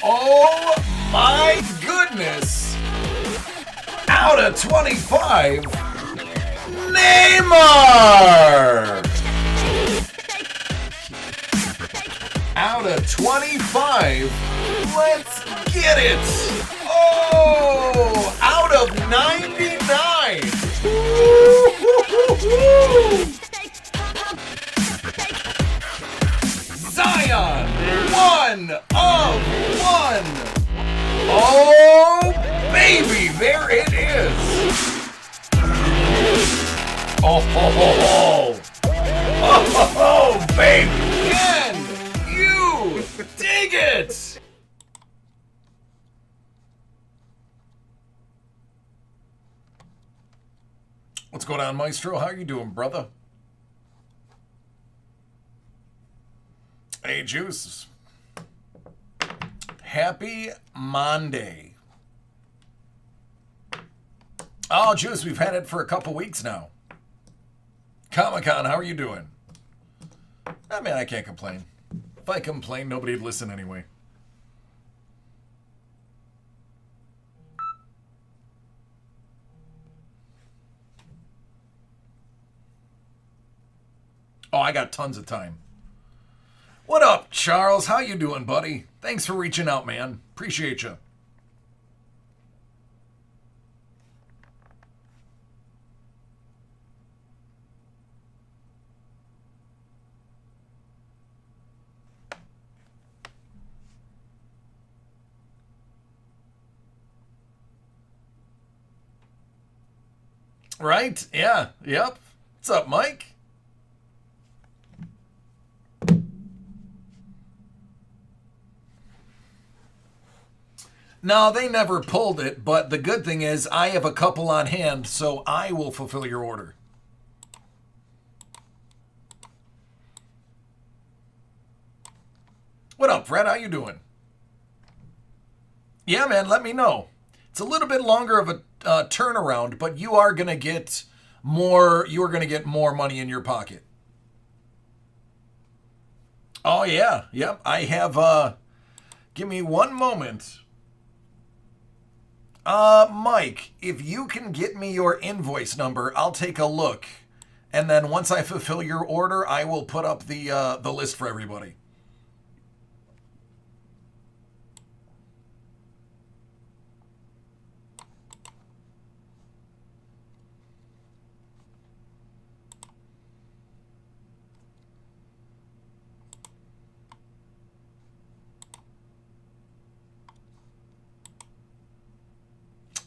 Oh my goodness! Out of 25, Neymar! Out of 25, let's get it! Oh, out of 99! Zion, 1 of 1! Oh, baby, there it is! Oh, ho, ho, ho. Oh, ho, ho, baby! Can you dig it? What's going on, Maestro? How you doing, brother? Hey, Juice. Happy Monday. Oh, Juice, we've had it for a couple weeks now. Comic-Con, how are you doing? I mean, I can't complain. If I complain, nobody'd listen anyway. Oh, I got tons of time. What up, Charles? How you doing, buddy? Thanks for reaching out, man. Appreciate you. Right? Yeah. Yep. What's up, Mike? No, they never pulled it, but the good thing is I have a couple on hand, so I will fulfill your order. What up, Fred? How you doing? Yeah, man, let me know. It's a little bit longer of a turnaround, but you are going to get more. You are going to get more money in your pocket. Oh, yeah. Yep. I have, give me one moment. Mike, if you can get me your invoice number, I'll take a look. And then once I fulfill your order, I will put up the list for everybody.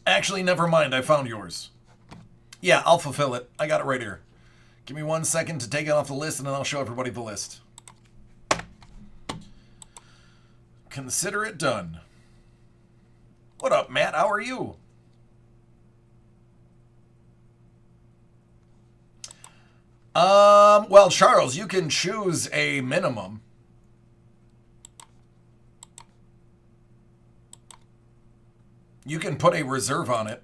Actually, never mind. I found yours. Yeah, I'll fulfill it. I got it right here. Give me 1 second to take it off the list, and then I'll show everybody the list. Consider it done. What up, Matt? How are you? Well, Charles, you can choose a minimum. You can put a reserve on it.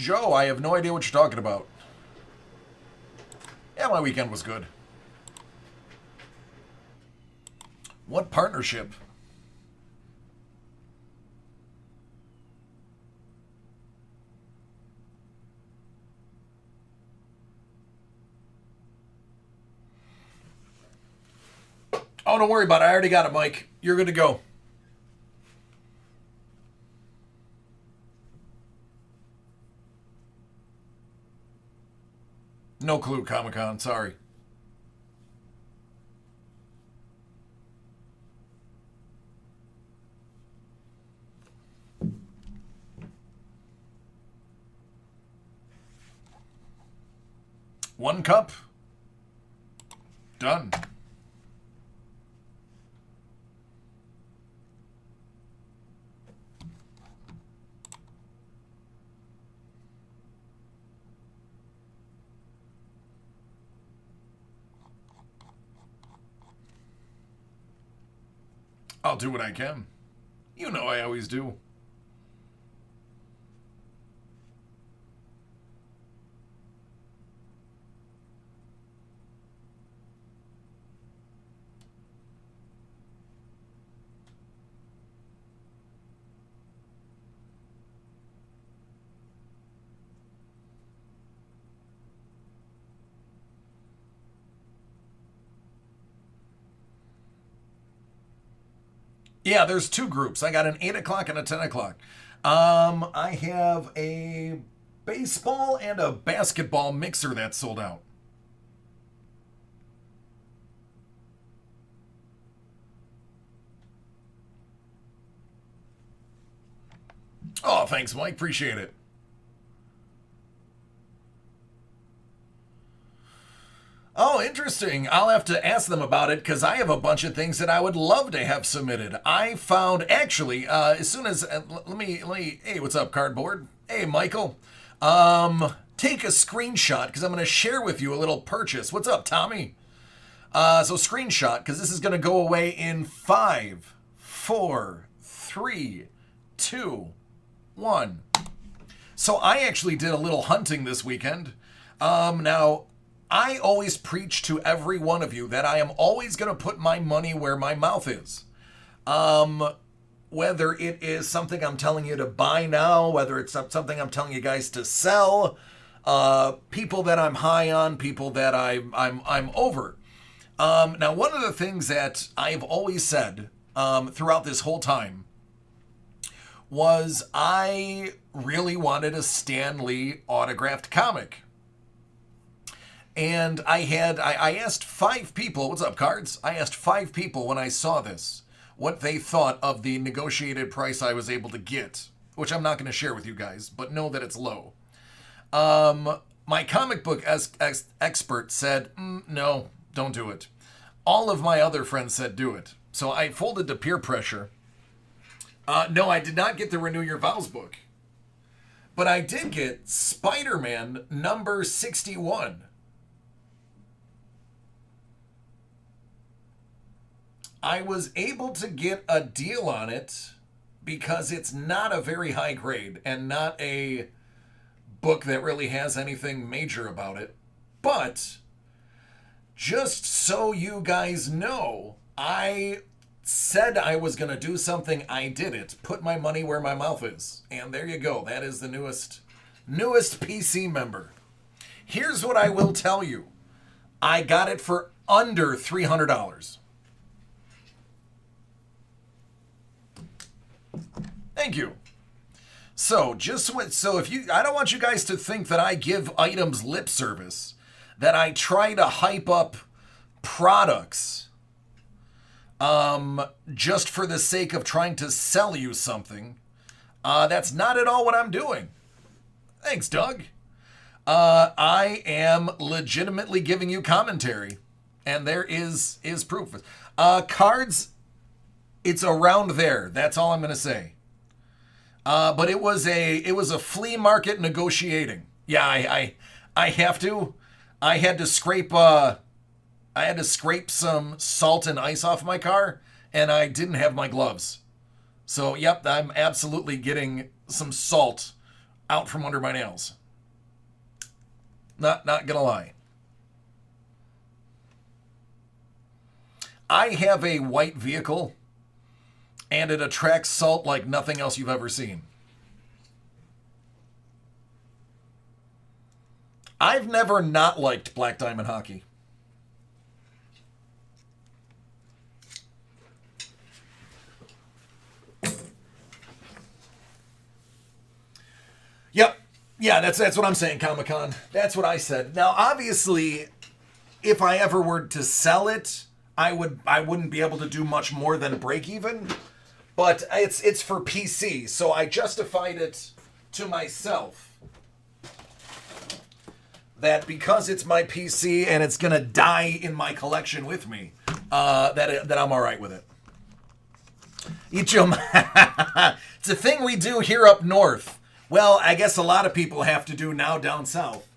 Joe, I have no idea what you're talking about. Yeah, my weekend was good. What partnership? Oh, don't worry about it. I already got it, Mike. You're good to go. No clue, Comic-Con. Sorry. One cup. Done. I'll do what I can. You know I always do. Yeah, there's two groups. I got an 8 o'clock and a 10 o'clock. I have a baseball and a basketball mixer that's sold out. Oh, thanks, Mike. Appreciate it. Oh, interesting. I'll have to ask them about it because I have a bunch of things that I would love to have submitted. I found actually as soon as let me. Hey, what's up, Cardboard? Hey, Michael. Take a screenshot because I'm going to share with you a little purchase. What's up, Tommy? So screenshot because this is going to go away in 5, 4, 3, 2, 1. So I actually did a little hunting this weekend. Now, I always preach to every one of you that I am always going to put my money where my mouth is. Whether it is something I'm telling you to buy now, whether it's something I'm telling you guys to sell, people that I'm high on, people that I'm over. Now, one of the things that I've always said throughout this whole time was I really wanted a Stan Lee autographed comic. And I asked 5 people, what's up, Cards? I asked 5 people when I saw this what they thought of the negotiated price I was able to get, which I'm not going to share with you guys, but know that it's low. My comic book expert said, no, don't do it. All of my other friends said do it. So I folded to peer pressure. No, I did not get the Renew Your Vows book. But I did get Spider-Man number 61. I was able to get a deal on it because it's not a very high grade and not a book that really has anything major about it. But just so you guys know, I said I was going to do something. I did it. Put my money where my mouth is. And there you go. That is the newest PC member. Here's what I will tell you. I got it for under $300. Thank you. So I don't want you guys to think that I give items lip service, that I try to hype up products just for the sake of trying to sell you something. That's not at all what I'm doing. Thanks, Doug. I am legitimately giving you commentary, and there is proof. Cards, it's around there. That's all I'm going to say. But it was a flea market negotiating. Yeah, I have to. I had to scrape some salt and ice off my car, and I didn't have my gloves. So, yep, I'm absolutely getting some salt out from under my nails. Not gonna lie. I have a white vehicle, and it attracts salt like nothing else you've ever seen. I've never not liked Black Diamond Hockey. Yep. Yeah, that's what I'm saying, Comic-Con. That's what I said. Now, obviously, if I ever were to sell it, I wouldn't be able to do much more than break even. But it's for PC, so I justified it to myself that because it's my PC and it's gonna die in my collection with me, that I'm all right with it. It's a thing we do here up north. Well, I guess a lot of people have to do now down south.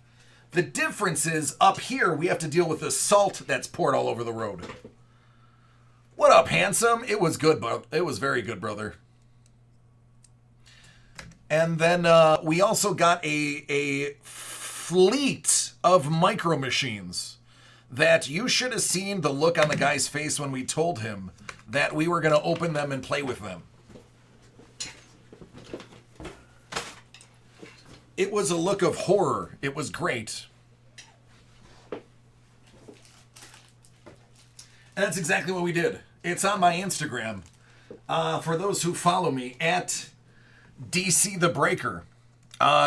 The difference is up here we have to deal with the salt that's poured all over the road. What up, handsome? It was good, but it was very good, brother. And then we also got a fleet of micro machines that you should have seen the look on the guy's face when we told him that we were going to open them and play with them. It was a look of horror. It was great. And that's exactly what we did. It's on my Instagram. For those who follow me at DC the Breaker,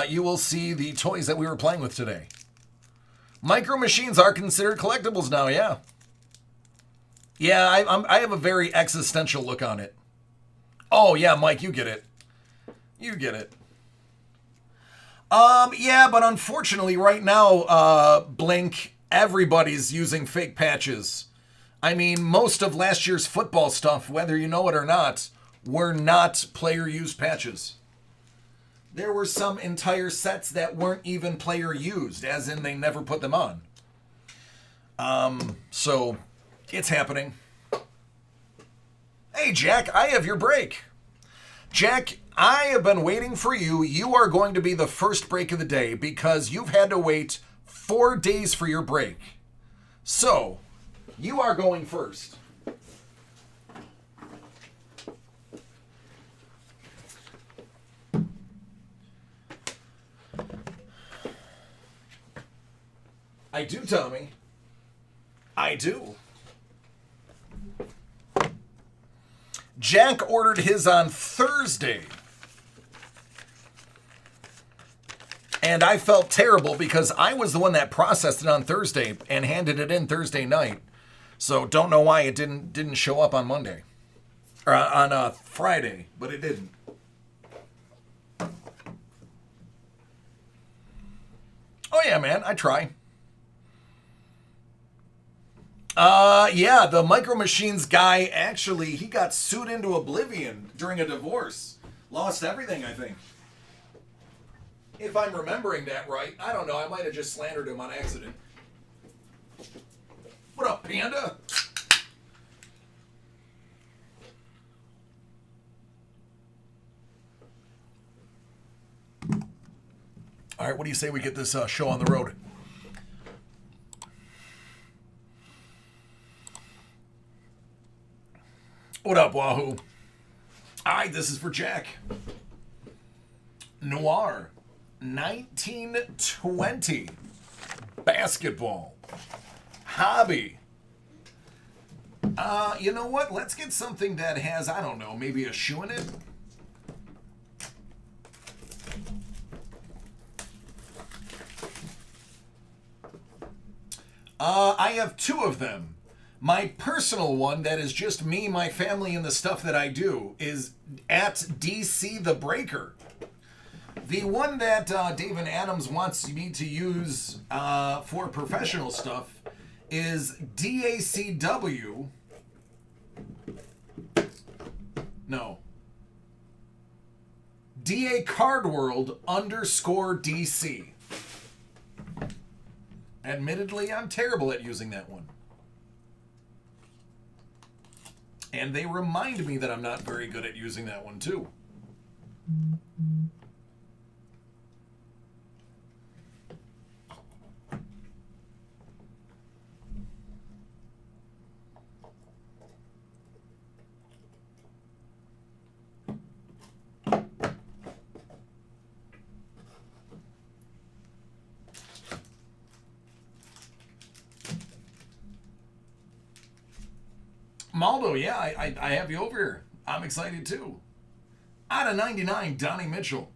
you will see the toys that we were playing with today. Micro Machines are considered collectibles now, yeah. Yeah, I have a very existential look on it. Oh, yeah, Mike, you get it. You get it. Yeah, but unfortunately right now, Blink, everybody's using fake patches. I mean, most of last year's football stuff, whether you know it or not, were not player-used patches. There were some entire sets that weren't even player-used, as in they never put them on. So, it's happening. Hey, Jack, I have your break. Jack, I have been waiting for you. You are going to be the first break of the day because you've had to wait 4 days for your break. So, you are going first. I do, Tommy. I do. Jack ordered his on Thursday. And I felt terrible because I was the one that processed it on Thursday and handed it in Thursday night. So don't know why it didn't show up on Monday. Or on Friday, but it didn't. Oh yeah, man, I try. Yeah, the Micro Machines guy, actually, he got sued into oblivion during a divorce. Lost everything, I think. If I'm remembering that right. I don't know, I might have just slandered him on accident. What up, Panda? All right, what do you say we get this show on the road? What up, Wahoo? Alright, this is for Jack. Noir. 1920. Basketball. Hobby. You know what? Let's get something that has, I don't know, maybe a shoe in it. I have 2 of them. My personal one, that is just me, my family, and the stuff that I do, is at DC the Breaker. The one that David Adams wants me to use for professional stuff is DACW. No. DA Cardworld _DC. Admittedly, I'm terrible at using that one. And they remind me that I'm not very good at using that one, too. Maldo, yeah, I have you over here. I'm excited too. Out of 99, Donnie Mitchell.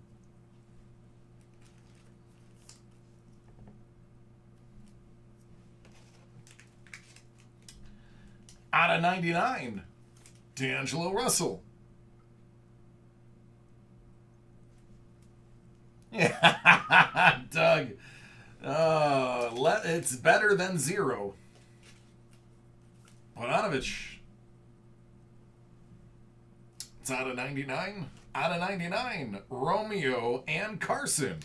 Out of 99, D'Angelo Russell. Yeah, Doug. It's better than 0. Bonanovich. It's out of 99. Out of 99, Romeo and Carson.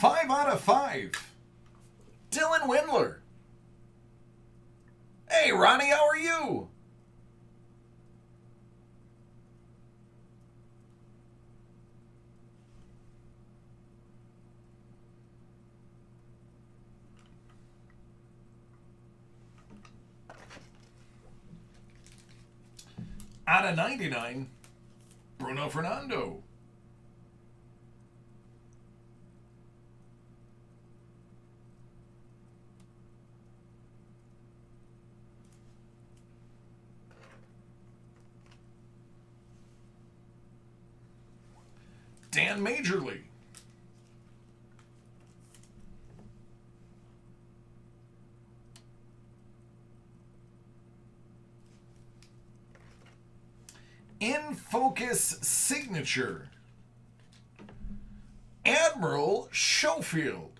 Five out of 5. Dylan Windler. Hey, Ronnie, how are you? Out of 99, Bruno Fernando. Dan Majorly. In Focus Signature, Admiral Schofield.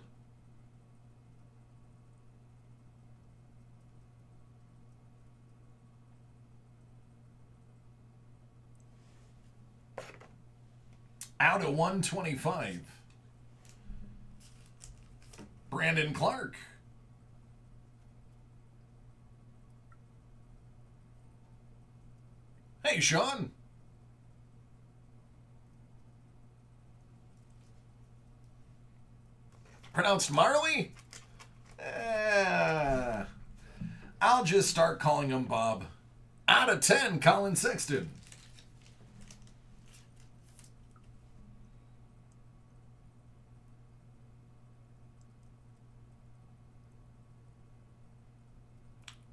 Out of 125, Brandon Clark. Hey, Sean. Pronounced Marley? I'll just start calling him Bob. Out of 10, Colin Sexton.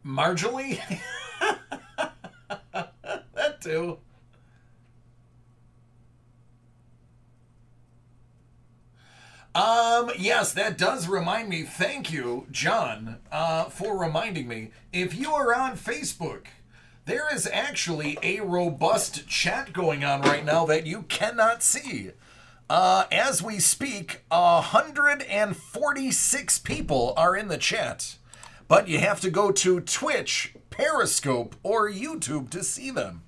Marjorie? That too. Yes, that does remind me. Thank you, John, for reminding me. If you are on Facebook, there is actually a robust chat going on right now that you cannot see. As we speak, 146 people are in the chat, but you have to go to Twitch, Periscope, or YouTube to see them.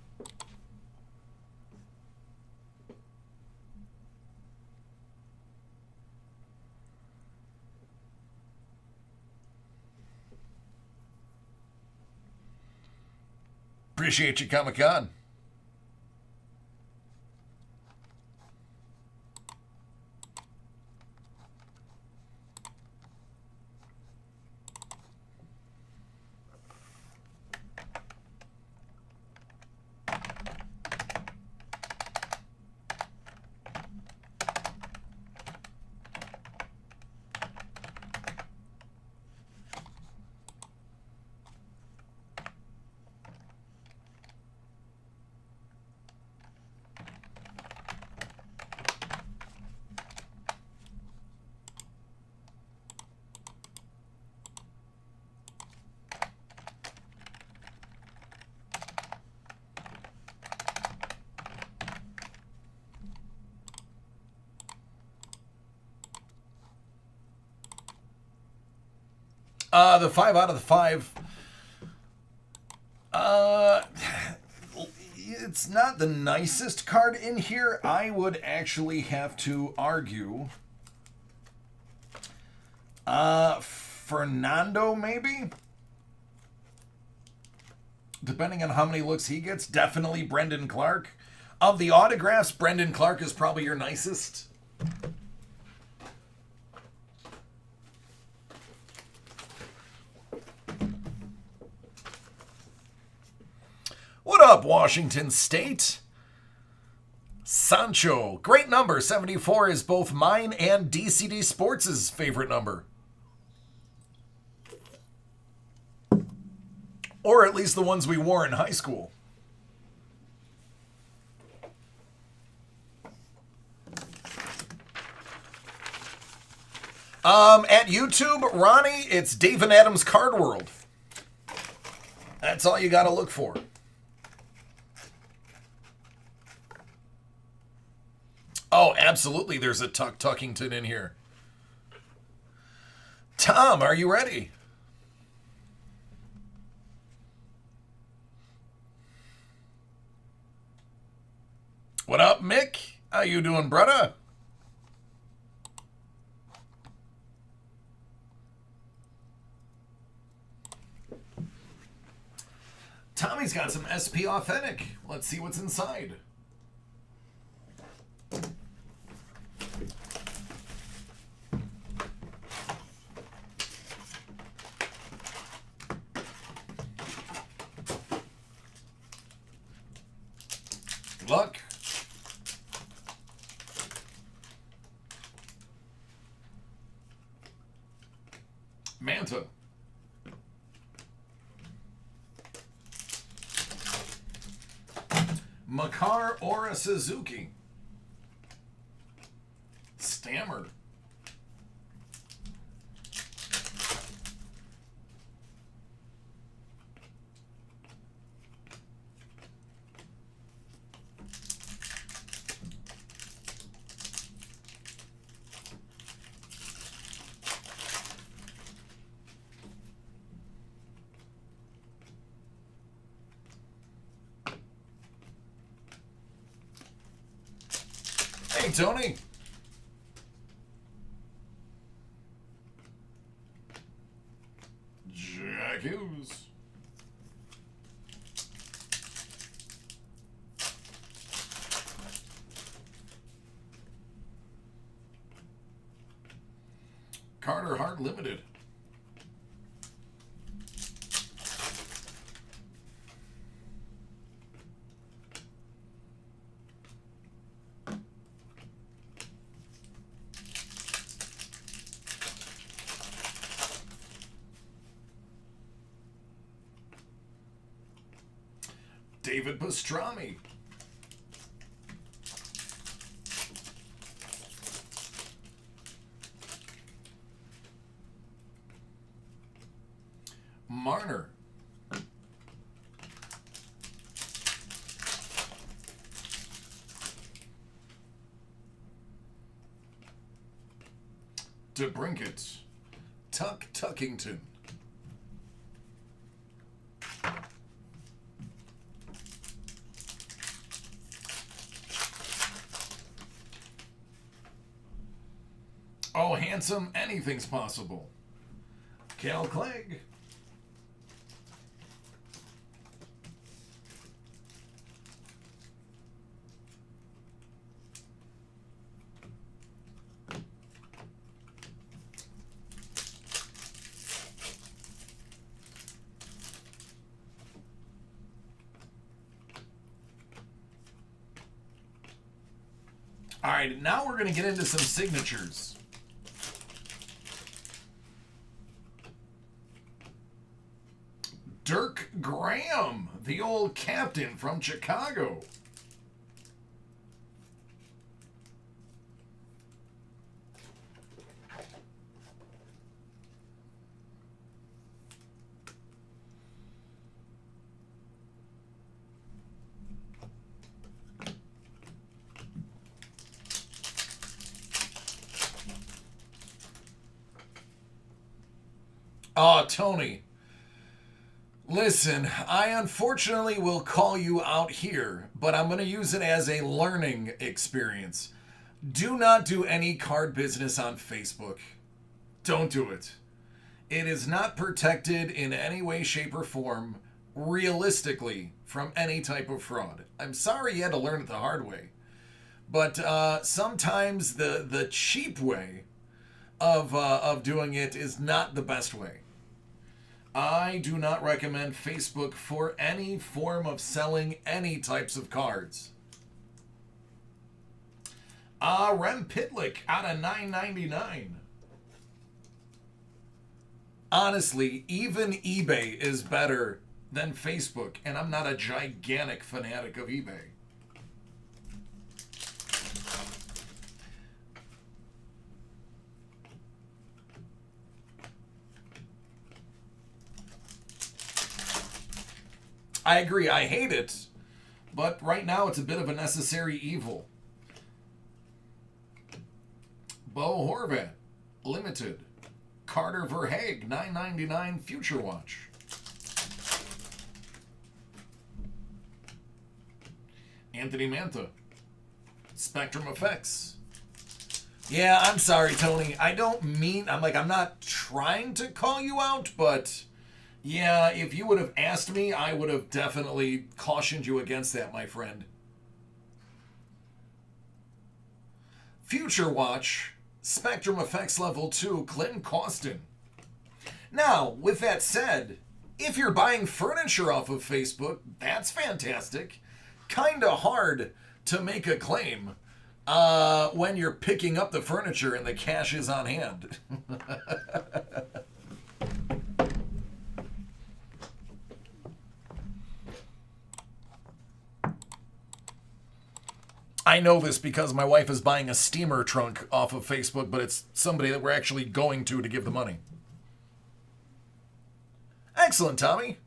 Appreciate you, Comic-Con. The 5 out of the 5. It's not the nicest card in here. I would actually have to argue. Fernando, maybe? Depending on how many looks he gets. Definitely Brendan Clark. Of the autographs, Brendan Clark is probably your nicest. What up, Washington State? Sancho. Great number. 74 is both mine and DCD Sports' favorite number. Or at least the ones we wore in high school. At YouTube, Ronnie, it's Dave and Adam's Card World. That's all you got to look for. Oh, absolutely. There's a Tuckington in here. Tom, are you ready? What up, Mick? How you doing, brother? Tommy's got some SP Authentic. Let's see what's inside. luck. Manta. Makar Ora Suzuki. Stammer. Hey, Tony. Jack Hughes. Carter Hart Limited. David Pastrami. Marner. DeBrinket. Tuckington. Oh, handsome, anything's possible. Cal Clegg. All right, now we're going to get into some signatures. Dirk Graham, the old captain from Chicago. Oh, Tony. Listen, I unfortunately will call you out here, but I'm going to use it as a learning experience. Do not do any card business on Facebook. Don't do it. It is not protected in any way, shape, or form, realistically, from any type of fraud. I'm sorry you had to learn it the hard way. But sometimes the cheap way of doing it is not the best way. I do not recommend Facebook for any form of selling any types of cards. Rem Pitlick out of $9.99. Honestly, even eBay is better than Facebook, and I'm not a gigantic fanatic of eBay. I agree, I hate it, but right now it's a bit of a necessary evil. Bo Horvat, Limited. Carter Verhaeg, $9.99 Future Watch. Anthony Manta, Spectrum Effects. Yeah, I'm sorry, Tony. I'm not trying to call you out, but yeah, if you would have asked me, I would have definitely cautioned you against that, my friend. Future Watch, Spectrum Effects Level 2, Clinton Costin. Now, with that said, if you're buying furniture off of Facebook, that's fantastic. Kinda hard to make a claim when you're picking up the furniture and the cash is on hand. I know this because my wife is buying a steamer trunk off of Facebook, but it's somebody that we're actually going to give the money. Excellent, Tommy.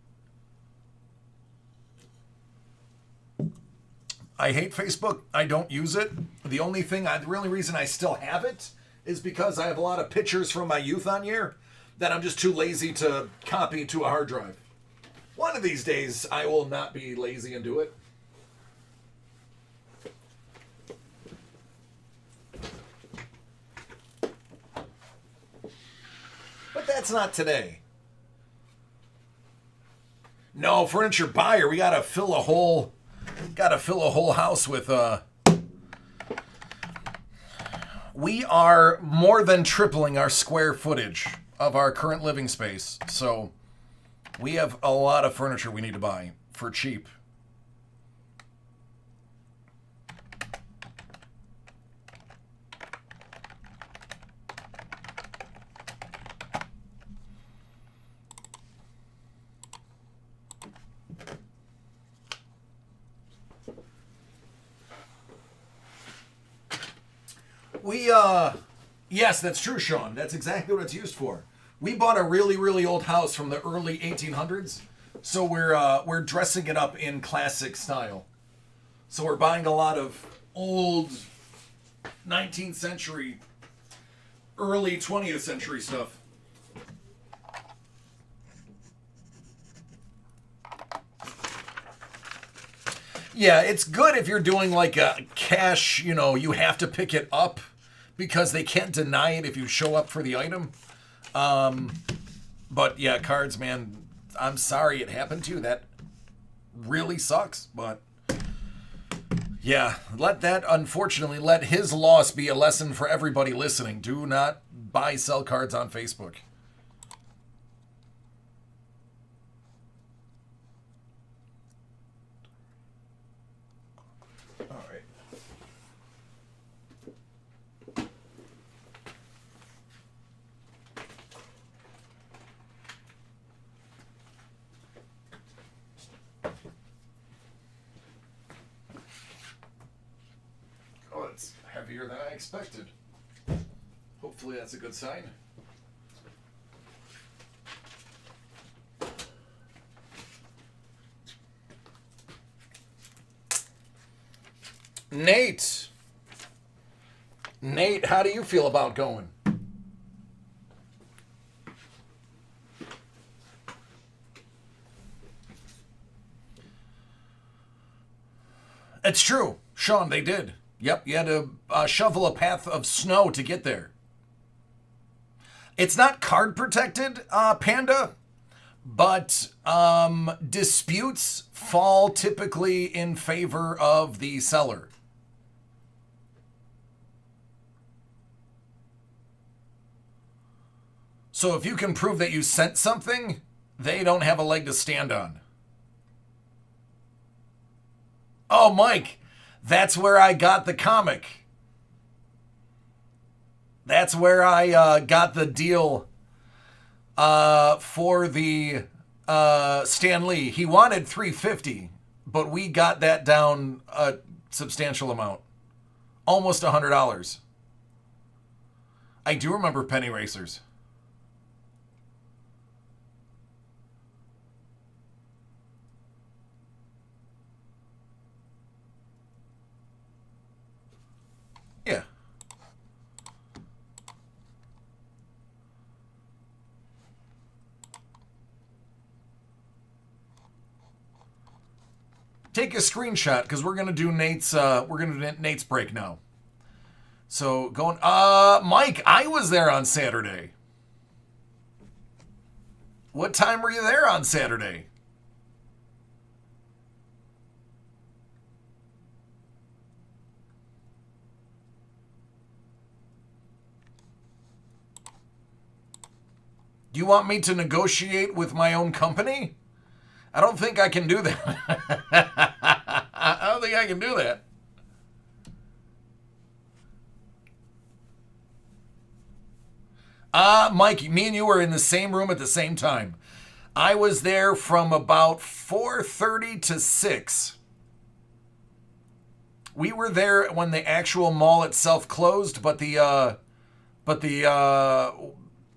I hate Facebook. I don't use it. The only reason I still have it is because I have a lot of pictures from my youth on here that I'm just too lazy to copy to a hard drive. One of these days, I will not be lazy and do it. But that's not today. No, furniture buyer. We gotta fill a whole house with we are more than tripling our square footage of our current living space. So we have a lot of furniture we need to buy for cheap. Yes, that's true, Sean. That's exactly what it's used for. We bought a really, really old house from the early 1800s, so we're dressing it up in classic style. So we're buying a lot of old 19th century, early 20th century stuff. Yeah, it's good if you're doing like a cash, you have to pick it up because they can't deny it if you show up for the item. But yeah, cards, man, I'm sorry it happened to you. That really sucks, but yeah, unfortunately, let his loss be a lesson for everybody listening. Do not sell cards on Facebook. It's heavier than I expected. Hopefully that's a good sign. Nate, how do you feel about going? It's true. Sean, they did. Yep, you had to shovel a path of snow to get there. It's not card protected, Panda, but disputes fall typically in favor of the seller. So if you can prove that you sent something, they don't have a leg to stand on. Oh, Mike. That's where I got the comic. That's where I got the deal for the Stan Lee. He wanted $350, but we got that down a substantial amount. Almost $100. I do remember penny racers. Yeah. Take a screenshot because we're gonna do Nate's break now. So going Mike, I was there on Saturday. What time were you there on Saturday? Do you want me to negotiate with my own company? I don't think I can do that. I don't think I can do that. Mikey, me and you were in the same room at the same time. I was there from about 4:30 to 6. We were there when the actual mall itself closed, but the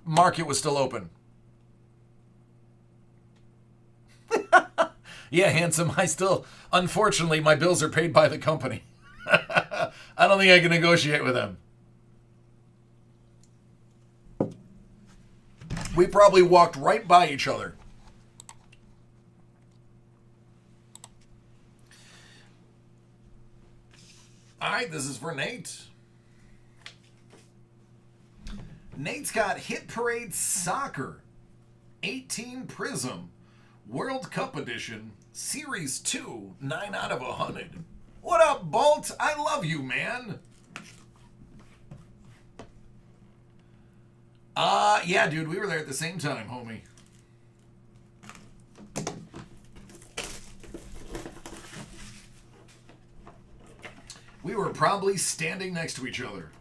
market was still open. Yeah, handsome. Unfortunately, my bills are paid by the company. I don't think I can negotiate with them. We probably walked right by each other. All right, this is for Nate. Nate's got Hit Parade Soccer, 18 Prism, World Cup Edition, Series 2, 9 out of 100. What up, Bolt? I love you, man. Yeah, dude, we were there at the same time, homie. We were probably standing next to each other.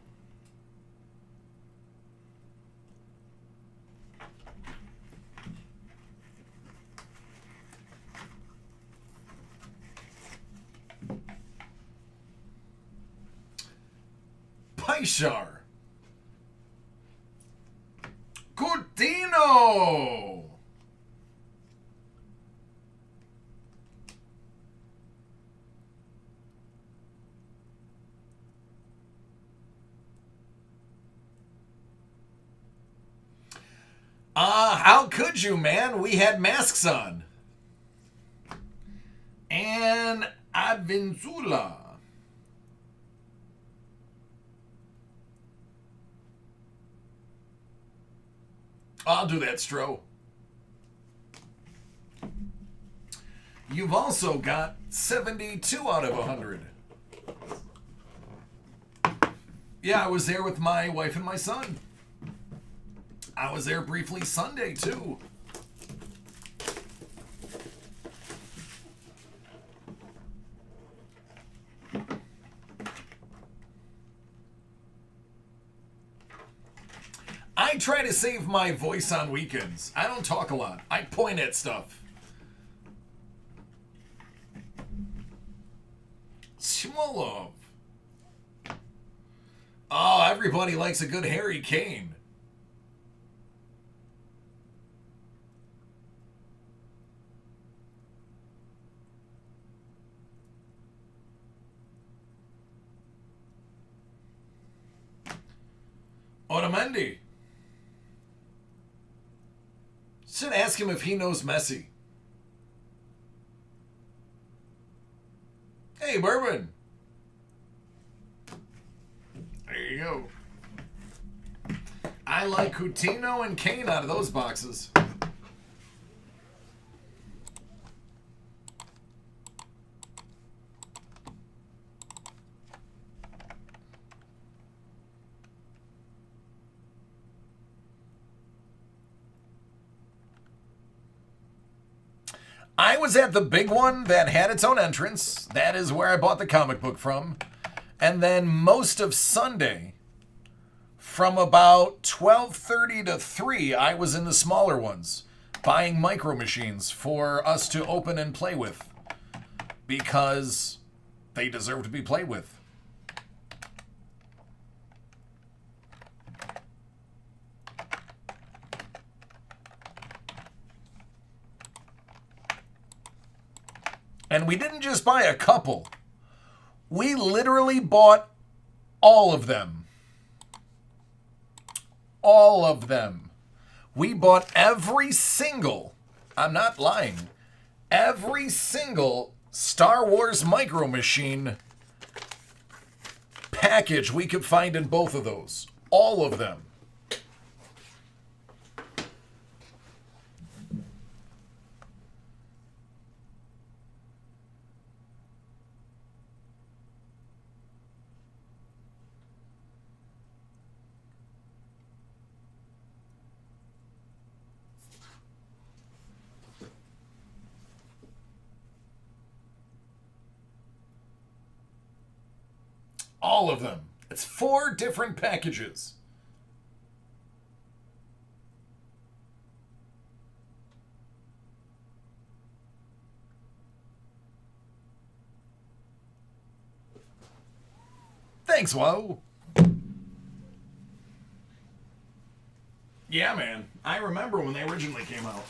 Paishar. Coutinho. How could you, man? We had masks on. And Advincula. I'll do that, Stro. You've also got 72 out of 100. Yeah, I was there with my wife and my son. I was there briefly Sunday, too. I try to save my voice on weekends. I don't talk a lot. I point at stuff. Smolov. Oh, everybody likes a good Harry Kane. Otamendi. Should ask him if he knows Messi. Hey, Bourbon. There you go. I like Coutinho and Kane out of those boxes. I was at the big one that had its own entrance. That is where I bought the comic book from. And then most of Sunday, from about 12:30 to 3, I was in the smaller ones, buying micro machines for us to open and play with. Because they deserve to be played with. And we didn't just buy a couple. We literally bought all of them. All of them. We bought every single, I'm not lying, every single Star Wars Micro Machine package we could find in both of those. All of them. All of them. It's 4 different packages. Thanks, whoa. Yeah, man. I remember when they originally came out.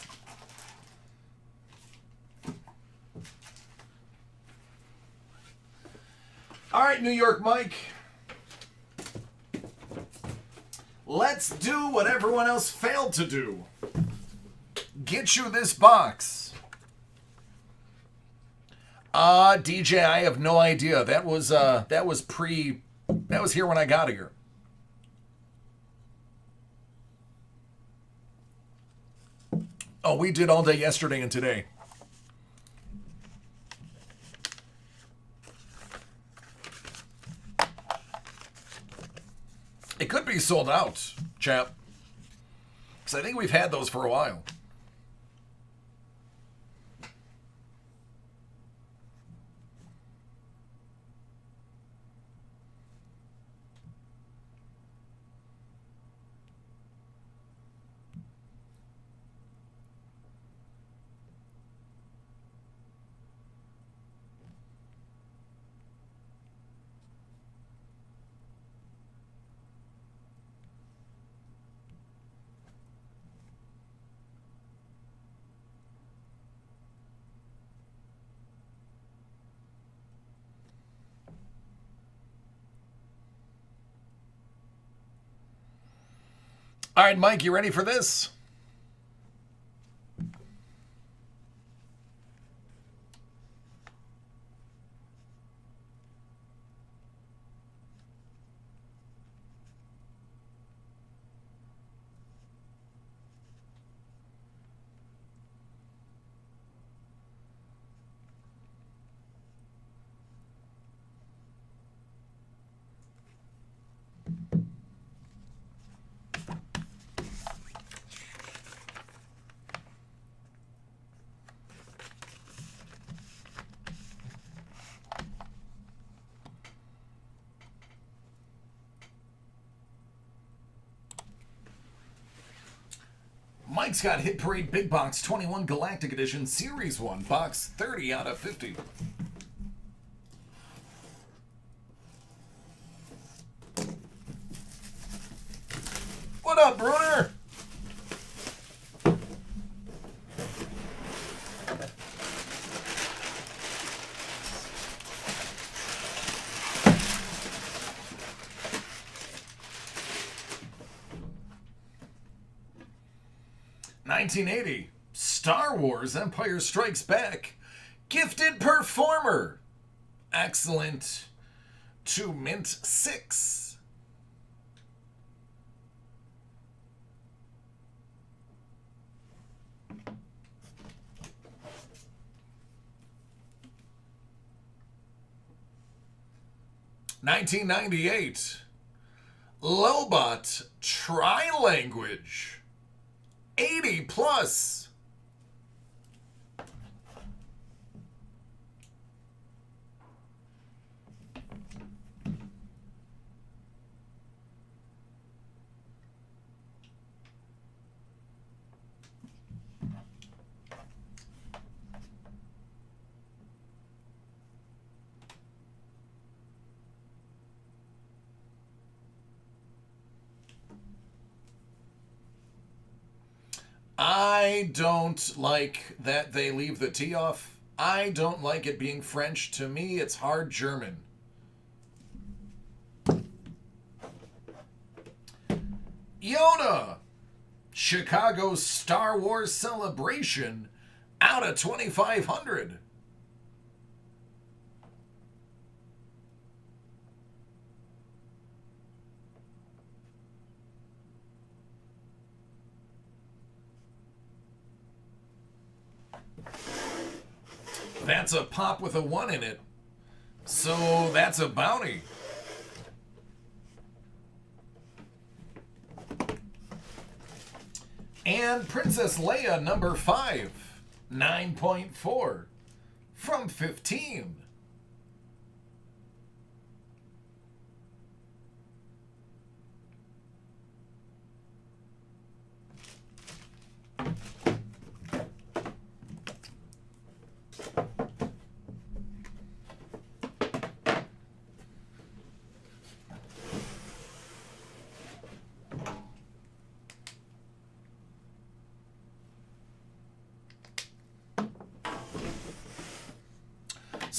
All right, New York Mike. Let's do what everyone else failed to do. Get you this box. DJ, I have no idea. That was here when I got here. Oh, we did all day yesterday and today. It could be sold out, chap. Because I think we've had those for a while. All right, Mike, you ready for this? Mike's got Hit Parade Big Box 21 Galactic Edition Series 1, Box 30 out of 50. What up, Bruner? $19.80, Star Wars Empire Strikes Back, Gifted Performer. Excellent to mint 6. $19.98, Lobot Tri-Language. 80 plus. I don't like that they leave the T off. I don't like it being French. To me, it's hard German. Yoda, Chicago Star Wars Celebration, out of 2,500. That's a pop with a 1 in it. So that's a bounty. And Princess Leia number 5, 9.4 from 15.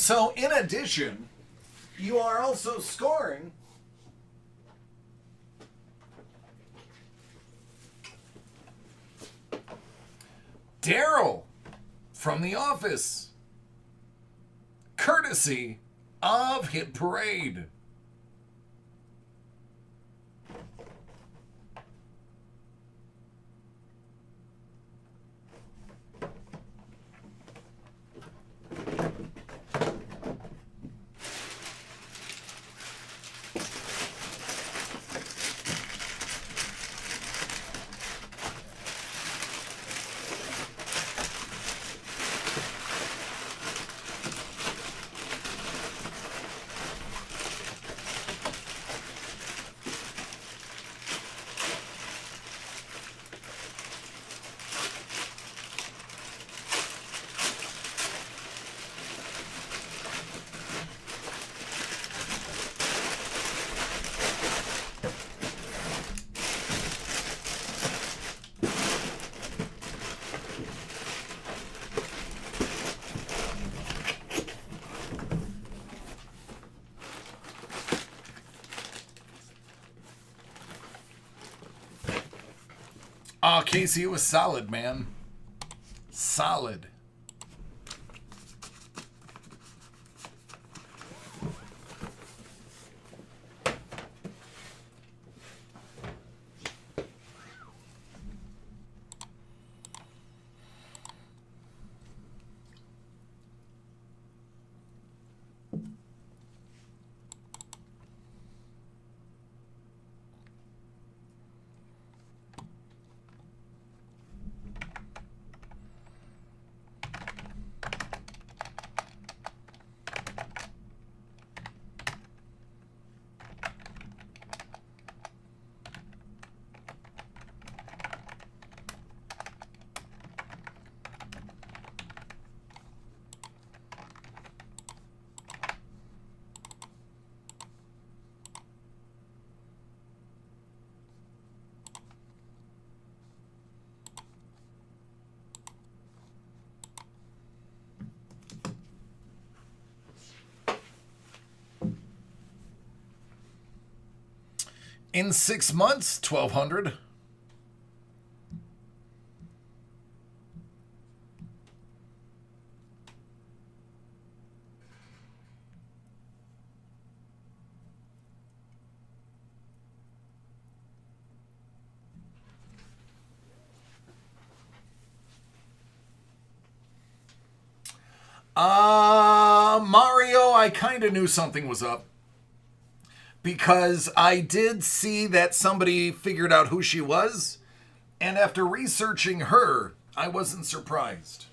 So, in addition, you are also scoring Daryl from The Office, courtesy of Hit Parade. Oh, Casey, it was solid, man. Solid. In 6 months, 1,200. Mario, I kind of knew something was up. Because I did see that somebody figured out who she was, and after researching her, I wasn't surprised.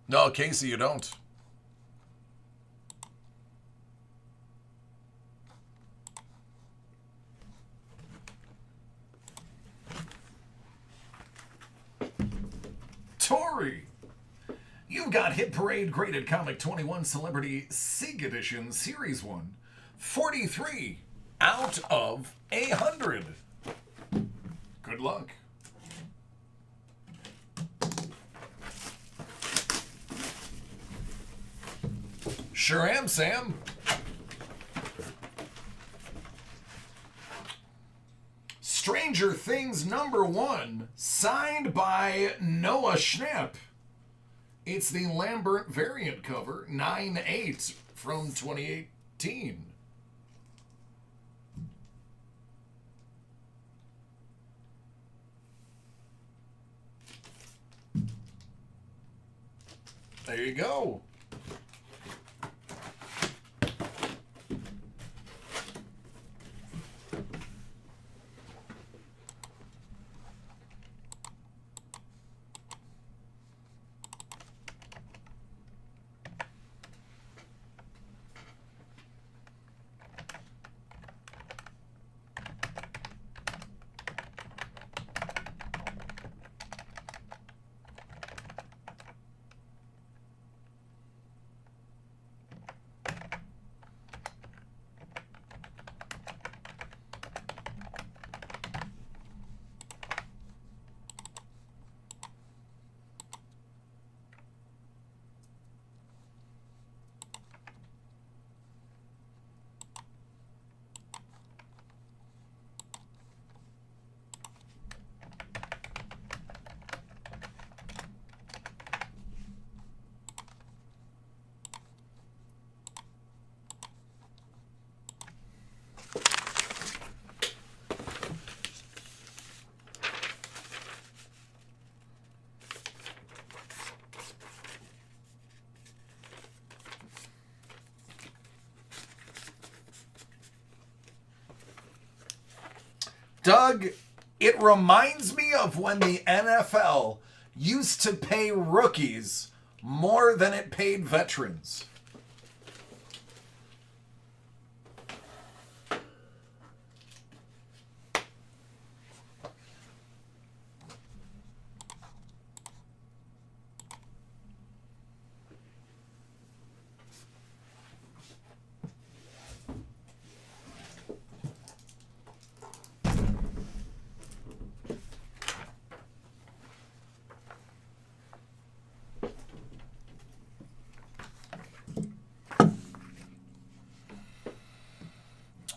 No, Casey, you don't. Tori, you've got Hit Parade Graded Comic 21 Celebrity Sig Edition Series 1, 43 out of 100. Good luck. Sure am, Sam. Stranger Things #1, signed by Noah Schnapp. It's the Lambert variant cover, 9/8 from 2018. There you go. Doug, it reminds me of when the NFL used to pay rookies more than it paid veterans.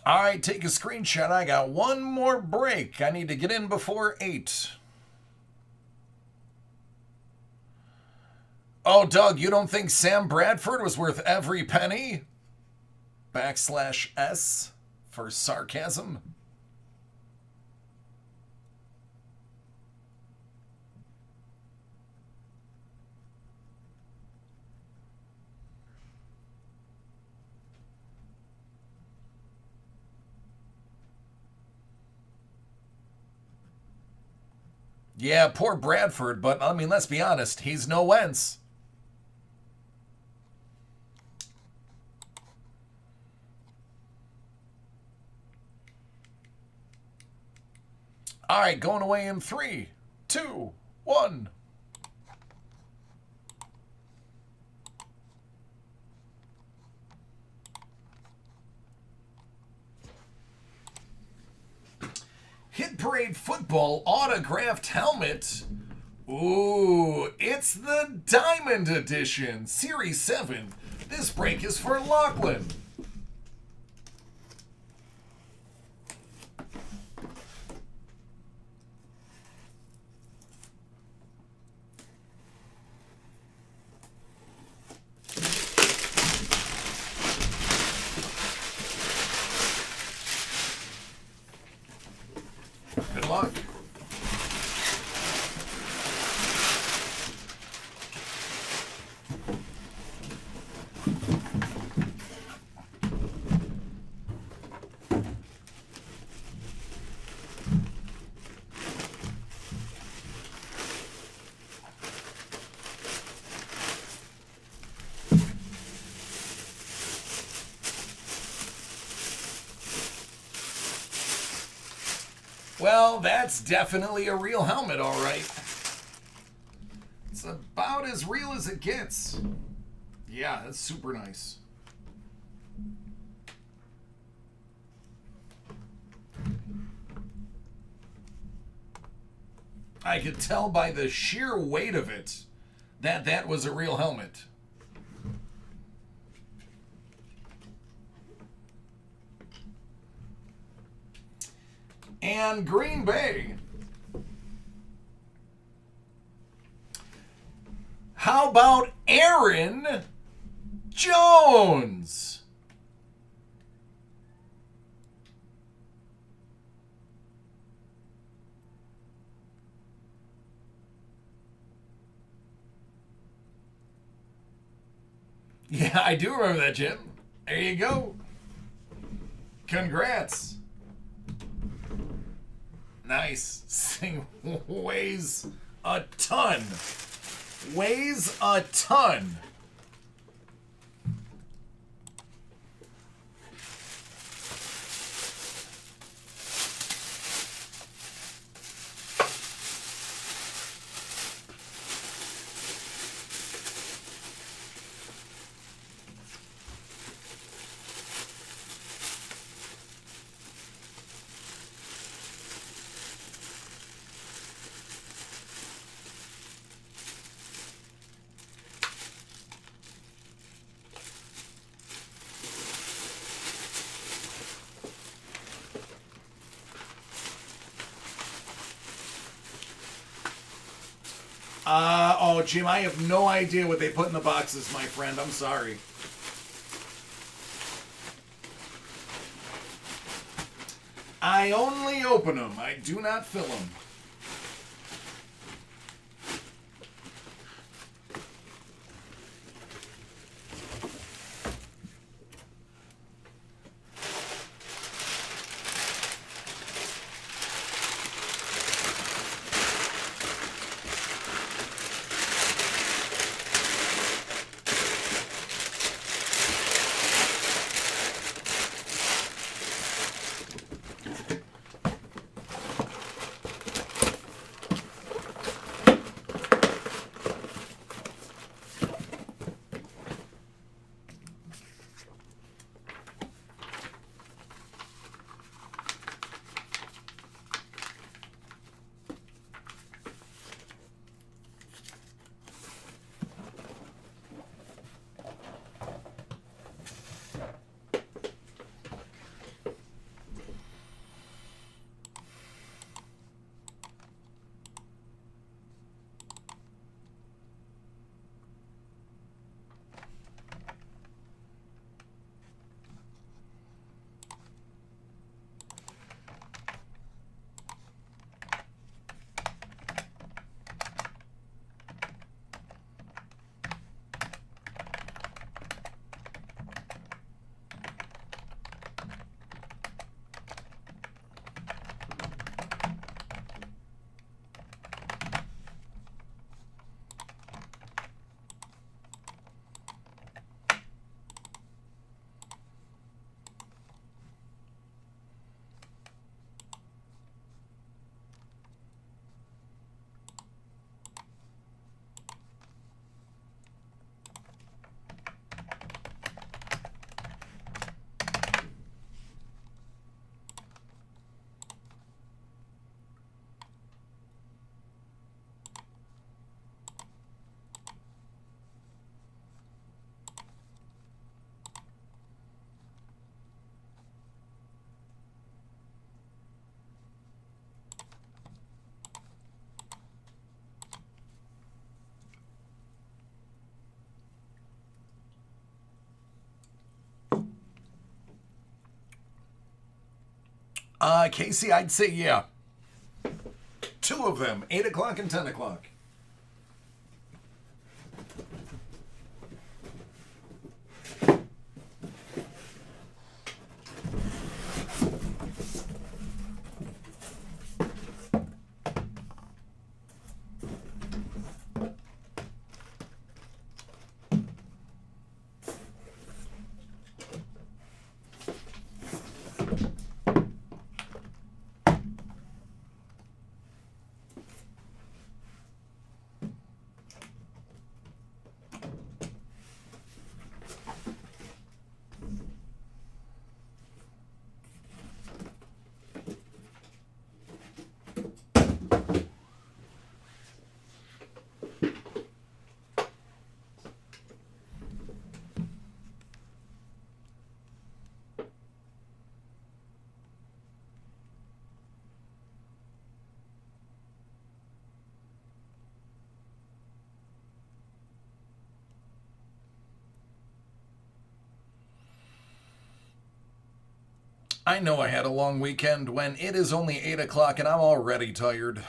All right, take a screenshot. I got one more break. I need to get in before 8. Oh, Doug, you don't think Sam Bradford was worth every penny? /S for sarcasm. Yeah, poor Bradford, but I mean, let's be honest, he's no Wentz. All right, going away in 3, 2, 1. Hit Parade Football autographed helmet. Ooh, it's the Diamond Edition, Series 7. This break is for Lachlan. Good luck. Well, that's definitely a real helmet, all right. It's about as real as it gets. Yeah, that's super nice. I could tell by the sheer weight of it that that was a real helmet. And Green Bay. How about Aaron Jones? Yeah, I do remember that, Jim. There you go. Congrats. Nice. This thing weighs a ton. Weighs a ton. Oh, Jim, I have no idea what they put in the boxes, my friend. I'm sorry. I only open them. I do not fill them. Casey, I'd say yeah. Two of them, 8 o'clock and 10 o'clock. I know I had a long weekend when it is only 8 o'clock and I'm already tired.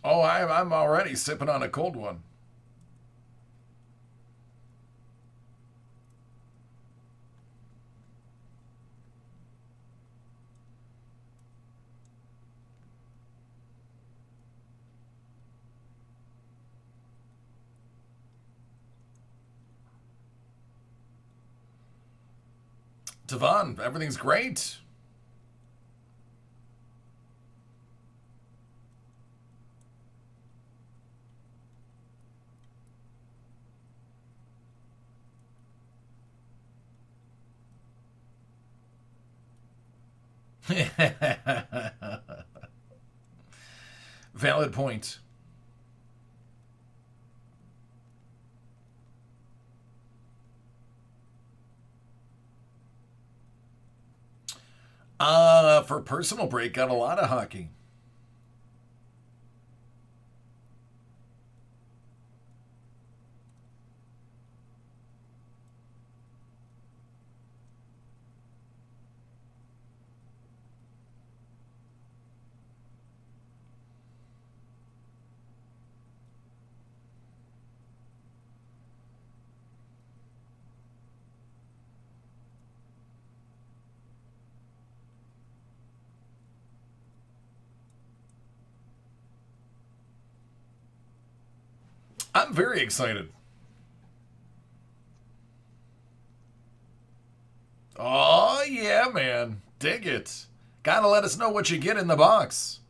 Oh, I'm already sipping on a cold one. Devon, everything's great. Valid point. For personal break, got a lot of hockey. I'm very excited. Oh, yeah, man. Dig it. Gotta let us know what you get in the box.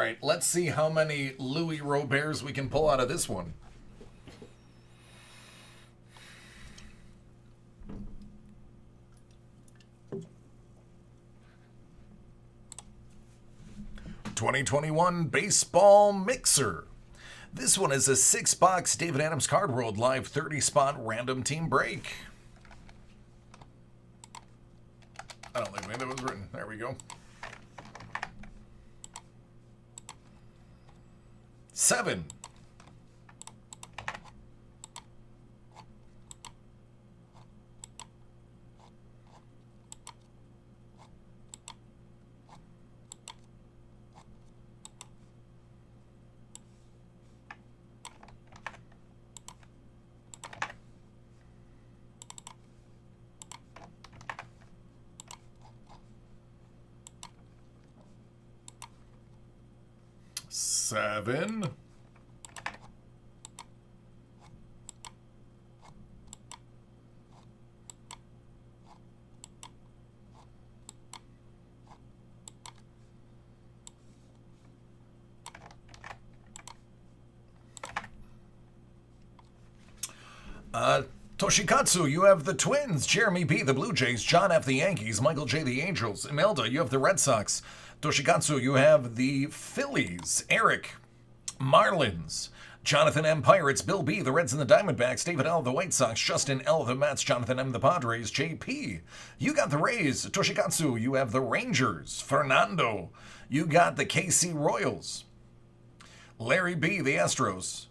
right, let's see how many Louis Roberts we can pull out of this one. '21 Baseball Mixer. This one is a 6-box David Adams Card World Live 30-spot random team break. I don't think that was written. There we go. 7. 7. 'Toshikatsu, you have the Twins. Jeremy B, the Blue Jays. John F, the Yankees. Michael J, the Angels. Imelda, you have the Red Sox. Toshikatsu, you have the Phillies. Eric, Marlins. Jonathan M, Pirates. Bill B, the Reds and the Diamondbacks. David L, the White Sox. Justin L, the Mets. Jonathan M, the Padres. JP, you got the Rays. Toshikatsu, you have the Rangers. Fernando, you got the KC Royals. Larry B, the Astros.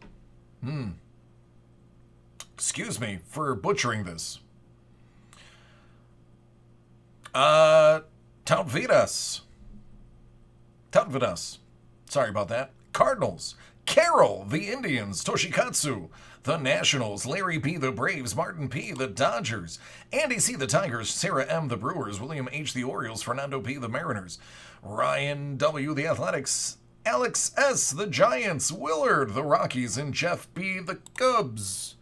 Excuse me for butchering this. Tautvidas. Sorry about that. Cardinals. Carroll, the Indians. Toshikatsu, the Nationals. Larry B, the Braves. Martin P, the Dodgers. Andy C, the Tigers. Sarah M, the Brewers. William H, the Orioles. Fernando P, the Mariners. Ryan W, the Athletics. Alex S, the Giants. Willard, the Rockies. And Jeff B, the Cubs.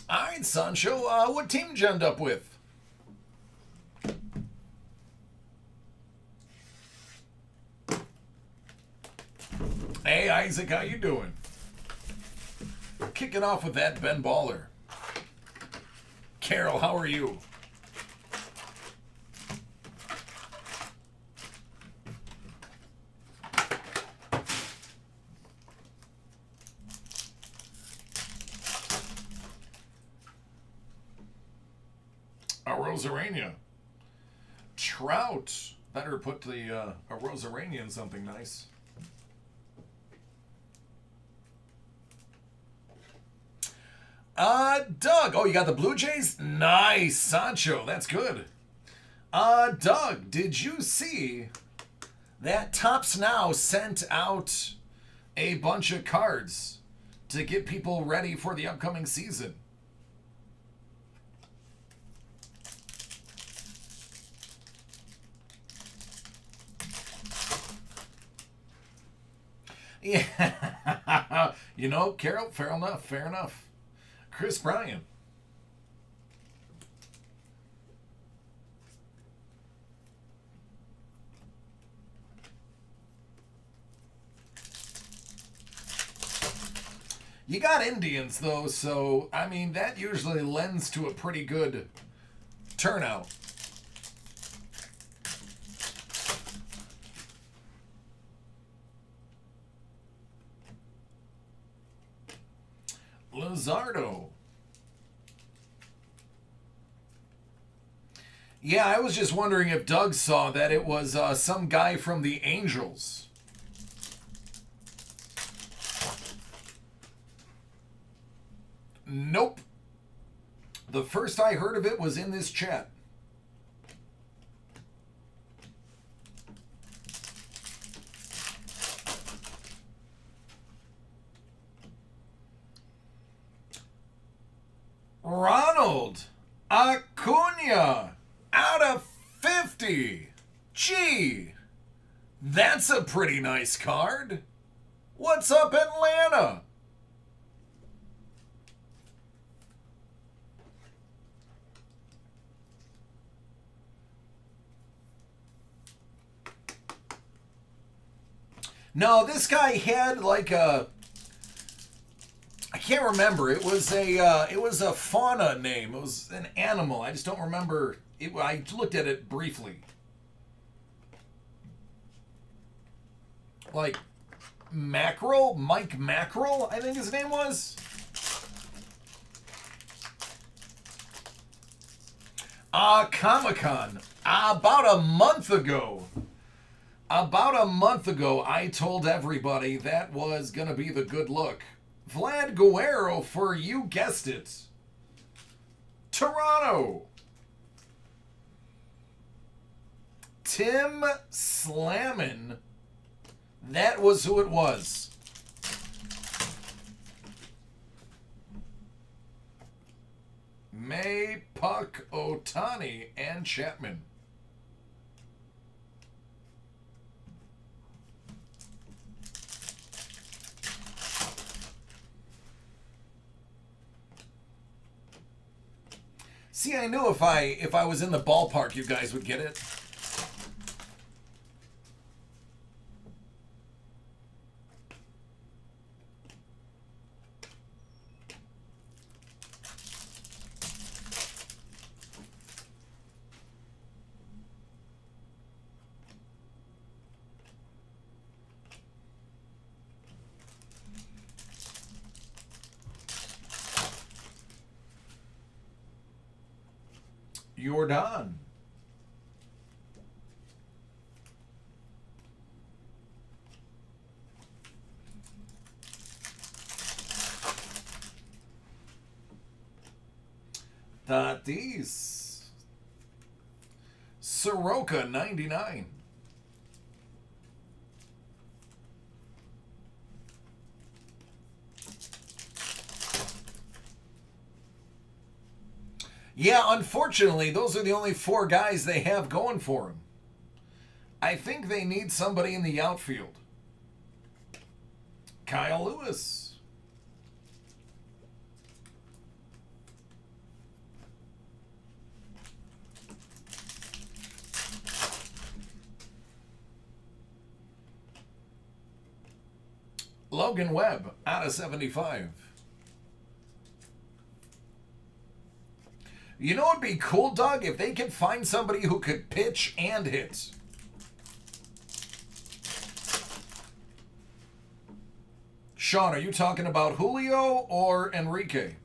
All right, Sancho, what team did you end up with? Hey, Isaac, how you doing? Kicking off with that Ben Baller. Carol, how are you? Rosarania. Trout. Better put the a Rosarania in something nice. Doug. Oh, you got the Blue Jays? Nice, Sancho. That's good. Doug, did you see that Topps Now sent out a bunch of cards to get people ready for the upcoming season? Yeah. You know, Carol, fair enough. Chris Bryan. You got Indians, though, so, I mean, that usually lends to a pretty good turnout. Luzardo. Yeah, I was just wondering if Doug saw that it was some guy from the Angels. Nope. The first I heard of it was in this chat. Gee, that's a pretty nice card. What's up, Atlanta? No, this guy had like a, I can't remember. It was a fauna name. It was an animal. I just don't remember. I looked at it briefly. Like Mackerel, Mike Mackerel, I think his name was. Comic-Con. About a month ago, I told everybody that was going to be the good look. Vlad Guerrero for, you guessed it, Toronto. Tim Slammin. That was who it was. May, Puck, Otani, and Chapman. See, I knew if I was in the ballpark, you guys would get it. Jordan. Tatis. Soroka, 99. Yeah, unfortunately, those are the only 4 guys they have going for them. I think they need somebody in the outfield. Kyle Lewis. Logan Webb, out of 75. You know what would be cool, Doug? If they could find somebody who could pitch and hit. Sean, are you talking about Julio or Enrique?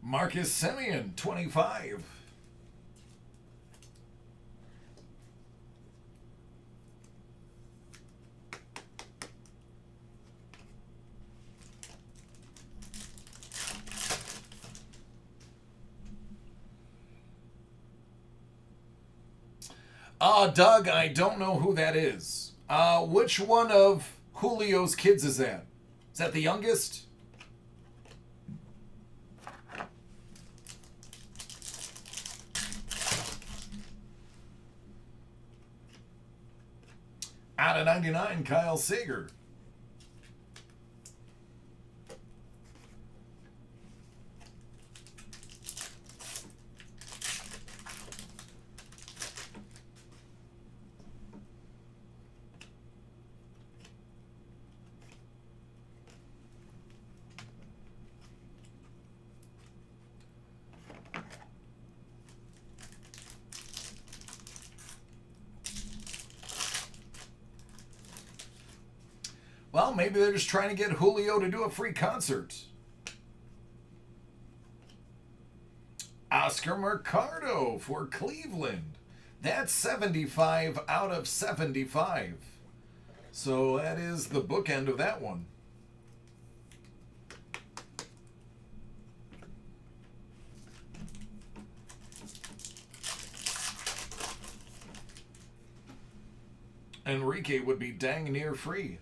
Marcus Semien, 25. Doug, I don't know who that is. Which one of Julio's kids is that? Is that the youngest? Out of 99, Kyle Seager. Well, maybe they're just trying to get Julio to do a free concert. Oscar Mercado for Cleveland. That's 75 out of 75. So that is the bookend of that one. Enrique would be dang near free.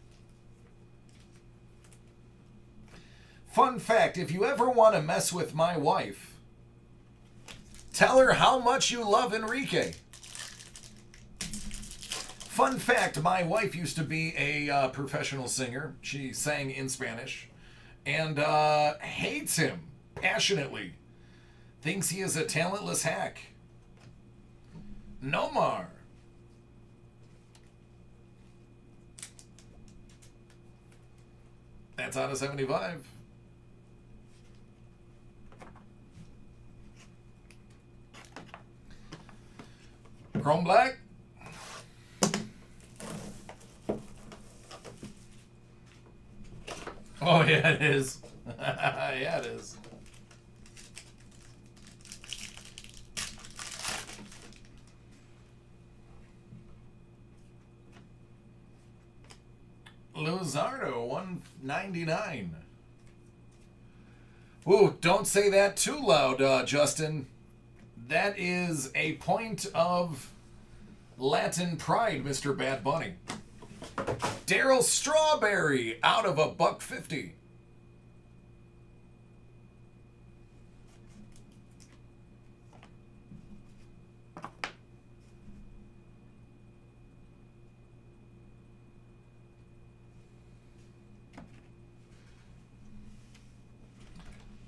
Fun fact, if you ever want to mess with my wife, tell her how much you love Enrique. Fun fact, my wife used to be a professional singer. She sang in Spanish and hates him passionately. Thinks he is a talentless hack. Nomar. That's out of 75. Chrome Black. Oh, yeah, it is. Yeah, it is. Luzardo, 199. Ooh, don't say that too loud, Justin. That is a point of Latin pride, Mr. Bad Bunny. Daryl Strawberry out of $1.50.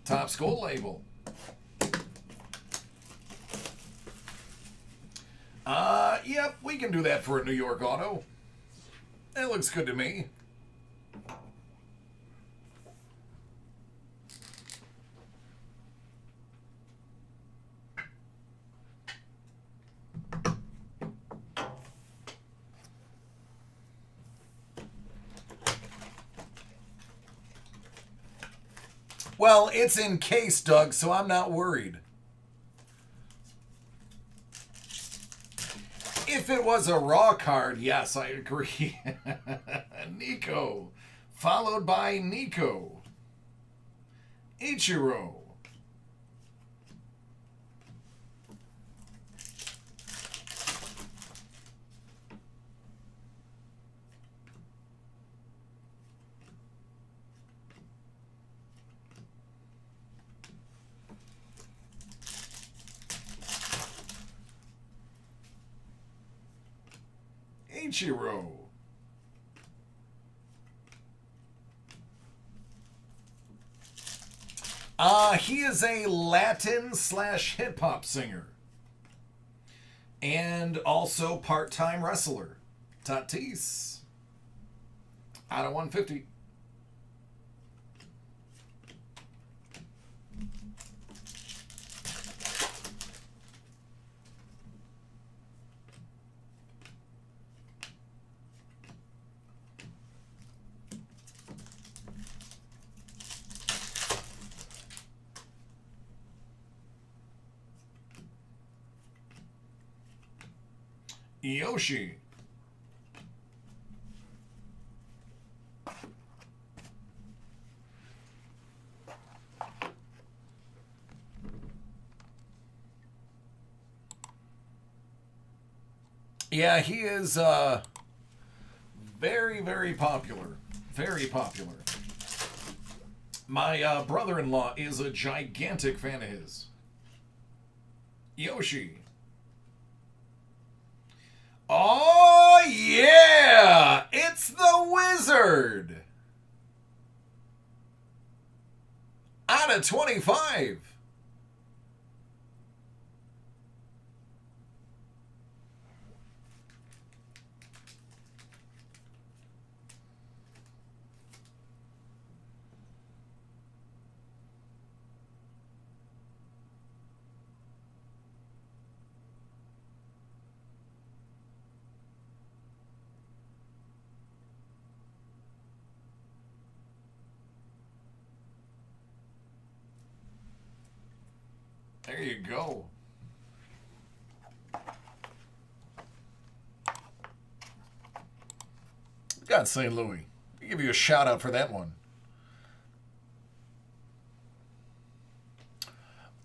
Top Skull label. Yep, we can do that for a New York auto. That looks good to me. Well, it's in case, Doug, so I'm not worried. If it was a raw card, yes, I agree. Nico, followed by Nico. Ichiro. Ichiro. He is a Latin / hip hop singer. And also part-time wrestler. Tatis. Out of 150. Yoshi. Yeah, he is very, very popular. Very popular. My brother-in-law is a gigantic fan of his. Yoshi. Oh, yeah! It's the Wizard! Out of 25. There you go. God, St. Louis. I'll give you a shout out for that one.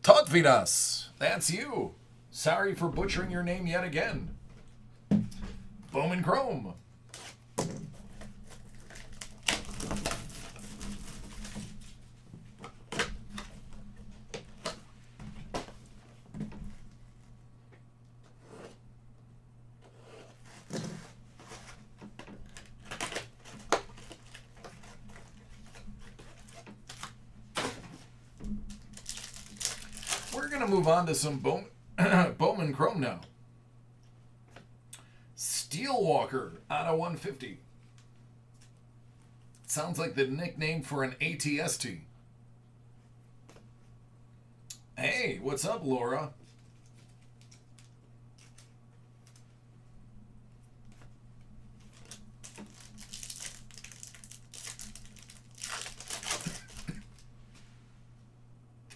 Totvidas. That's you. Sorry for butchering your name yet again. Bowman Chrome. We're going to move on to some Bowman Chrome now. Steelwalker out of 150. Sounds like the nickname for an ATST. Hey, what's up, Laura?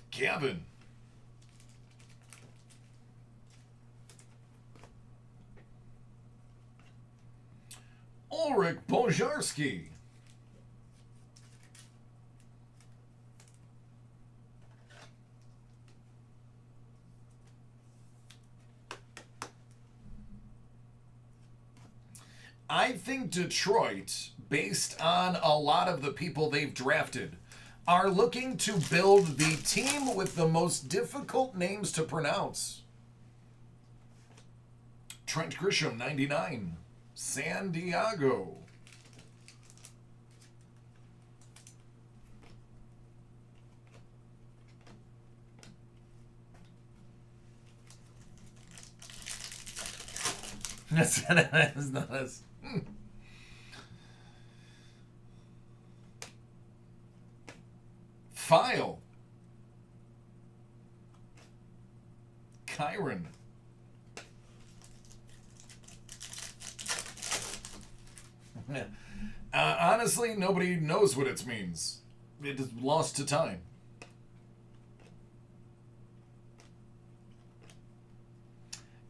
Gavin. Ulrich Bojarski. I think Detroit, based on a lot of the people they've drafted, are looking to build the team with the most difficult names to pronounce. Trent Grisham, 99. San Diego. That's not as... File. Kyron. Honestly, nobody knows what it means. It is lost to time.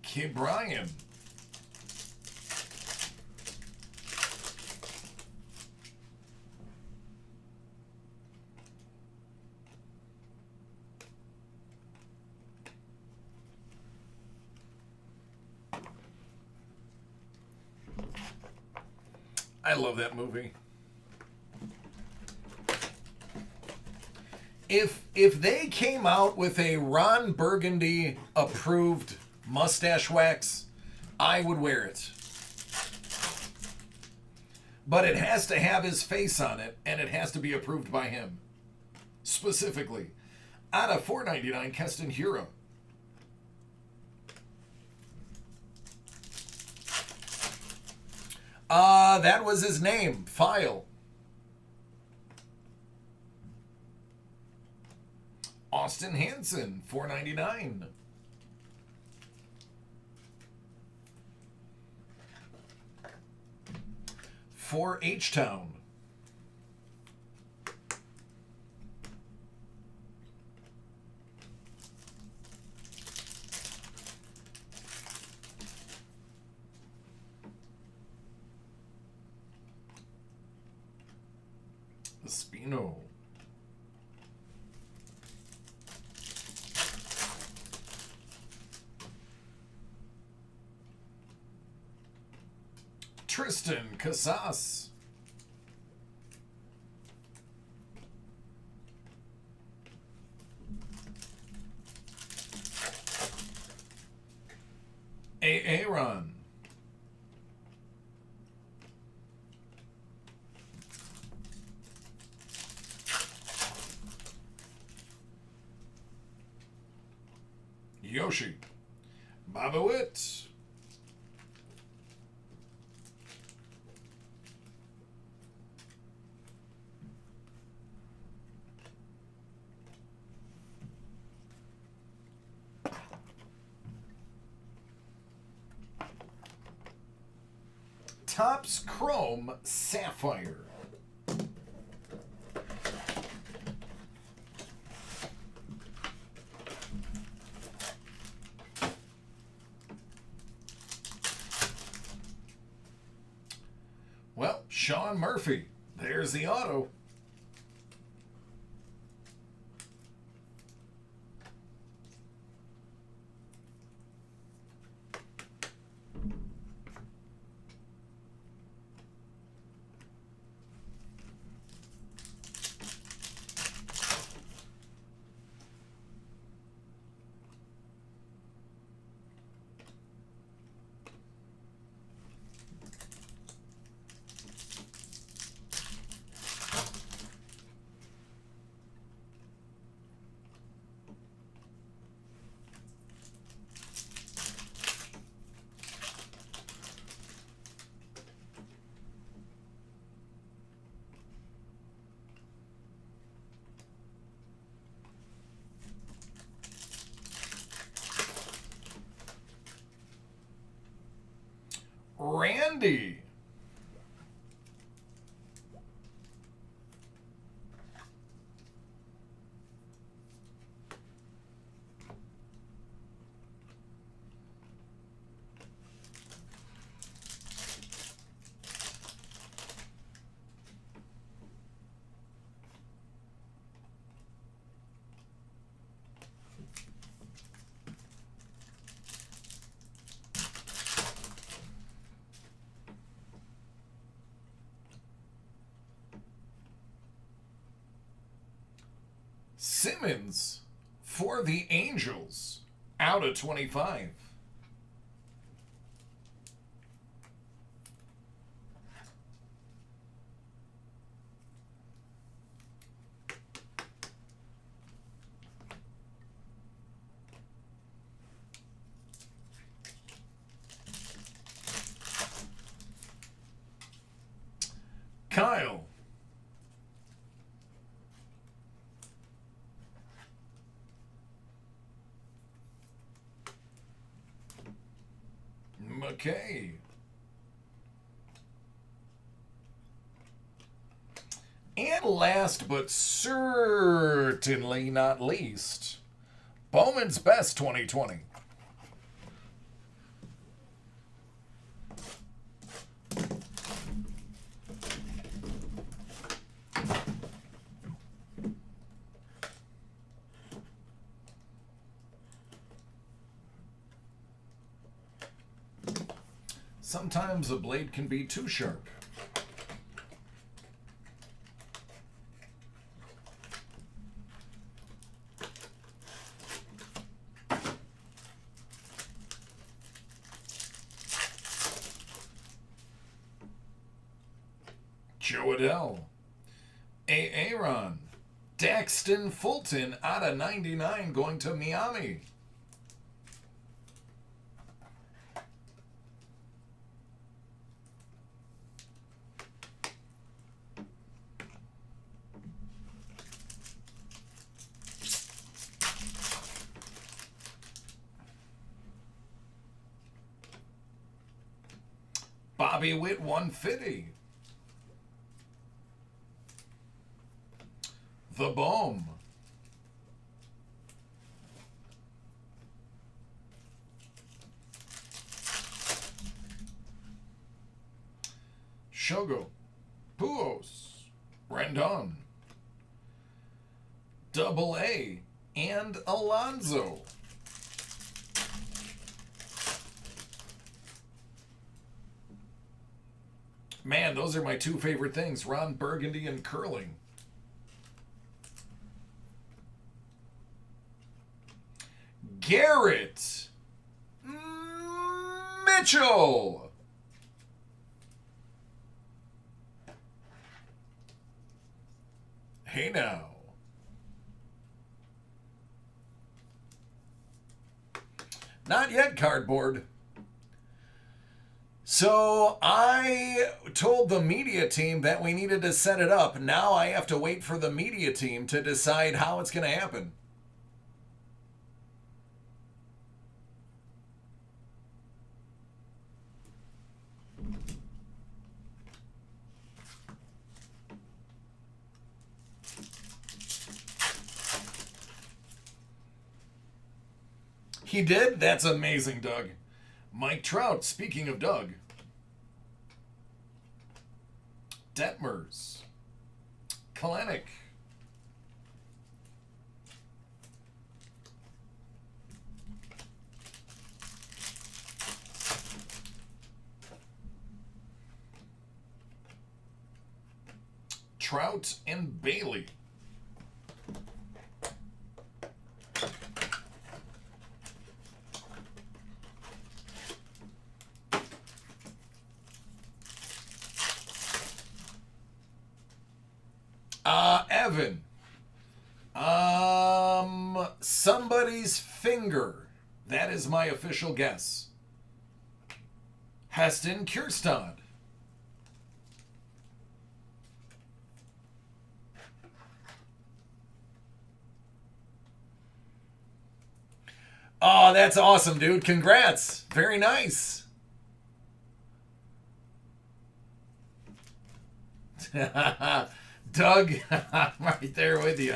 Kid Brian. I love that movie. If they came out with a Ron Burgundy approved mustache wax, I would wear it. But it has to have his face on it, and it has to be approved by him. Specifically. Out of $4.99, Keston Hura. That was his name. File. Austin Hanson, $4.99. For H-Town. Espino. Tristan Casas. Aaron. Yoshi. Bobowit. Topps Chrome Sapphire. Well, Sean Murphy. There's the auto. Andy. Simmons for the Angels, out of 25. Kyle. McKay. And last but certainly not least, Bowman's Best 2020. Sometimes a blade can be too sharp. Joe Adell. Aaron. Daxton Fulton out of 99 going to Miami. Bobby Witt 150. The Bohm. Shogo. Puos. Rendon. Double A. And Alonzo. Man, those are my two favorite things, Ron Burgundy and curling. Garrett Mitchell. Hey now. Not yet, cardboard. So I told the media team that we needed to set it up. Now I have to wait for the media team to decide how it's going to happen. He did? That's amazing, Doug. Mike Trout, speaking of Doug. Detmers. Kalanick. Trout and Bailey. Evan. Somebody's finger. That is my official guess. Heston Kjerstad. Oh, that's awesome, dude. Congrats. Very nice. Doug, I'm right there with you.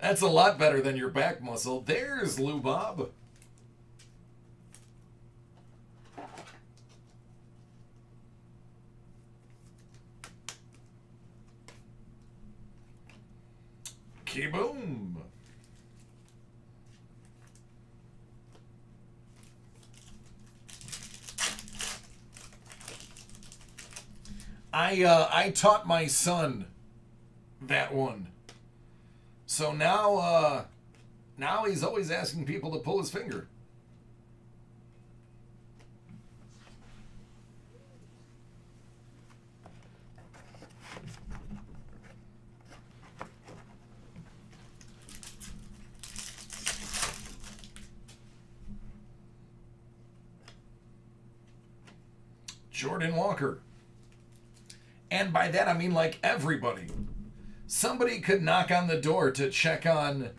That's a lot better than your back muscle. There's Lou Bob. Kaboom. I taught my son that one. So now he's always asking people to pull his finger. Jordan Walker. And by that I mean like everybody. Somebody could knock on the door to check on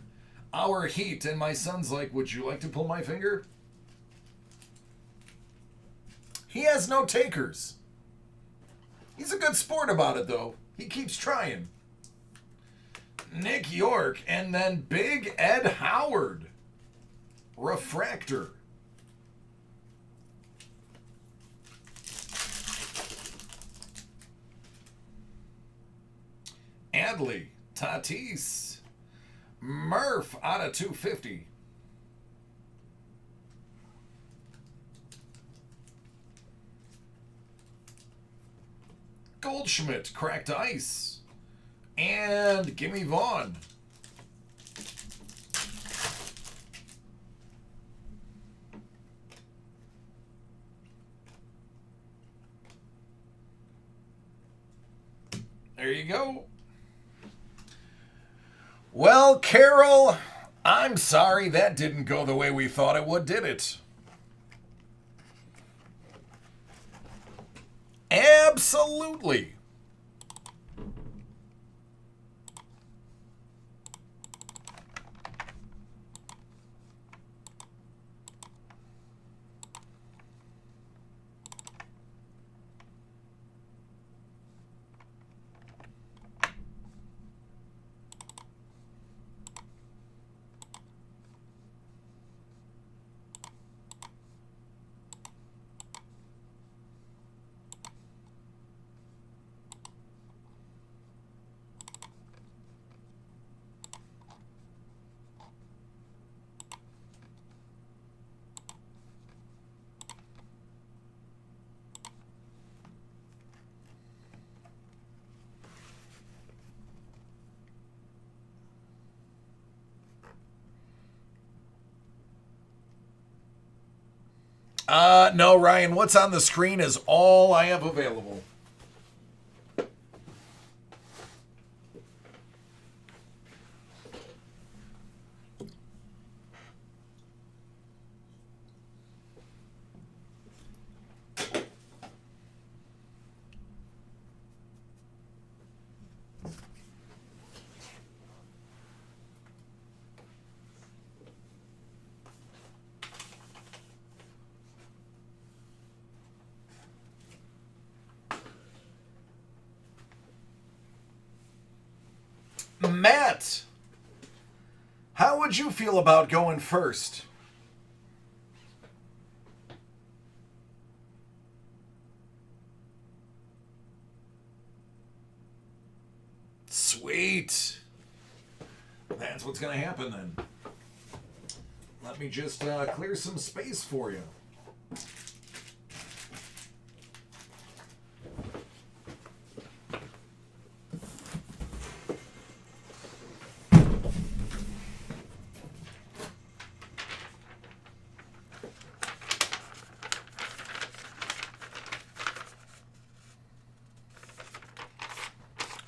our heat, and my son's like, would you like to pull my finger? He has no takers. He's a good sport about it, though. He keeps trying. Nick York, and then Big Ed Howard. Refractor. Adley, Tatis, Murph out of 250. Goldschmidt, cracked ice. And Gimme Vaughn. There you go. Well, Carol, I'm sorry that didn't go the way we thought it would, did it? Absolutely. No, Ryan, what's on the screen is all I have available. Matt, how would you feel about going first? Sweet. That's what's going to happen then. Let me just clear some space for you.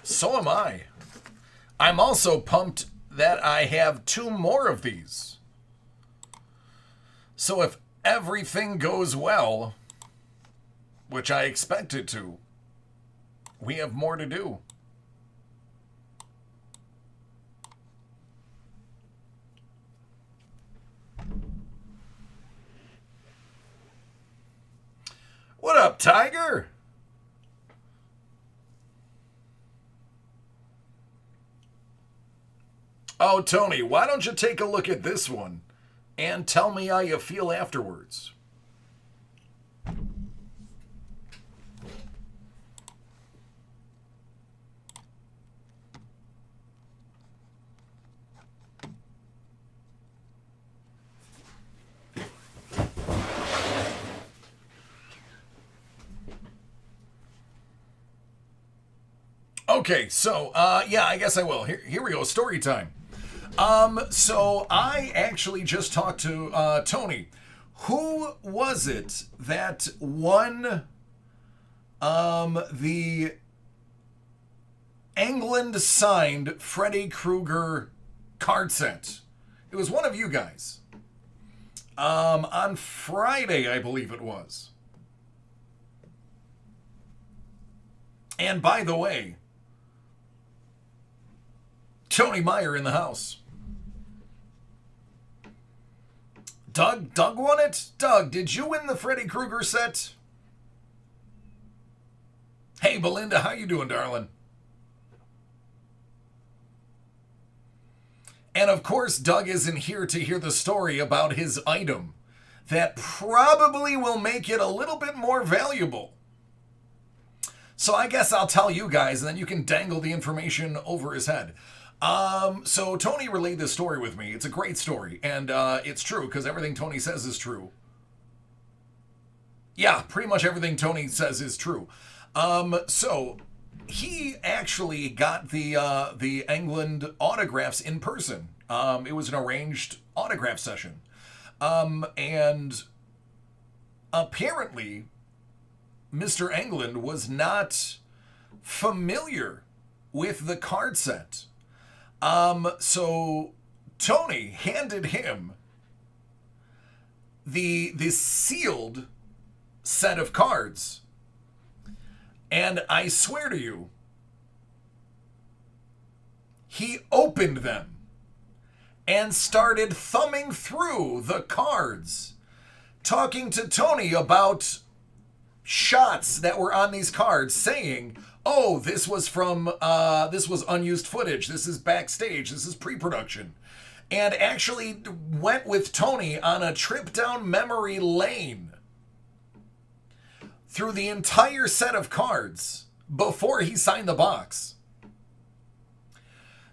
So am I. I'm also pumped that I have 2 more of these. So if everything goes well, which I expect it to, we have more to do. What up, Tiger? Oh, Tony, why don't you take a look at this one and tell me how you feel afterwards? Okay, so, yeah, I guess I will. Here we go, story time. So I actually just talked to Tony. Who was it that won the England signed Freddy Krueger card set? It was one of you guys. On Friday, I believe it was. And by the way, Tony Meyer in the house. Doug won it? Doug, did you win the Freddy Krueger set? Hey, Belinda, how you doing, darling? And of course, Doug isn't here to hear the story about his item that probably will make it a little bit more valuable. So I guess I'll tell you guys, and then you can dangle the information over his head. So Tony relayed this story with me. It's a great story, and it's true, because everything Tony says is true. Yeah, pretty much everything Tony says is true. So he actually got the England autographs in person. It was an arranged autograph session. And apparently, Mr. England was not familiar with the card set. So Tony handed him the sealed set of cards. And I swear to you, he opened them and started thumbing through the cards, talking to Tony about shots that were on these cards, saying, oh, this was unused footage, this is backstage, this is pre-production, and actually went with Tony on a trip down memory lane through the entire set of cards before he signed the box.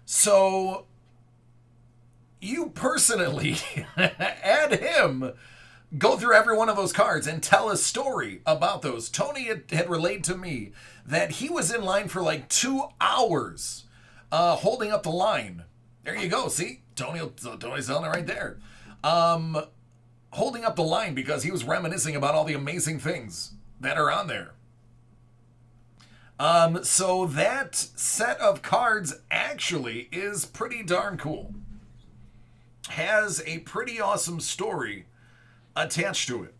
So you personally had him go through every one of those cards and tell a story about those. Tony had relayed to me that he was in line for like 2 hours holding up the line. There you go. See? Tony's telling it right there. Holding up the line because he was reminiscing about all the amazing things that are on there. So that set of cards actually is pretty darn cool. Has a pretty awesome story attached to it.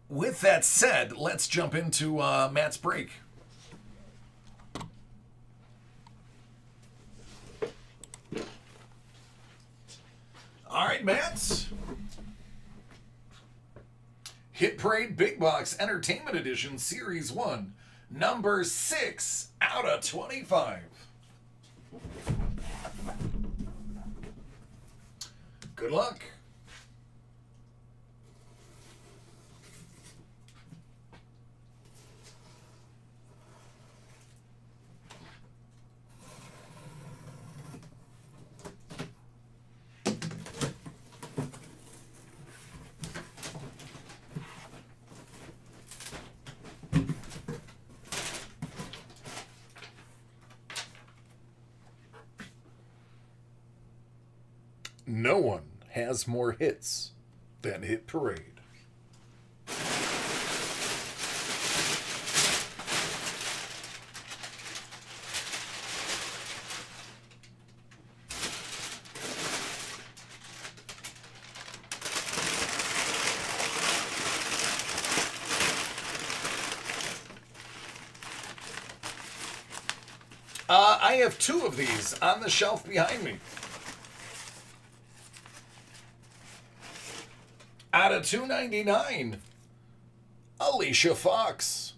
With that said, let's jump into Matt's break. All right, Matt. Hit Parade Big Box Entertainment Edition Series 1, number 6 out of 25. Good luck. No one has more hits than Hit Parade. I have 2 of these on the shelf behind me. Out of 299, Alicia Fox.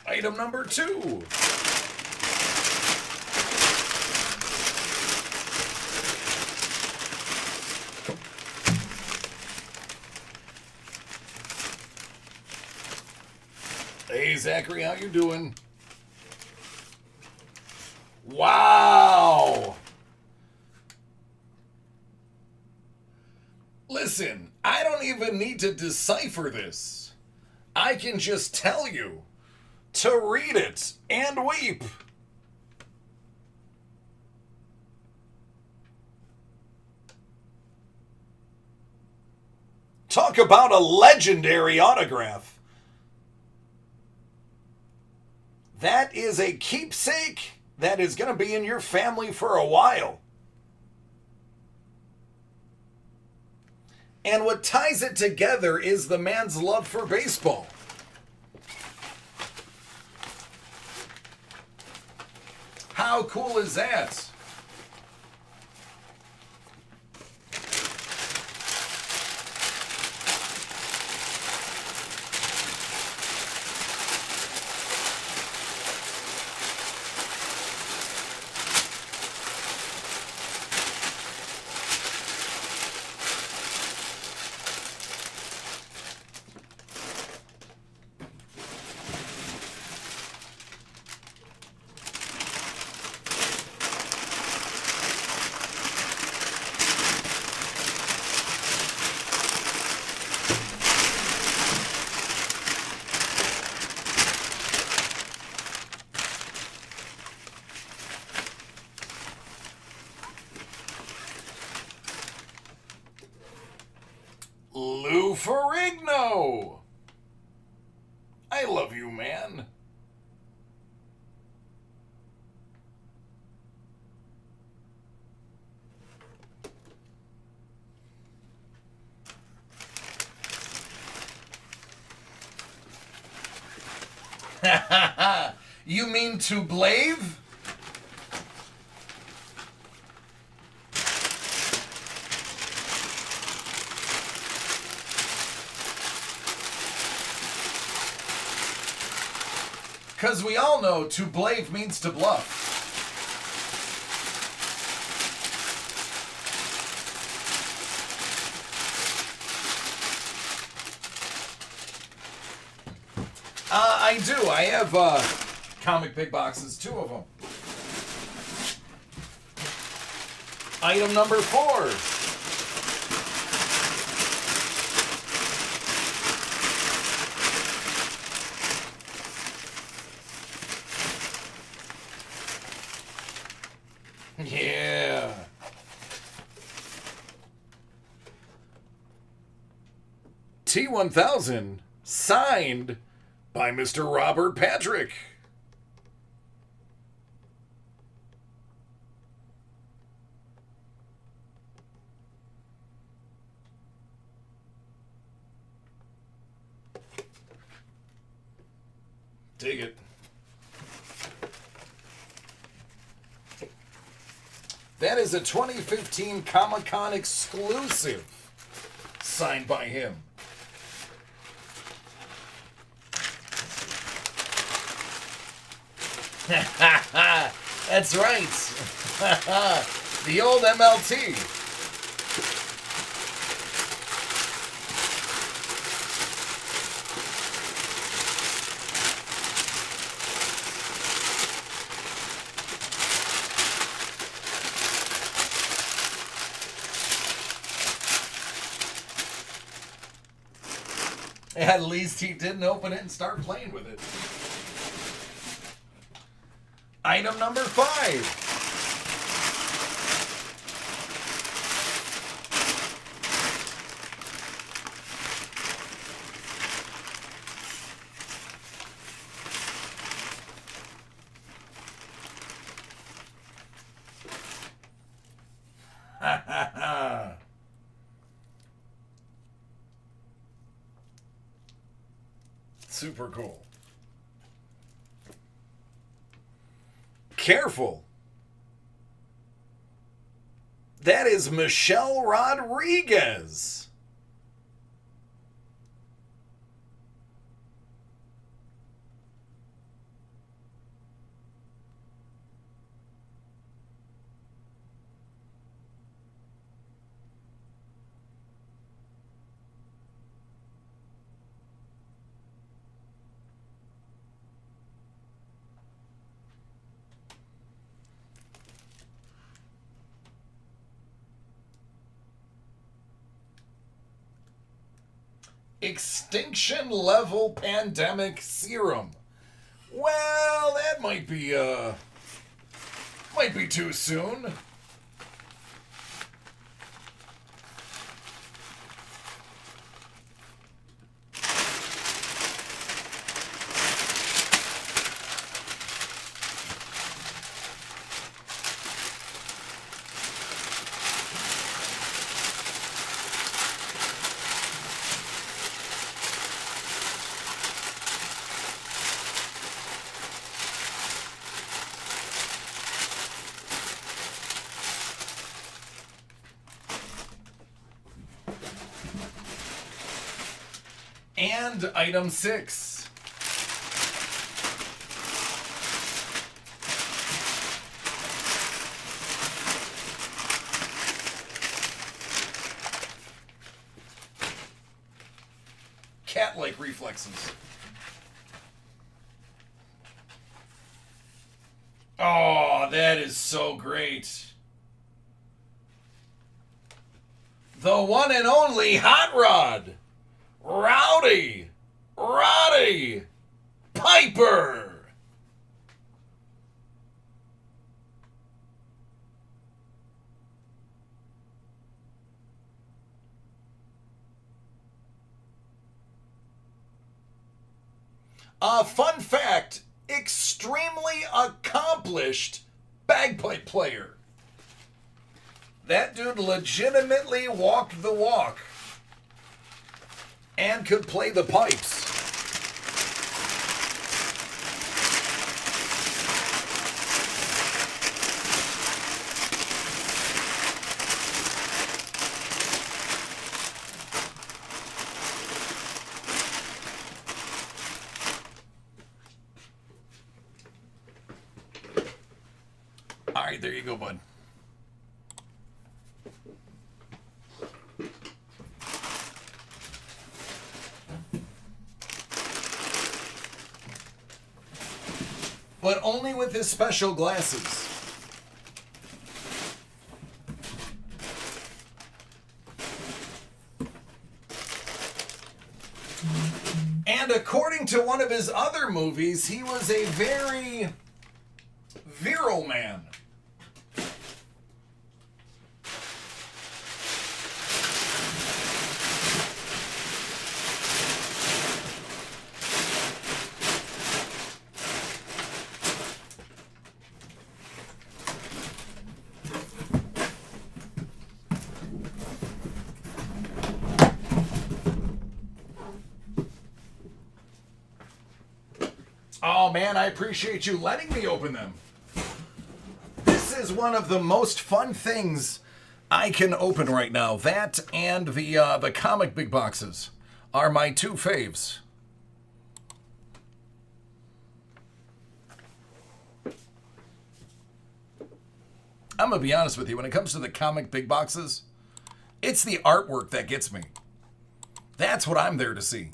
Item number 2. Hey, Zachary, how you doing? Wow! Listen, I don't even need to decipher this. I can just tell you to read it and weep. Talk about a legendary autograph. That is a keepsake that is going to be in your family for a while. And what ties it together is the man's love for baseball. How cool is that? Lou Ferrigno. I love you, man. You mean to blave? Because we all know to blave means to bluff. I do. I have comic big boxes, 2 of them. Item number 4. Yeah. T1000 signed by Mr. Robert Patrick. Dig it. That is a 2015 Comic-Con exclusive signed by him. That's right. The old MLT. At least he didn't open it and start playing with it. Item number 5. super cool. Careful. That is Michelle Rodriguez. Extinction level pandemic serum. Well, that might be too soon. And item 6. Cat-like reflexes. Oh, that is so great. The one and only Hot Rod. Roddy Piper. Fun fact, extremely accomplished bagpipe player. That dude legitimately walked the walk and could play the pipes. All right, there you go, bud. But only with his special glasses. And according to one of his other movies, he was a very virile man. Oh man, I appreciate you letting me open them. This is one of the most fun things I can open right now. That and the comic big boxes are my two faves. I'm gonna be honest with you, when it comes to the comic big boxes, it's the artwork that gets me. That's what I'm there to see.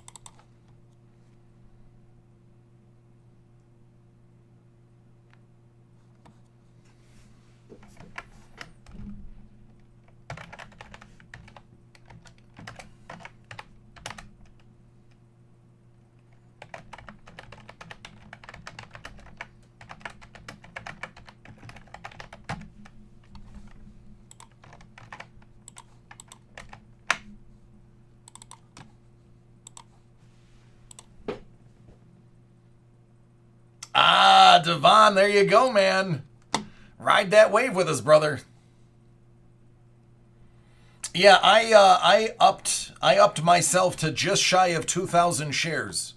Ah, Devon, there you go, man. Ride that wave with us, brother. Yeah, I upped myself to just shy of 2,000 shares.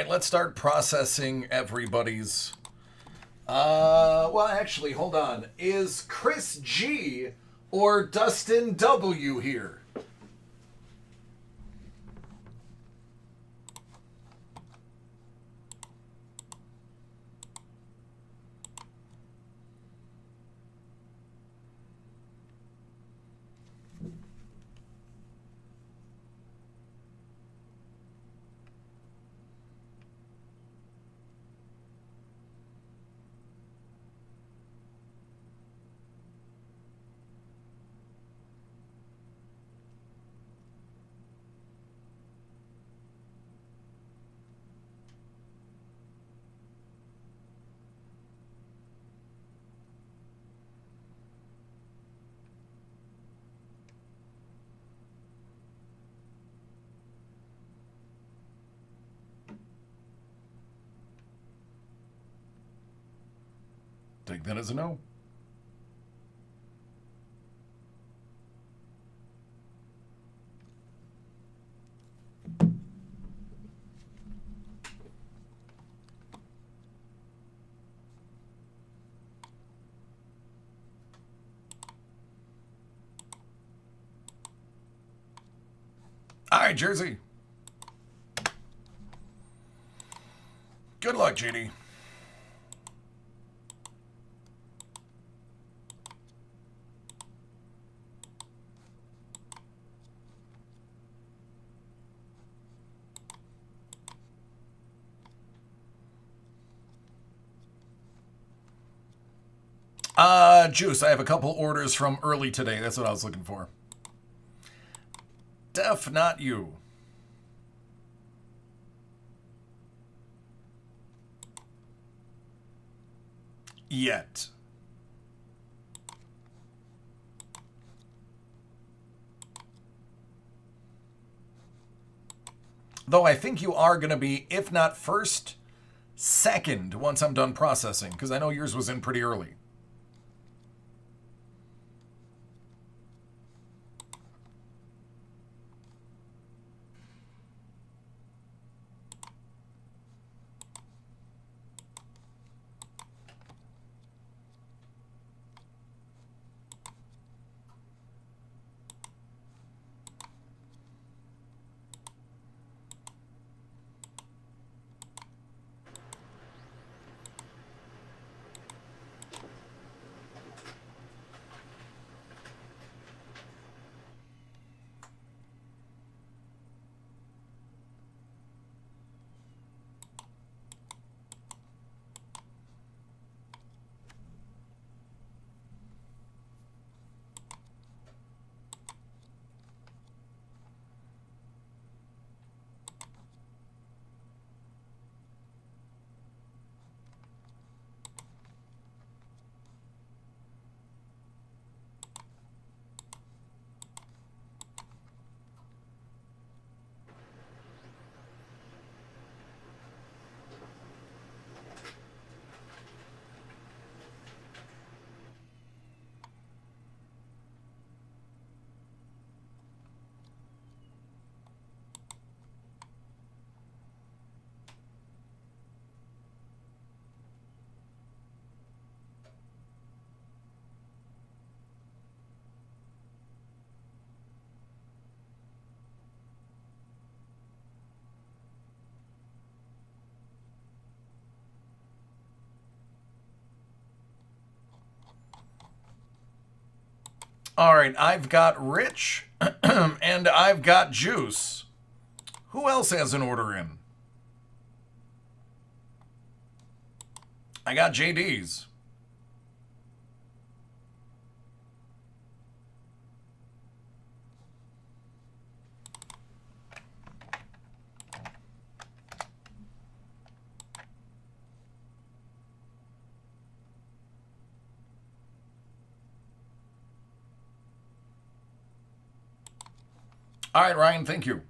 right, let's start processing everybody's. Well, actually, hold on. Is Chris G or Dustin W here? Take that as a no. All right, Jersey. Good luck, JD. Juice, I have a couple orders from early today. That's what I was looking for. Def, not you. Yet. Though I think you are going to be, if not first, second once I'm done processing, because I know yours was in pretty early. All right, I've got Rich and I've got Juice. Who else has an order in? I got JD's. All right, Ryan, thank you.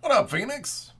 What up, Phoenix?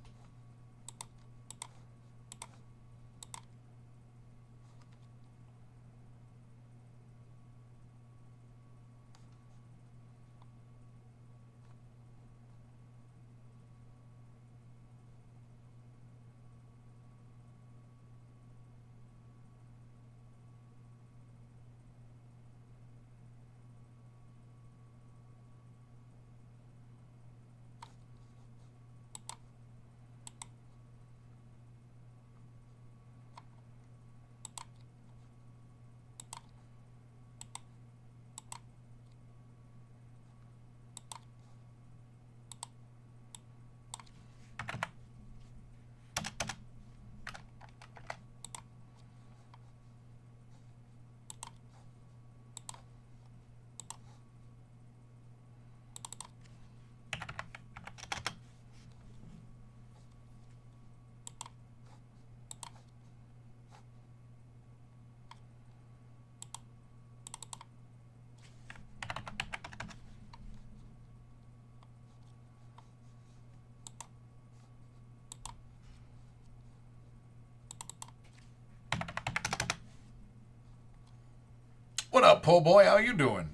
What up, po' boy? How you doing?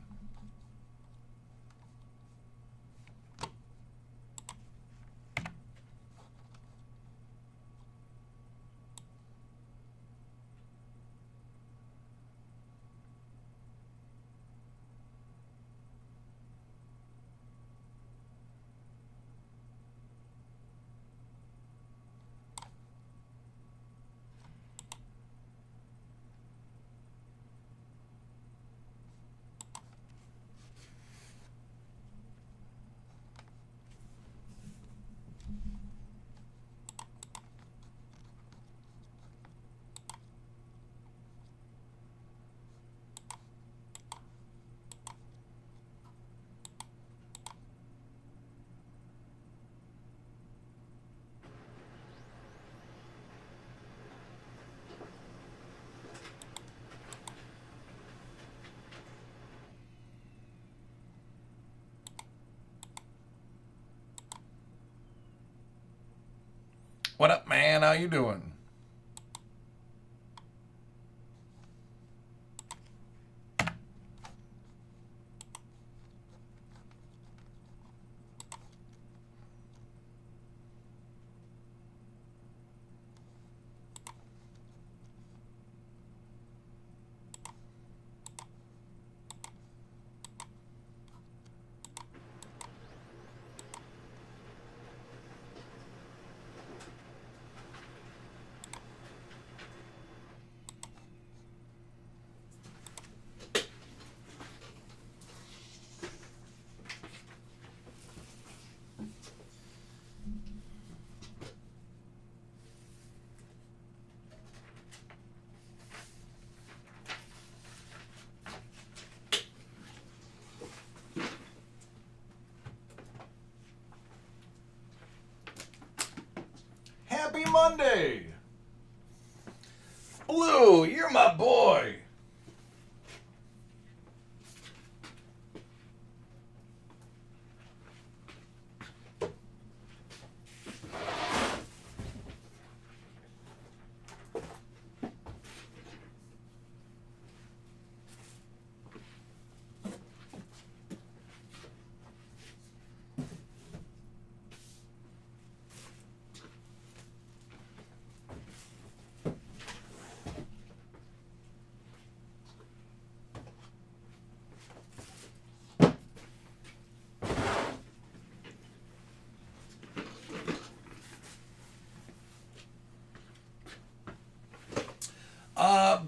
What up, man? How you doing? Happy Monday! Blue, you're my boy!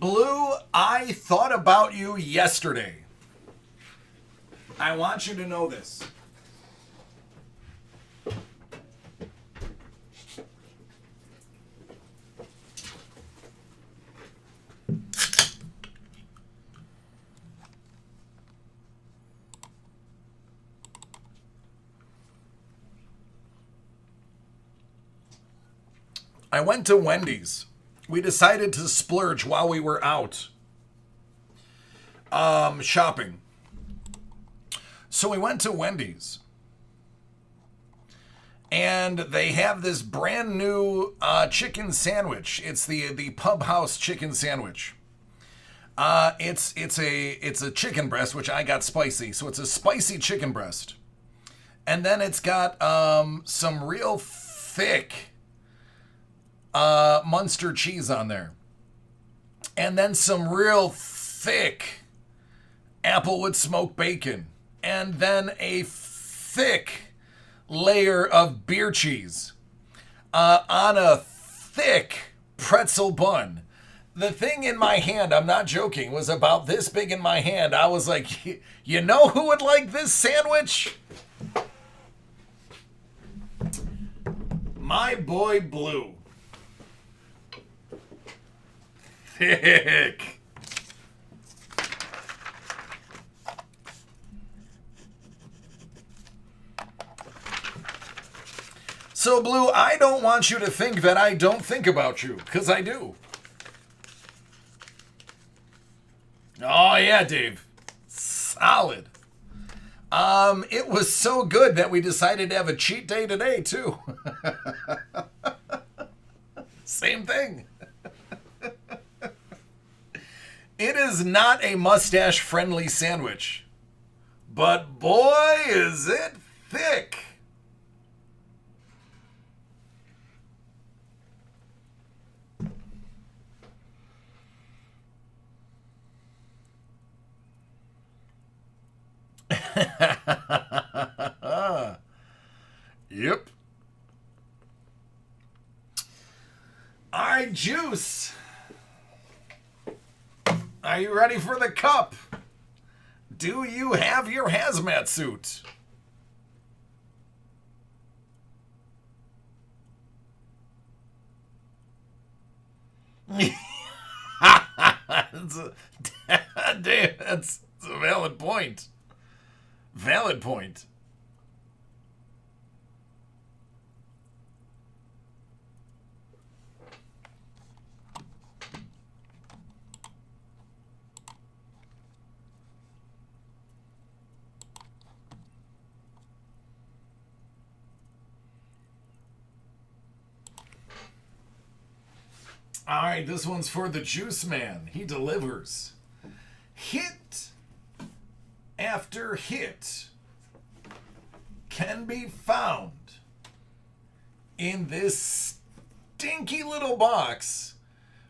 Blue, I thought about you yesterday. I want you to know this. I went to Wendy's. We decided to splurge while we were out shopping. So we went to Wendy's. and they have this brand new chicken sandwich. It's the Pub House chicken sandwich. It's a chicken breast, which I got spicy, so it's a spicy chicken breast, and then it's got some real thick Munster cheese on there, and then some real thick applewood smoked bacon, and then a thick layer of beer cheese on a thick pretzel bun. The thing in my hand, I'm not joking, was about this big in my hand. I was like, you know who would like this sandwich? My boy Blue. Thick. So, Blue, I don't want you to think that I don't think about you, because I do. Oh, yeah, Dave. Solid. It was so good that we decided to have a cheat day today, too. Same thing. It is not a mustache-friendly sandwich, but boy, is it thick. Yep. All right, Juice. Are you ready for the cup? Do you have your hazmat suit? Damn, that's a valid point. Valid point. All right, this one's for the Juice Man. He delivers. Hit after hit can be found in this stinky little box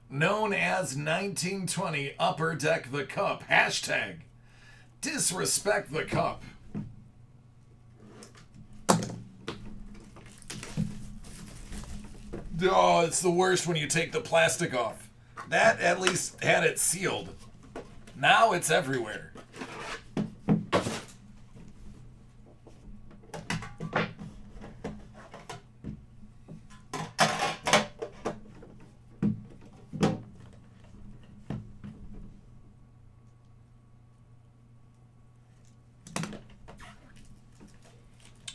known as 1920 Upper Deck the Cup. Hashtag disrespect the cup. Oh, it's the worst when you take the plastic off. That at least had it sealed. Now it's everywhere.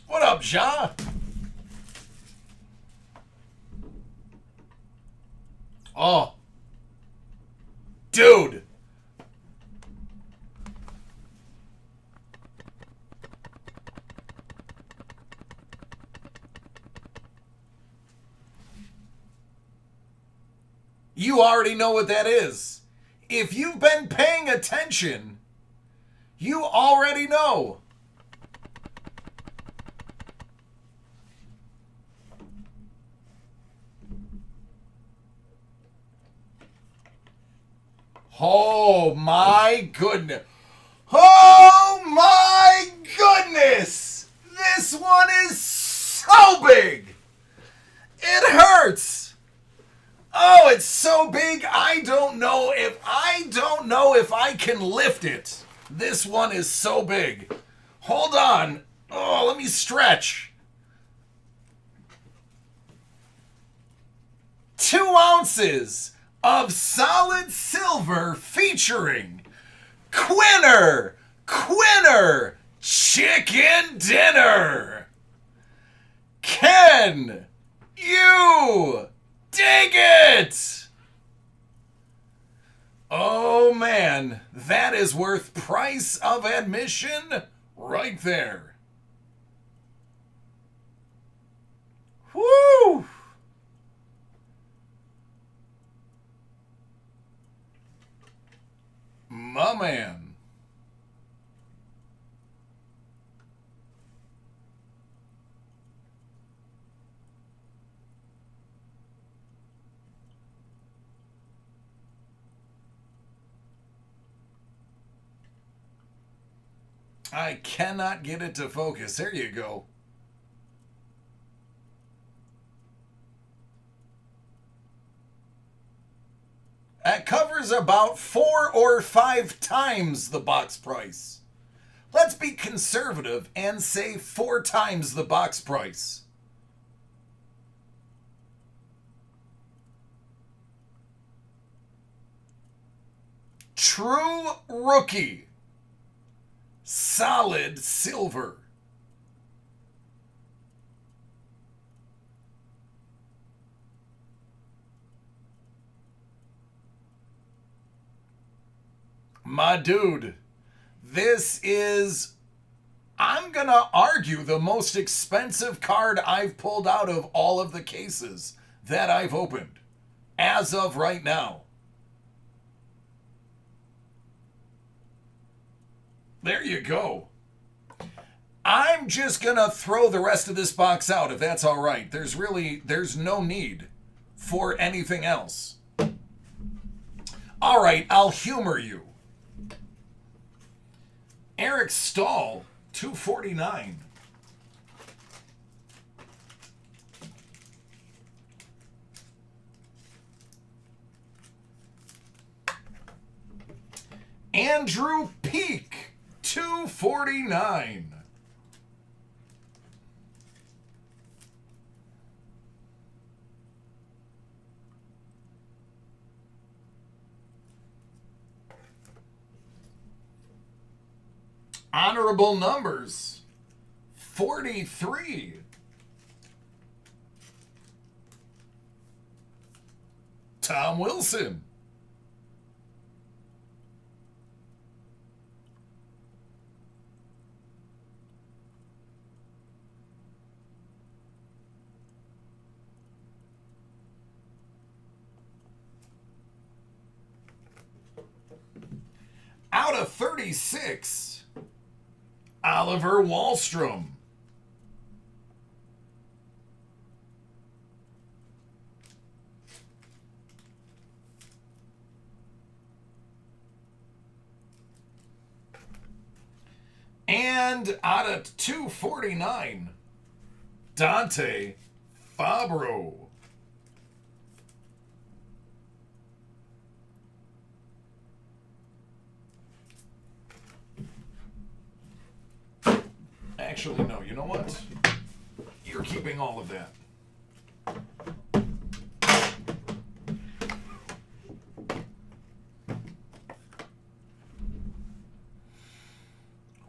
What up, Ja? Oh. Dude. You already know what that is. If you've been paying attention, you already know. Oh my goodness. Oh my goodness. This one is so big. It hurts. Oh, it's so big. I don't know if I can lift it. This one is so big. Hold on. Oh, let me stretch. 2 ounces of solid silver featuring Quinner Chicken Dinner. Can you dig it? Oh man, that is worth price of admission right there. My man. I cannot get it to focus. There you go. That covers about 4 or 5 times the box price. Let's be conservative and say 4 times the box price. True rookie. Solid silver. My dude, this is, I'm gonna argue, the most expensive card I've pulled out of all of the cases that I've opened as of right now. There you go. I'm just gonna throw the rest of this box out if that's all right. There's no need for anything else. All right, I'll humor you. Eric Stahl, 249. Andrew Peak, 249. Honorable numbers, 43. Tom Wilson. Out of 36, Oliver Wahlstrom. And out of 249, Dante Fabro. Actually, no, you know what? You're keeping all of that.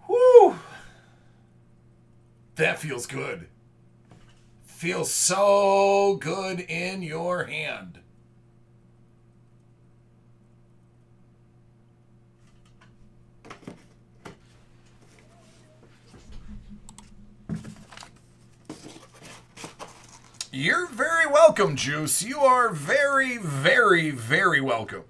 Whew! That feels good. Feels so good in your hand. You're very welcome, Juice. You are very, very, very welcome.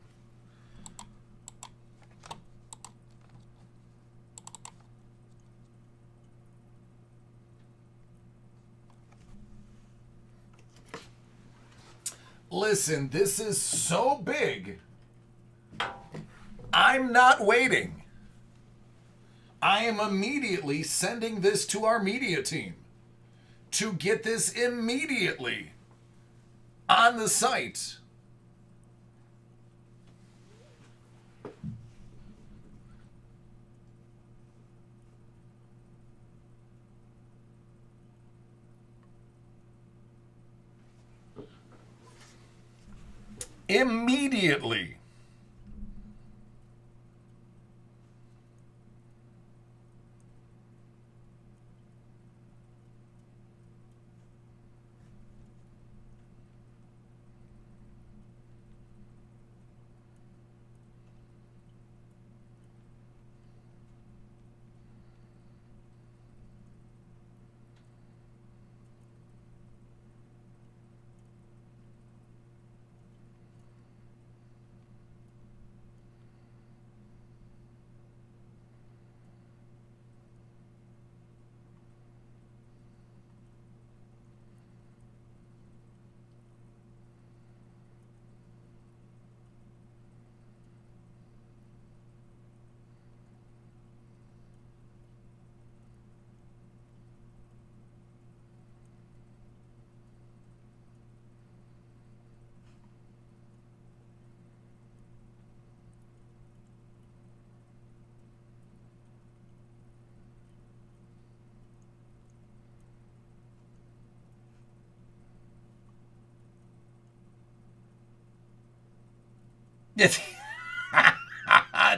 Listen, this is so big. I'm not waiting. I am immediately sending this to our media team to get this immediately on the site. Immediately.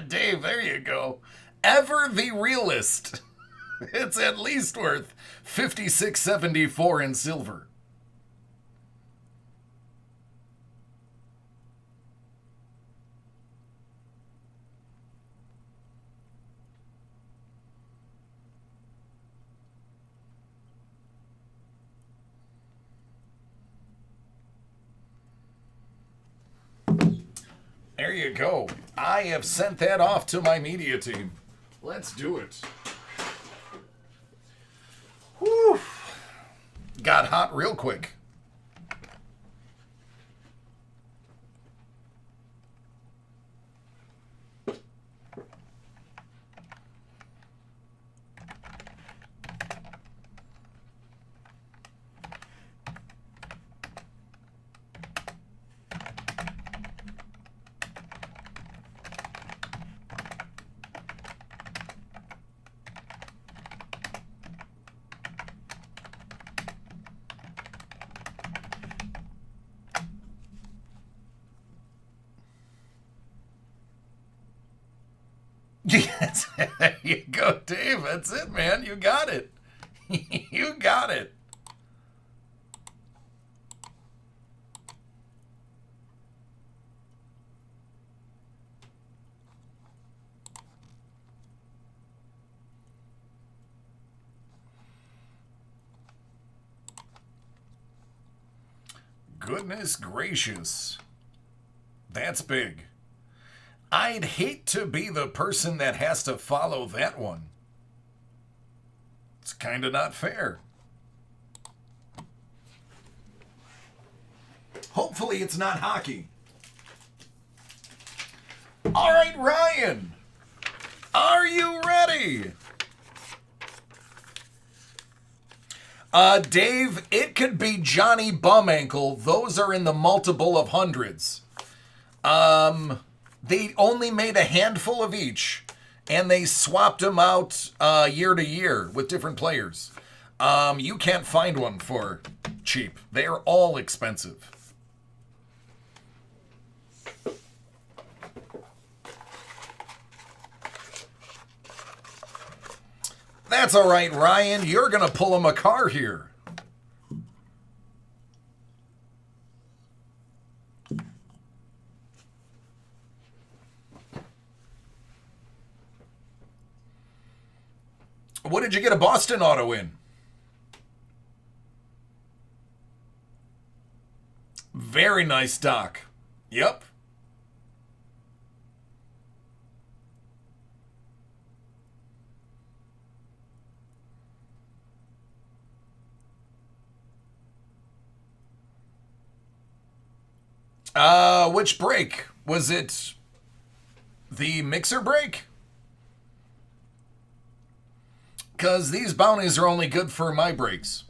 Dave, there you go. Ever the realist. It's at least worth 56.74 in silver. There you go. I have sent that off to my media team. Let's do it. Whew. Got hot real quick. Yes, there you go, Dave. That's it, man. You got it. You got it. Goodness gracious. That's big. I'd hate to be the person that has to follow that one. It's kind of not fair. Hopefully it's not hockey. All right, Ryan. Are you ready? Dave, it could be Johnny Bum Ankle. Those are in the multiple of hundreds. They only made a handful of each, and they swapped them out year to year with different players. You can't find one for cheap. They're all expensive. That's all right, Ryan. You're going to pull him a car here. What did you get a Boston auto in? Very nice, Doc. Yep. Which break? Was it the mixer break? Because these bounties are only good for my breaks.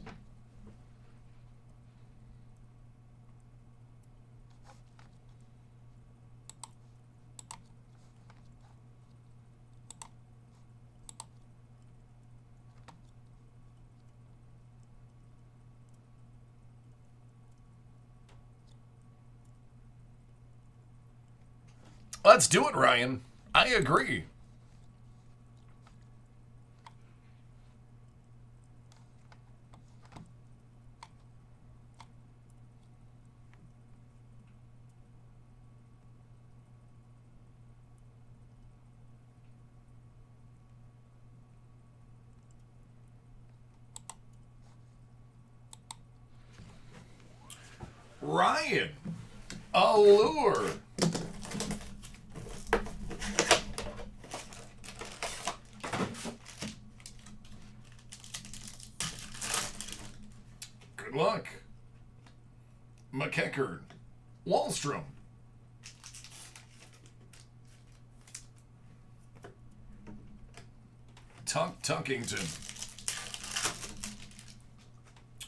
Let's do it, Ryan. I agree. Ryan, Allure. Good luck. McEachern, Wallstrom. Tuckington.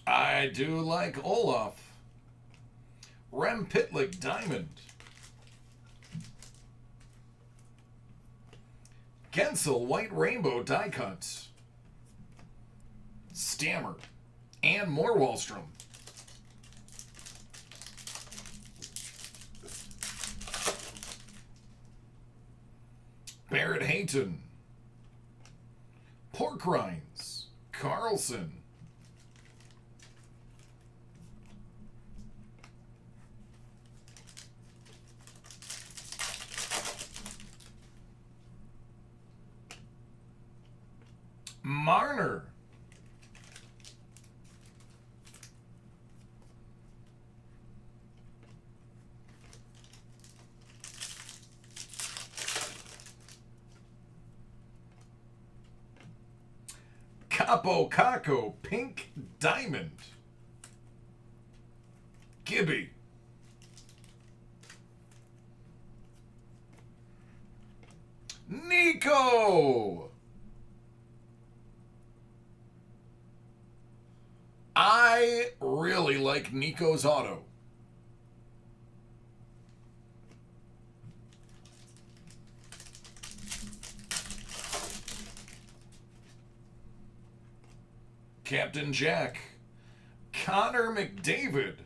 I do like Olaf. Rem Pitlick Diamond. Gensel White Rainbow Die Cut. Stammer. And more Wallstrom. Barrett Hayton. Pork rinds. Carlson. Marner. Capo Caco, Pink Diamond. Gibby. Nico. I really like Nico's auto. Captain Jack. Connor McDavid.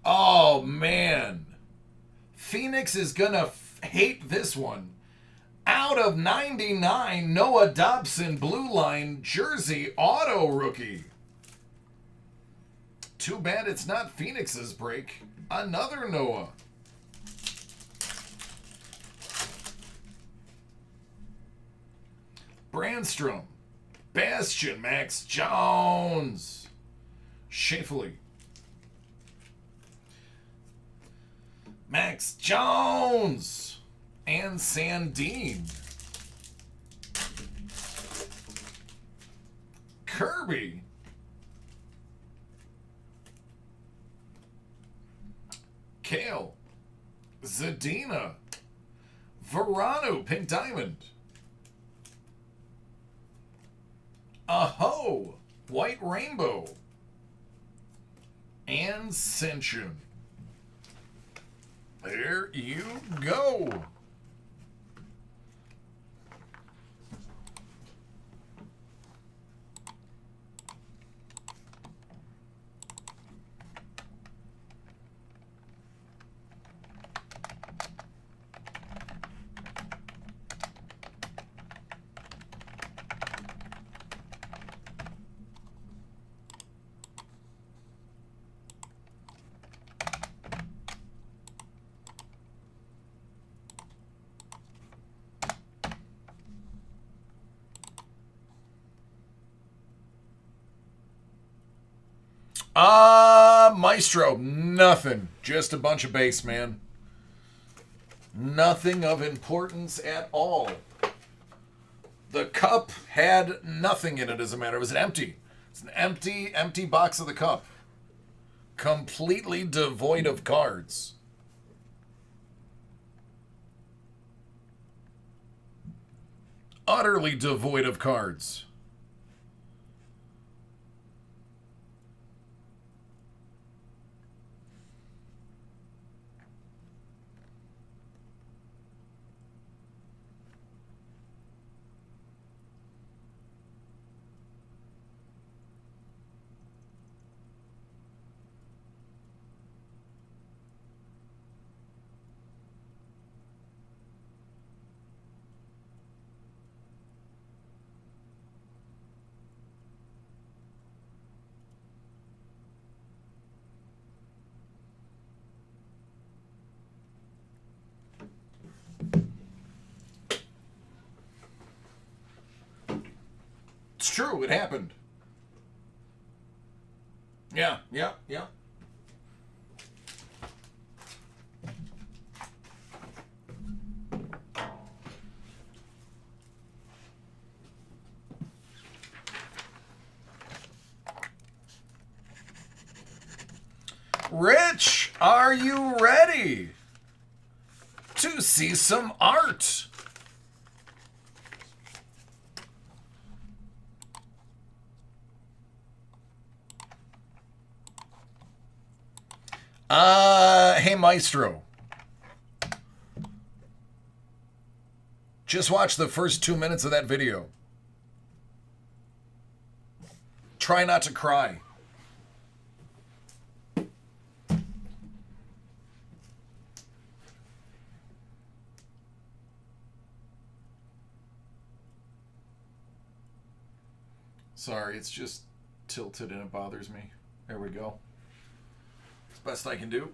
Oh, man. Phoenix is gonna hate this one. Out of 99, Noah Dobson, blue line, jersey, auto rookie. Too bad it's not Phoenix's break. Another Noah. Brandstrom. Bastion, Max Jones. Shafley. Max Jones. And Sandine. Kirby. Kale. Zadina. Verano, Pink Diamond. Aho, White Rainbow. And Ascension. There you go. Maestro, nothing. Just a bunch of base, man. Nothing of importance at all. The cup had nothing in it, as a matter. It was empty. It's an empty box of the cup. Completely devoid of cards. Utterly devoid of cards. It's true, it happened. Yeah. Rich, are you ready to see some art? Hey, Maestro. Just watch the first 2 minutes of that video. Try not to cry. Sorry, it's just tilted and it bothers me. There we go. It's the best I can do.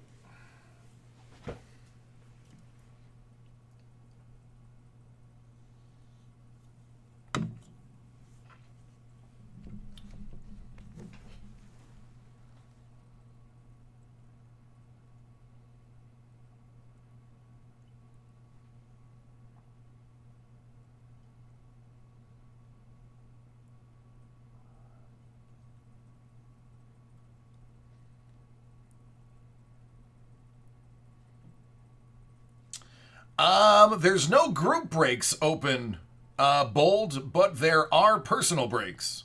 There's no group breaks open, Bold, but there are personal breaks.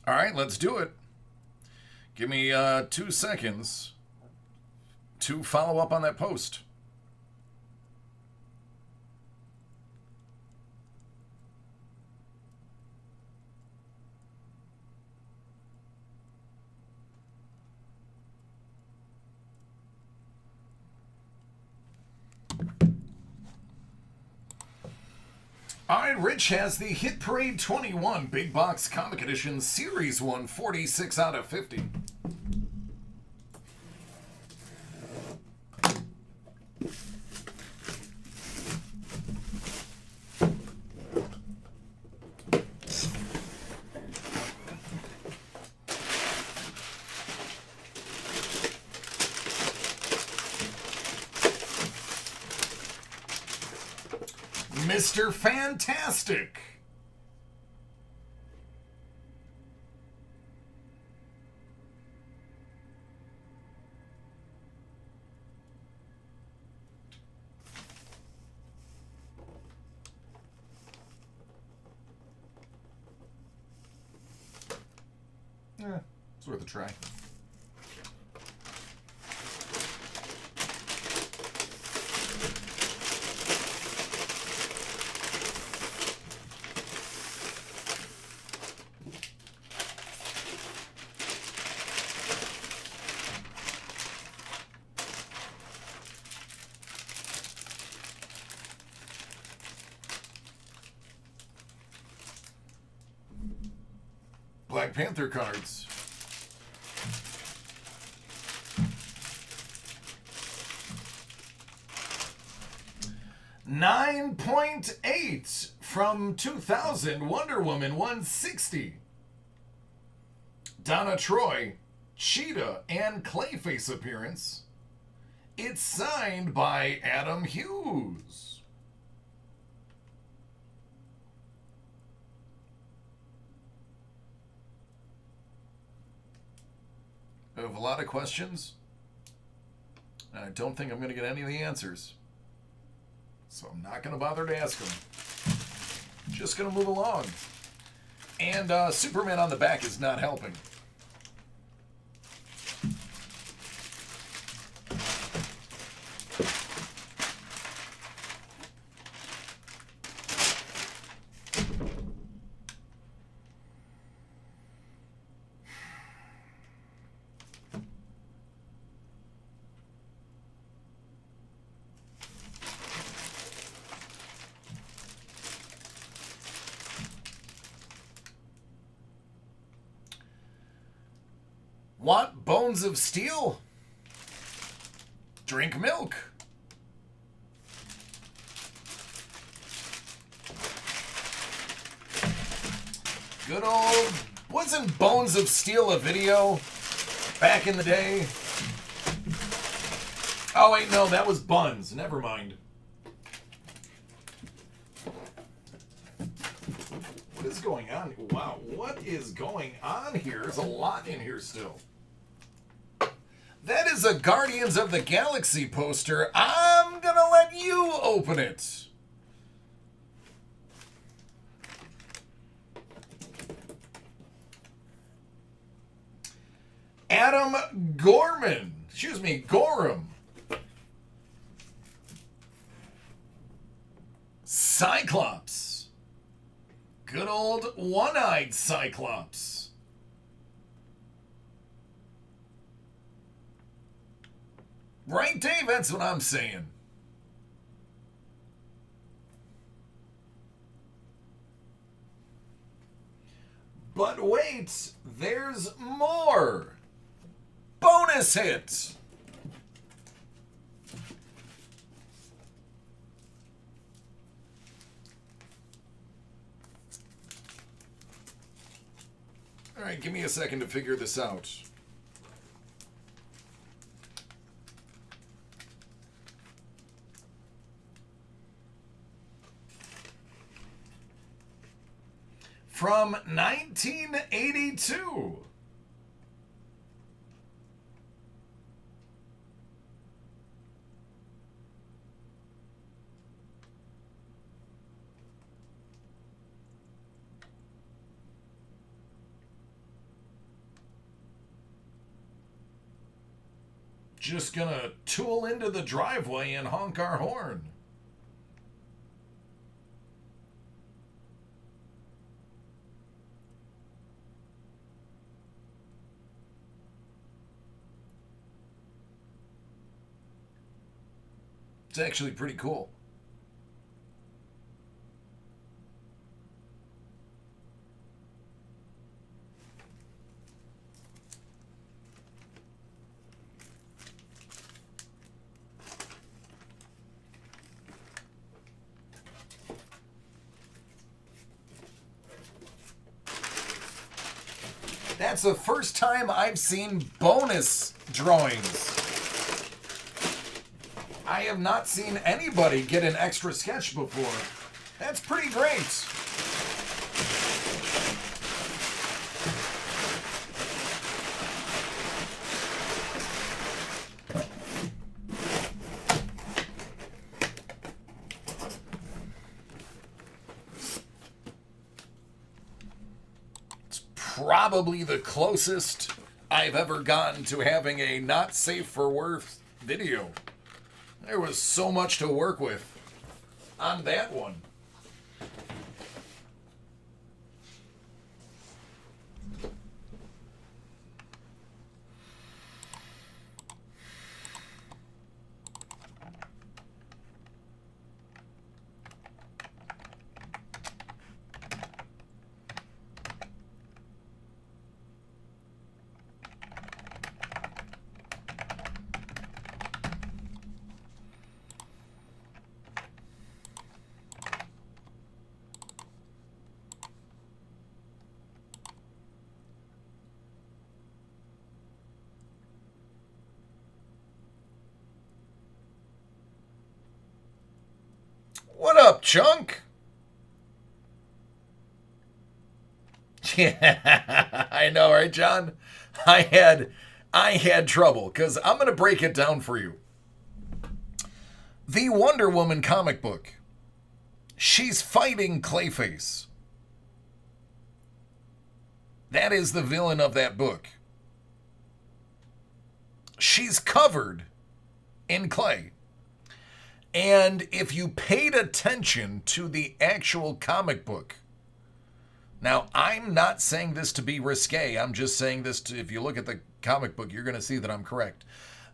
All right, let's do it. Give me 2 seconds to follow up on that post. All right, Rich has the Hit Parade 21 Big Box Comic Edition Series 1, 46 out of 50. Mr. Fantastic. It's worth a try. Black Panther cards. .8 from 2000 Wonder Woman 160. Donna Troy, Cheetah, and Clayface appearance. It's signed by Adam Hughes. I have a lot of questions. I don't think I'm going to get any of the answers. So I'm not going to bother to ask them. Just going to move along. And Superman on the back is not helping. Want bones of steel? Drink milk. Good old... Wasn't Bones of Steel a video back in the day? Oh, wait, no, that was Buns. Never mind. What is going on? Wow, what is going on here? There's a lot in here still. That is a Guardians of the Galaxy poster. I'm gonna let you open it. Adam Gorman. Excuse me, Gorham. Cyclops. Good old one-eyed Cyclops. Right, Dave? That's what I'm saying. But wait, there's more. Bonus hit. All right, give me a second to figure this out. From 1982. Just gonna tool into the driveway and honk our horn. It's actually pretty cool. That's the first time I've seen bonus drawings. I have not seen anybody get an extra sketch before. That's pretty great. It's probably the closest I've ever gotten to having a not safe for work video. There was so much to work with on that one. What up, Chunk? Yeah, I know, right, John? I had trouble because I'm going to break it down for you. The Wonder Woman comic book. She's fighting Clayface. That is the villain of that book. She's covered in clay. And if you paid attention to the actual comic book, now I'm not saying this to be risque, I'm just saying this to, if you look at the comic book, you're going to see that I'm correct.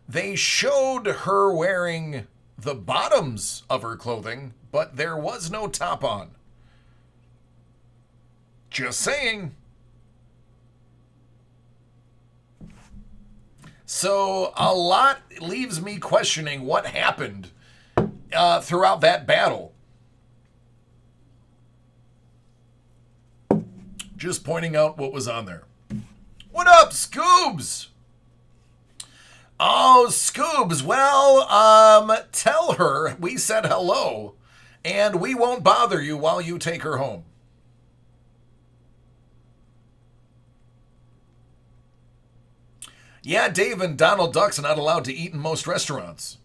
They showed her wearing the bottoms of her clothing, but there was no top on. Just saying. So a lot leaves me questioning what happened throughout that battle. Just pointing out what was on there. What up, Scoobs? Oh, Scoobs. Well, tell her we said hello, and we won't bother you while you take her home. Yeah, Dave and Donald Duck's not allowed to eat in most restaurants.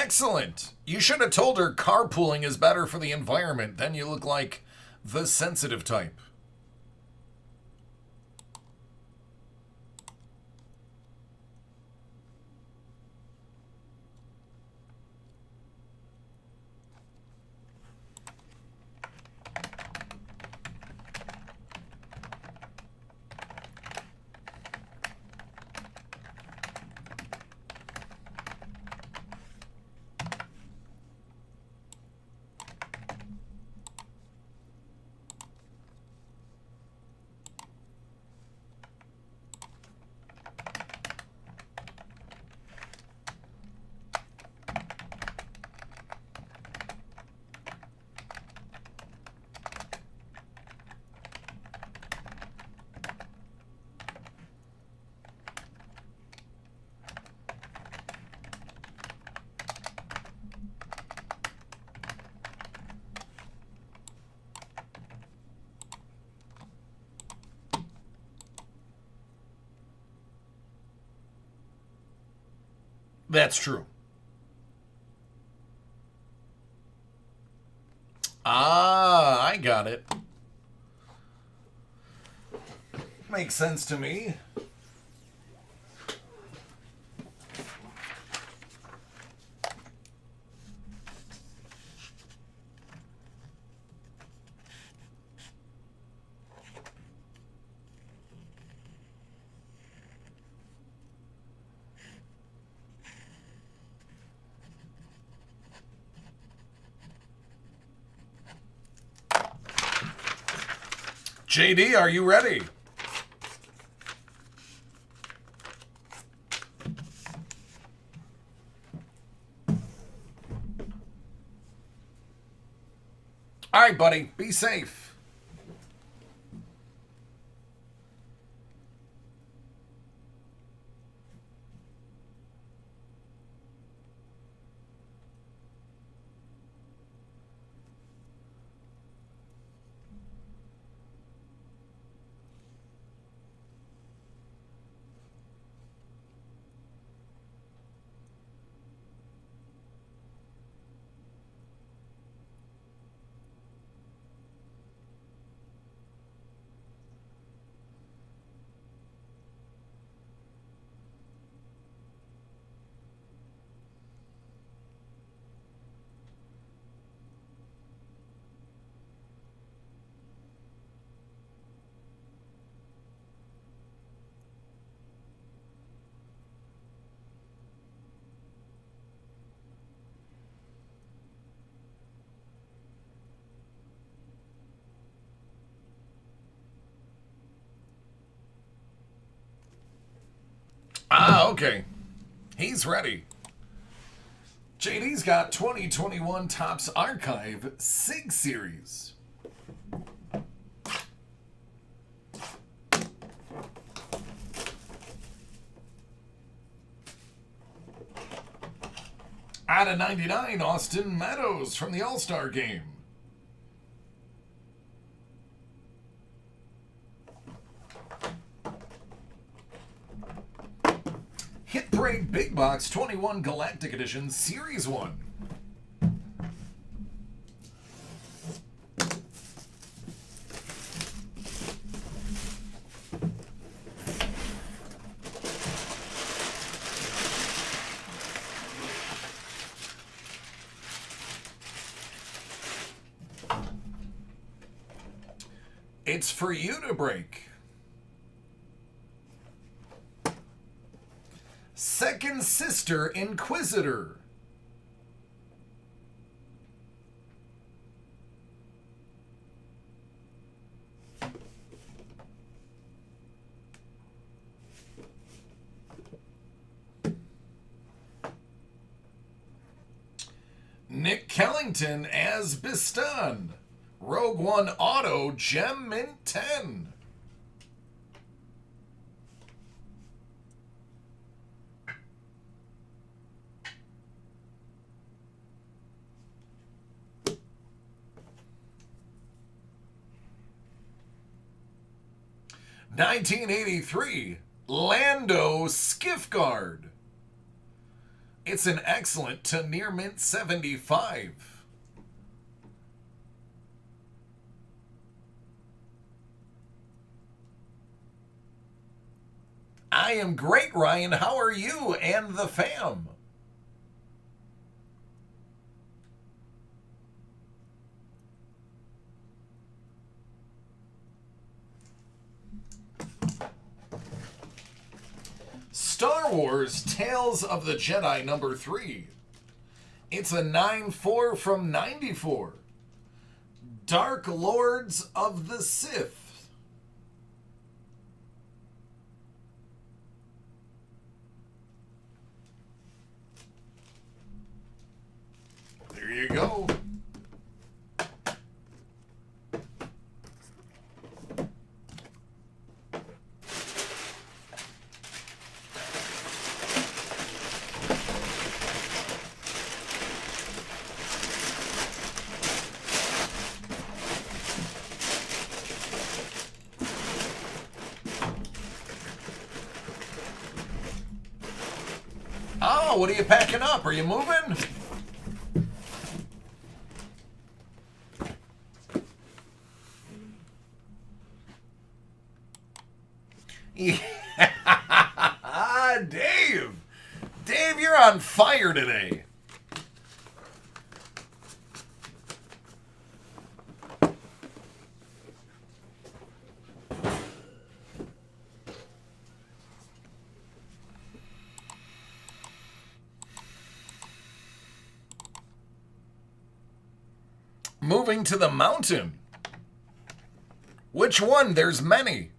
Excellent. You should have told her carpooling is better for the environment. Then you look like the sensitive type. That's true. Ah, I got it. Makes sense to me. JD, are you ready? All right, buddy. Be safe. Ah, okay. He's ready. JD's got 2021 Topps Archive SIG Series. Out of 99, Austin Meadows from the All-Star Game. Hit Parade Big Box 21 Galactic Edition Series 1. It's for you to break. Second Sister Inquisitor. Nick Kellington as Bistan. Rogue One Auto Gem Mint 10. (1983) Lando Skiff Guard. It's an excellent to near mint 75. I am great, Ryan. How are you and the fam? Star Wars Tales of the Jedi #3. It's a 9-4 from 94. Dark Lords of the Sith. There you go. Oh, what are you packing up? Are you moving? Yeah. Dave! Dave, you're on fire today. Moving to the mountain. Which one? There's many.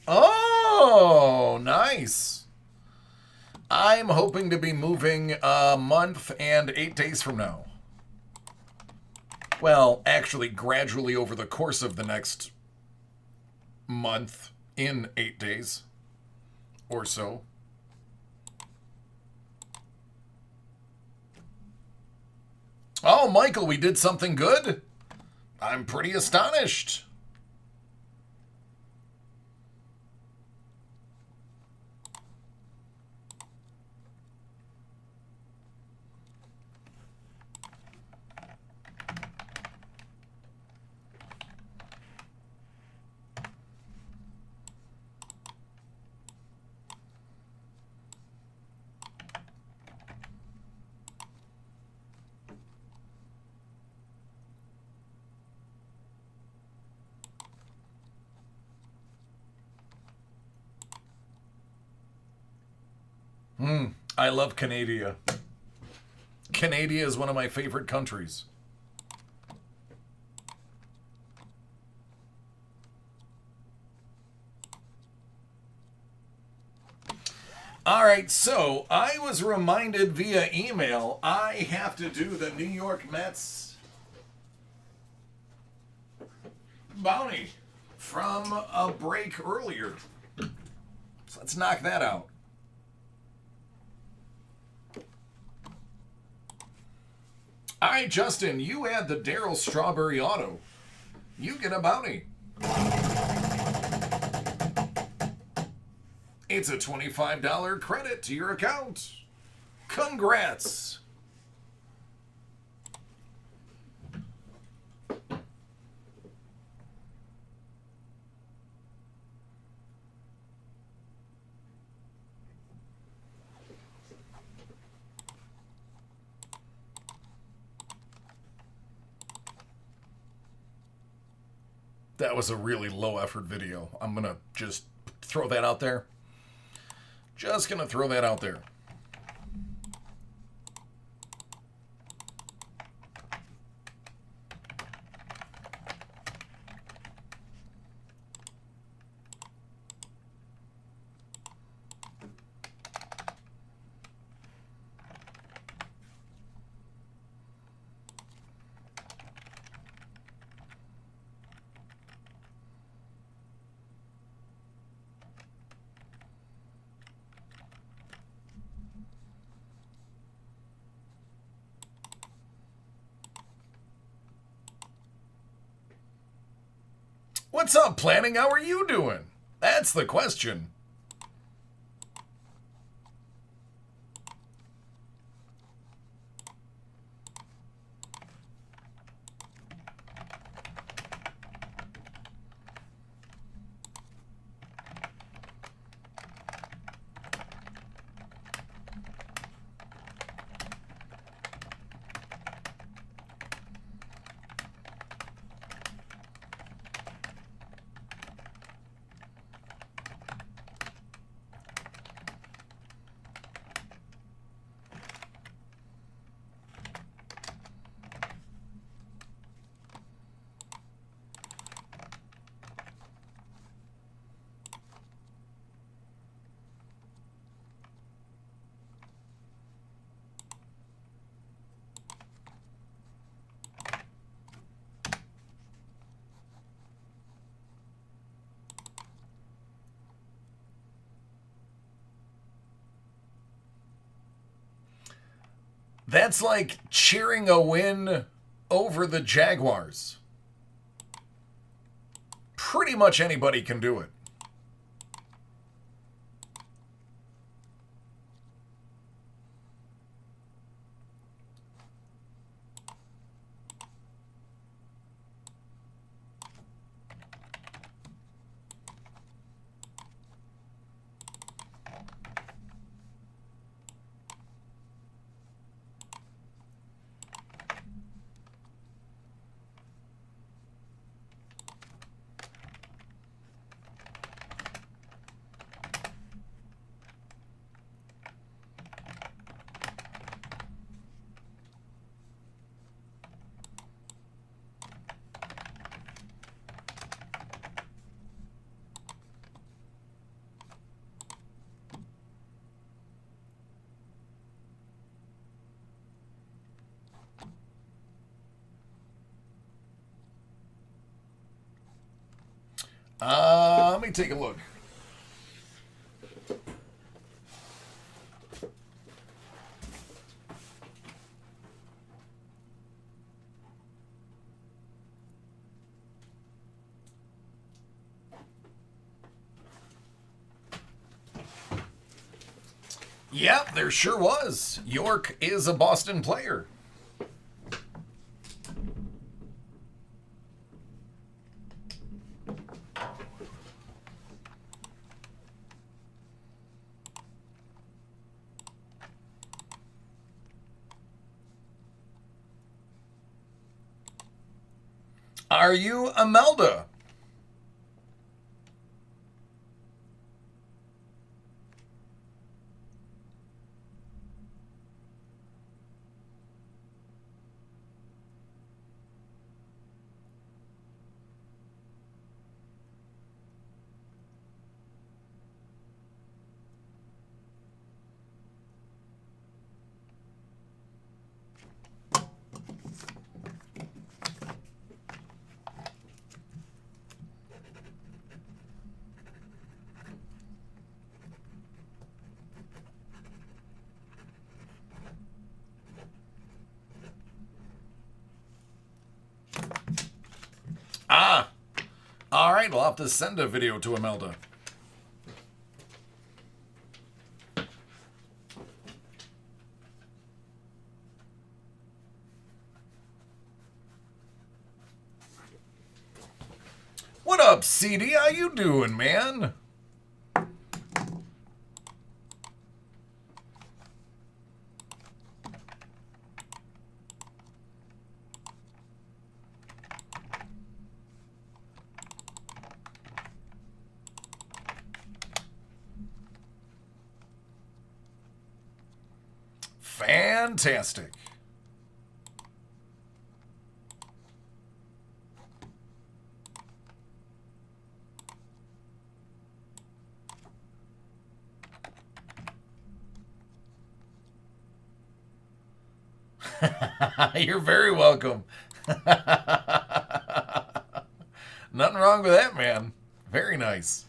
Oh, nice. I'm hoping to be moving a month and 8 days from now. Well, actually, gradually over the course of the next month in 8 days or so. Oh, Michael, we did something good? I'm pretty astonished. I love Canada. Canada is one of my favorite countries. All right, so I was reminded via email I have to do the New York Mets bounty from a break earlier. So let's knock that out. All right, Justin, you add the Daryl Strawberry Auto. You get a bounty. It's a $25 credit to your account. Congrats. That was a really low effort video. I'm going to just throw that out there. Just going to throw that out there. what's up, Planning? How are you doing? That's the question. That's like cheering a win over the Jaguars. Pretty much anybody can do it. Let me take a look. Yep, there sure was. York is a Boston player. Are you Imelda? Ah, all right, we'll have to send a video to Imelda. What up, CD? How you doing, man? Fantastic. You're very welcome. Nothing wrong with that, man. Very nice.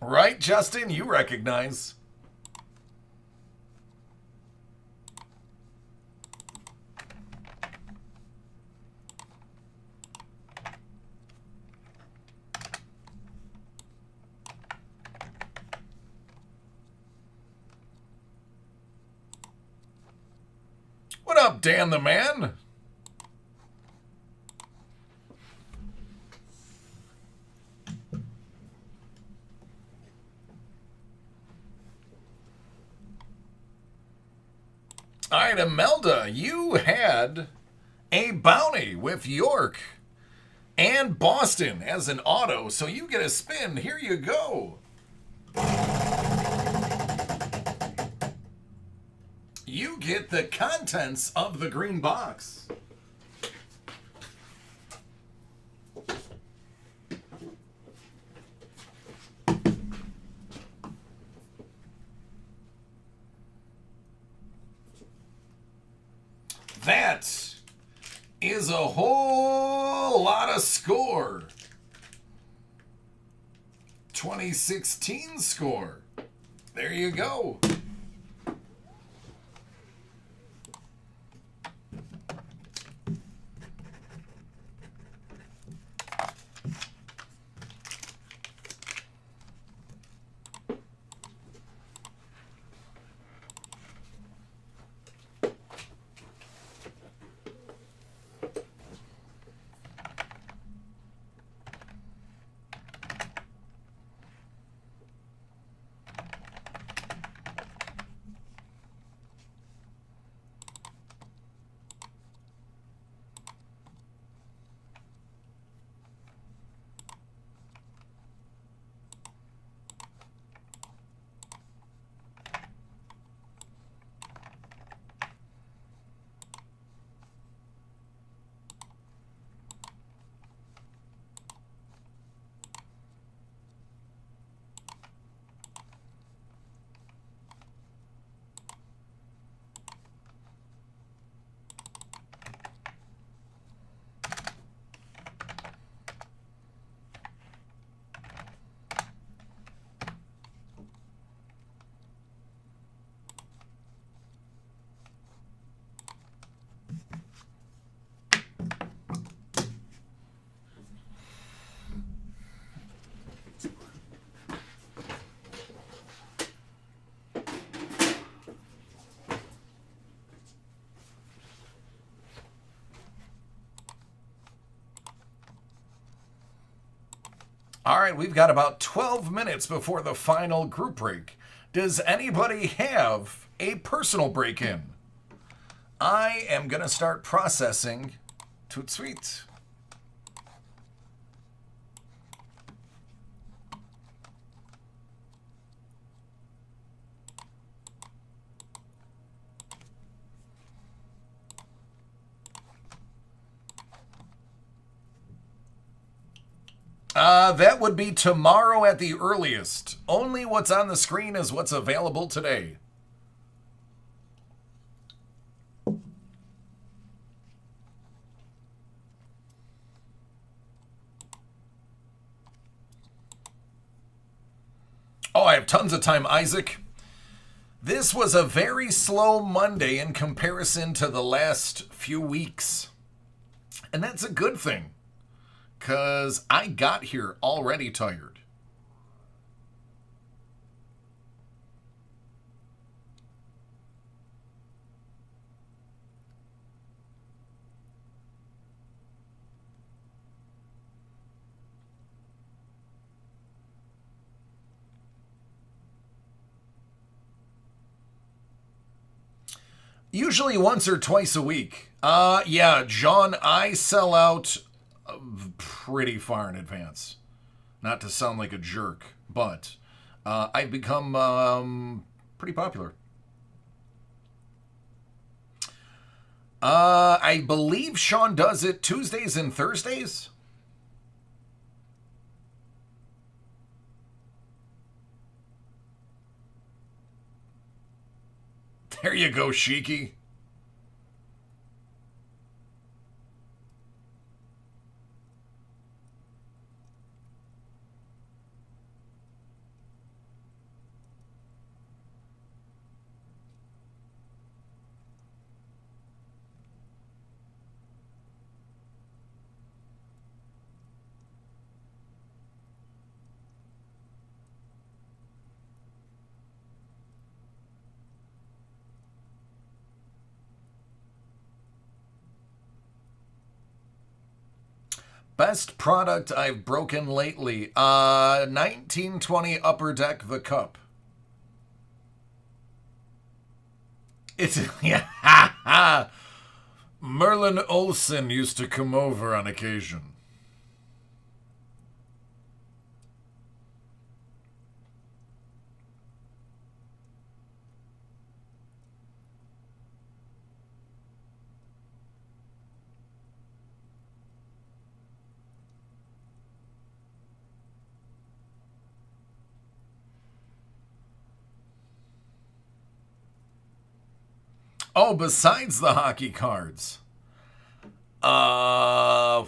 Right, Justin? You recognize. What up, Dan the Man? All right, Imelda, you had a bounty with York and Boston as an auto, so you get a spin. Here you go. You get the contents of the green box. That is a whole lot of score. 2016 score. There you go. All right, we've got about 12 minutes before the final group break. Does anybody have a personal break-in? I am going to start processing Toot Sweet. That would be tomorrow at the earliest. Only what's on the screen is what's available today. Oh, I have tons of time, Isaac. This was a very slow Monday in comparison to the last few weeks. And that's a good thing, because I got here already tired. Usually once or twice a week. Yeah, John, I sell out pretty far in advance. Not to sound like a jerk, but I've become pretty popular. I believe Sean does it Tuesdays and Thursdays. There you go, Sheiky. Best product I've broken lately. 1920 Upper Deck the Cup. It's yeah. Merlin Olsen used to come over on occasion. Oh, besides the hockey cards. Wow.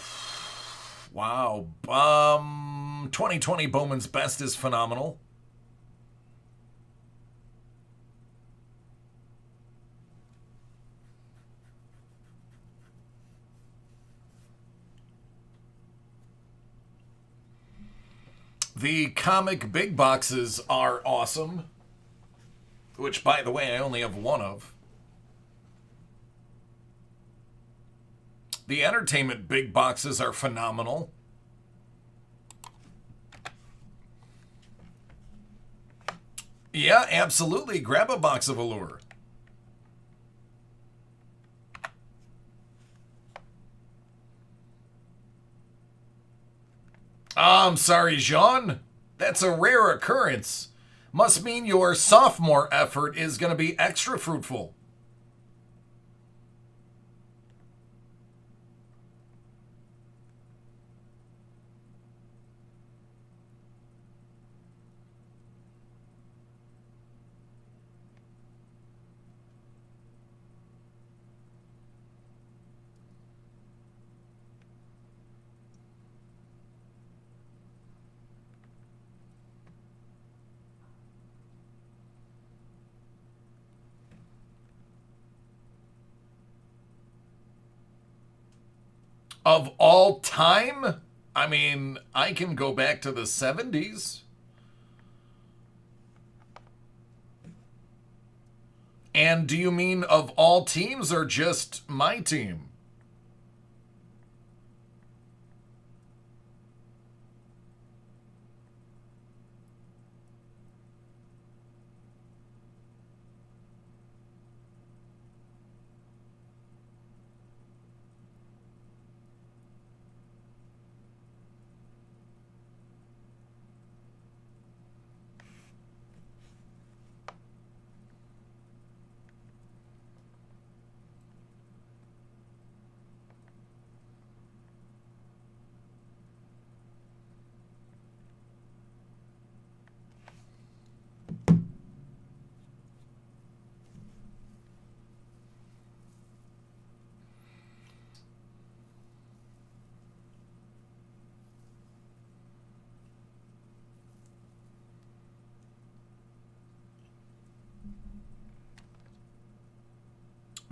2020 Bowman's Best is phenomenal. The comic big boxes are awesome. Which, by the way, I only have one of. The entertainment big boxes are phenomenal. Yeah, absolutely. Grab a box of Allure. I'm sorry, Jean. That's a rare occurrence. Must mean your sophomore effort is going to be extra fruitful. Of all time? I mean, I can go back to the 70s. And do you mean of all teams or just my team?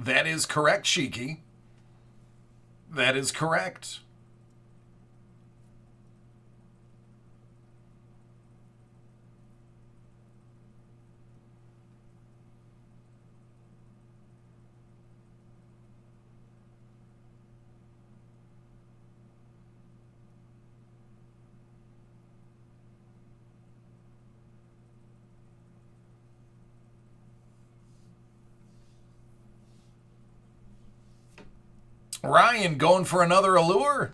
That is correct, Shiki. That is correct. Ryan, going for another Allure?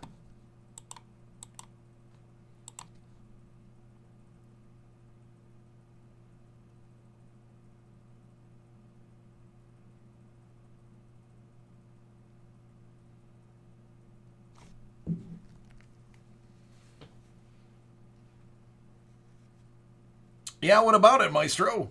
Yeah, what about it, Maestro?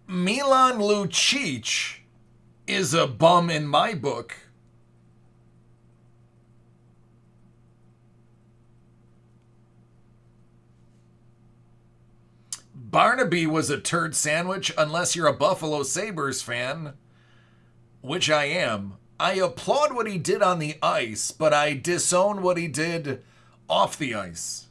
Milan Lucic is a bum in my book. Barnaby was a turd sandwich unless you're a Buffalo Sabres fan, which I am. I applaud what he did on the ice, but I disown what he did off the ice.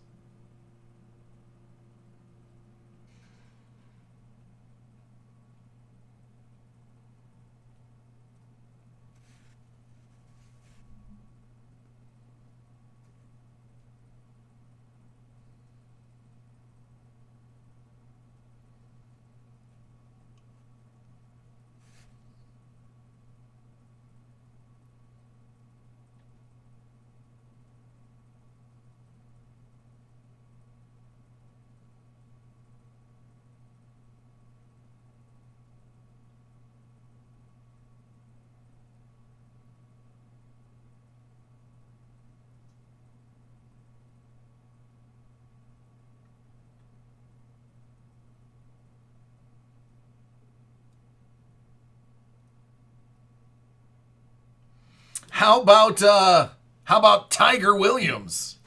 How about Tiger Williams?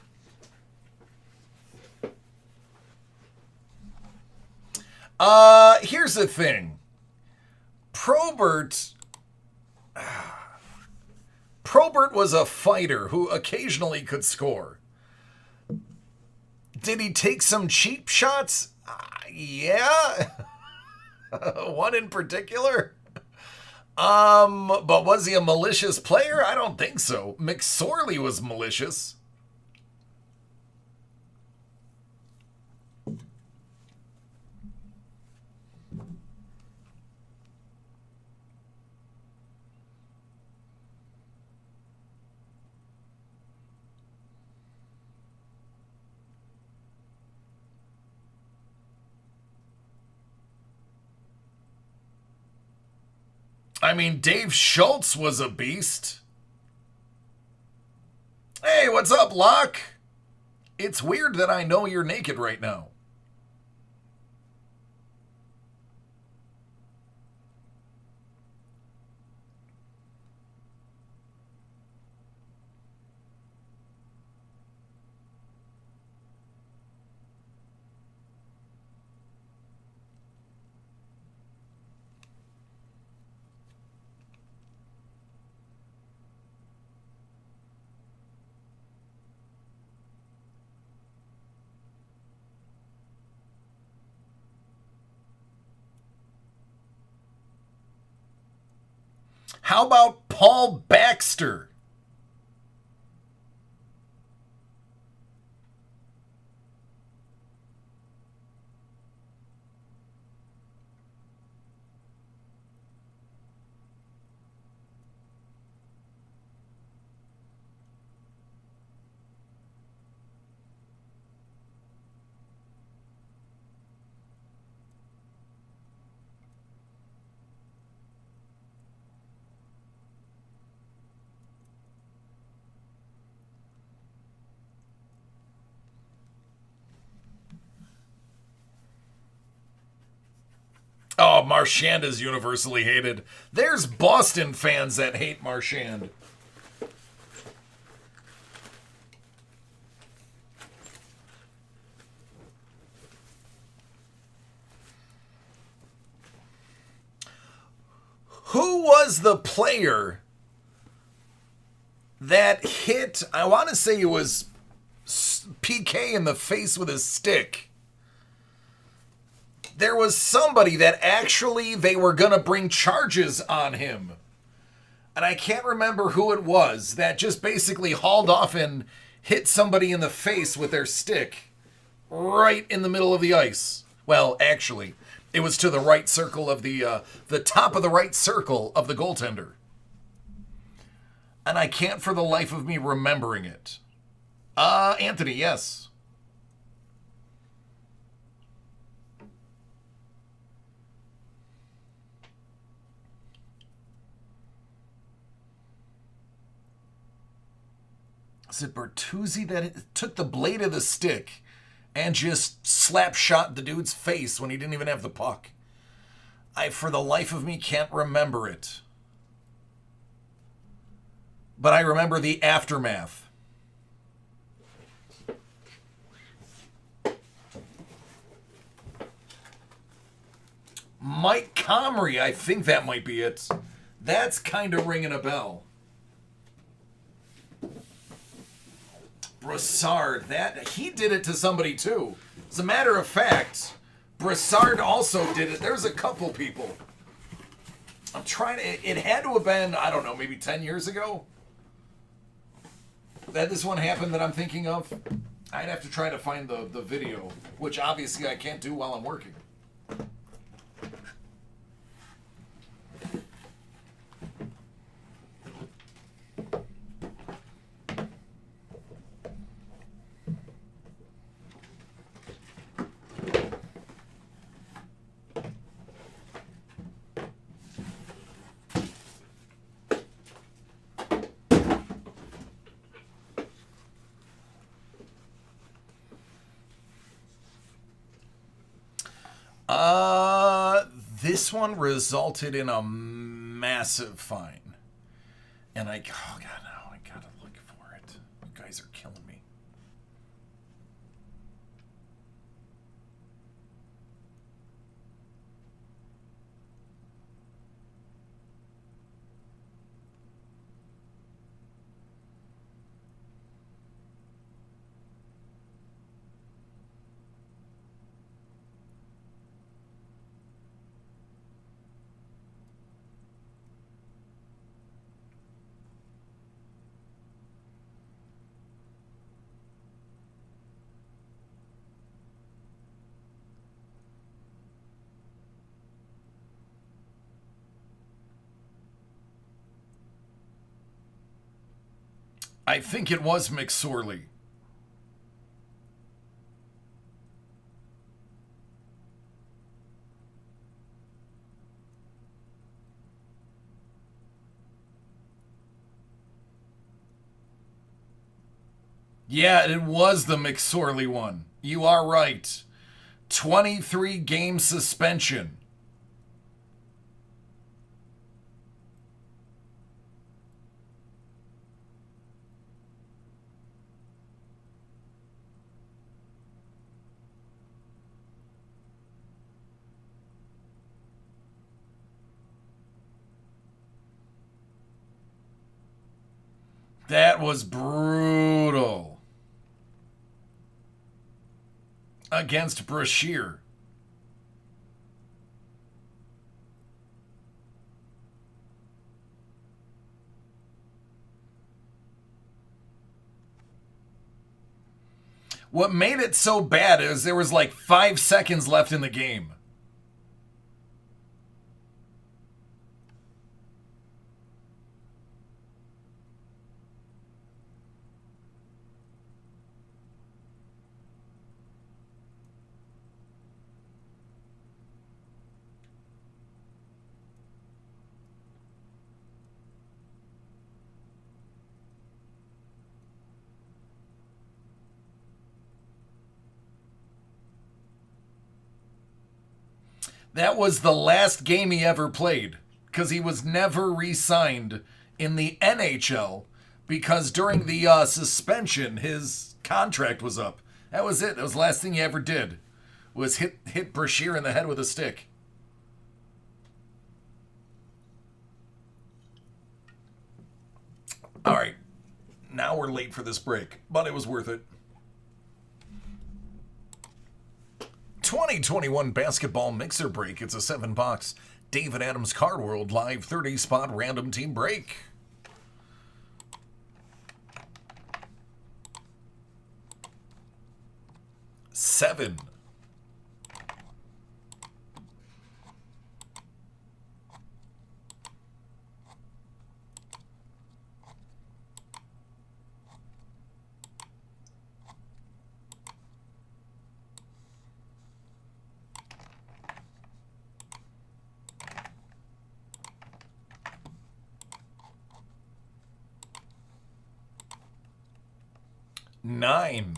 Here's the thing. Probert was a fighter who occasionally could score. Did he take some cheap shots? Yeah. One in particular? But was he a malicious player? I don't think so. McSorley was malicious. I mean, Dave Schultz was a beast. Hey, what's up, Locke? It's weird that I know you're naked right now. How about Paul Baxter? Oh, Marchand is universally hated. There's Boston fans that hate Marchand. Who was the player that hit, I want to say it was PK in the face with a stick? There was somebody that actually they were going to bring charges on him. And I can't remember who it was that just basically hauled off and hit somebody in the face with their stick right in the middle of the ice. Well, actually, it was to the right circle of the top of the right circle of the goaltender. And I can't for the life of me remembering it. Anthony, yes. Is it Bertuzzi that took the blade of the stick and just slap shot the dude's face when he didn't even have the puck? I, for the life of me, can't remember it. But I remember the aftermath. Mike Comrie, I think that might be it. That's kind of ringing a bell. Brassard, that he did it to somebody too. As a matter of fact, Brassard also did it. There's a couple people. I'm trying to. It had to have been, I don't know, maybe 10 years ago that this one happened that I'm thinking of. I'd have to try to find the video, which obviously I can't do while I'm working. This one resulted in a massive fine. And I gotta look for it. You guys are killing me. I think it was McSorley. Yeah, it was the McSorley one. You are right. 23 game suspension. That was brutal. Against Brashear. What made it so bad is there was like 5 seconds left in the game. That was the last game he ever played because he was never re-signed in the NHL because during the suspension, his contract was up. That was it. That was the last thing he ever did was hit Brashear in the head with a stick. All right. Now we're late for this break, but it was worth it. 2021 Basketball Mixer Break. It's a 7-box David Adams Card World Live 30-spot random team break. Seven. Nine.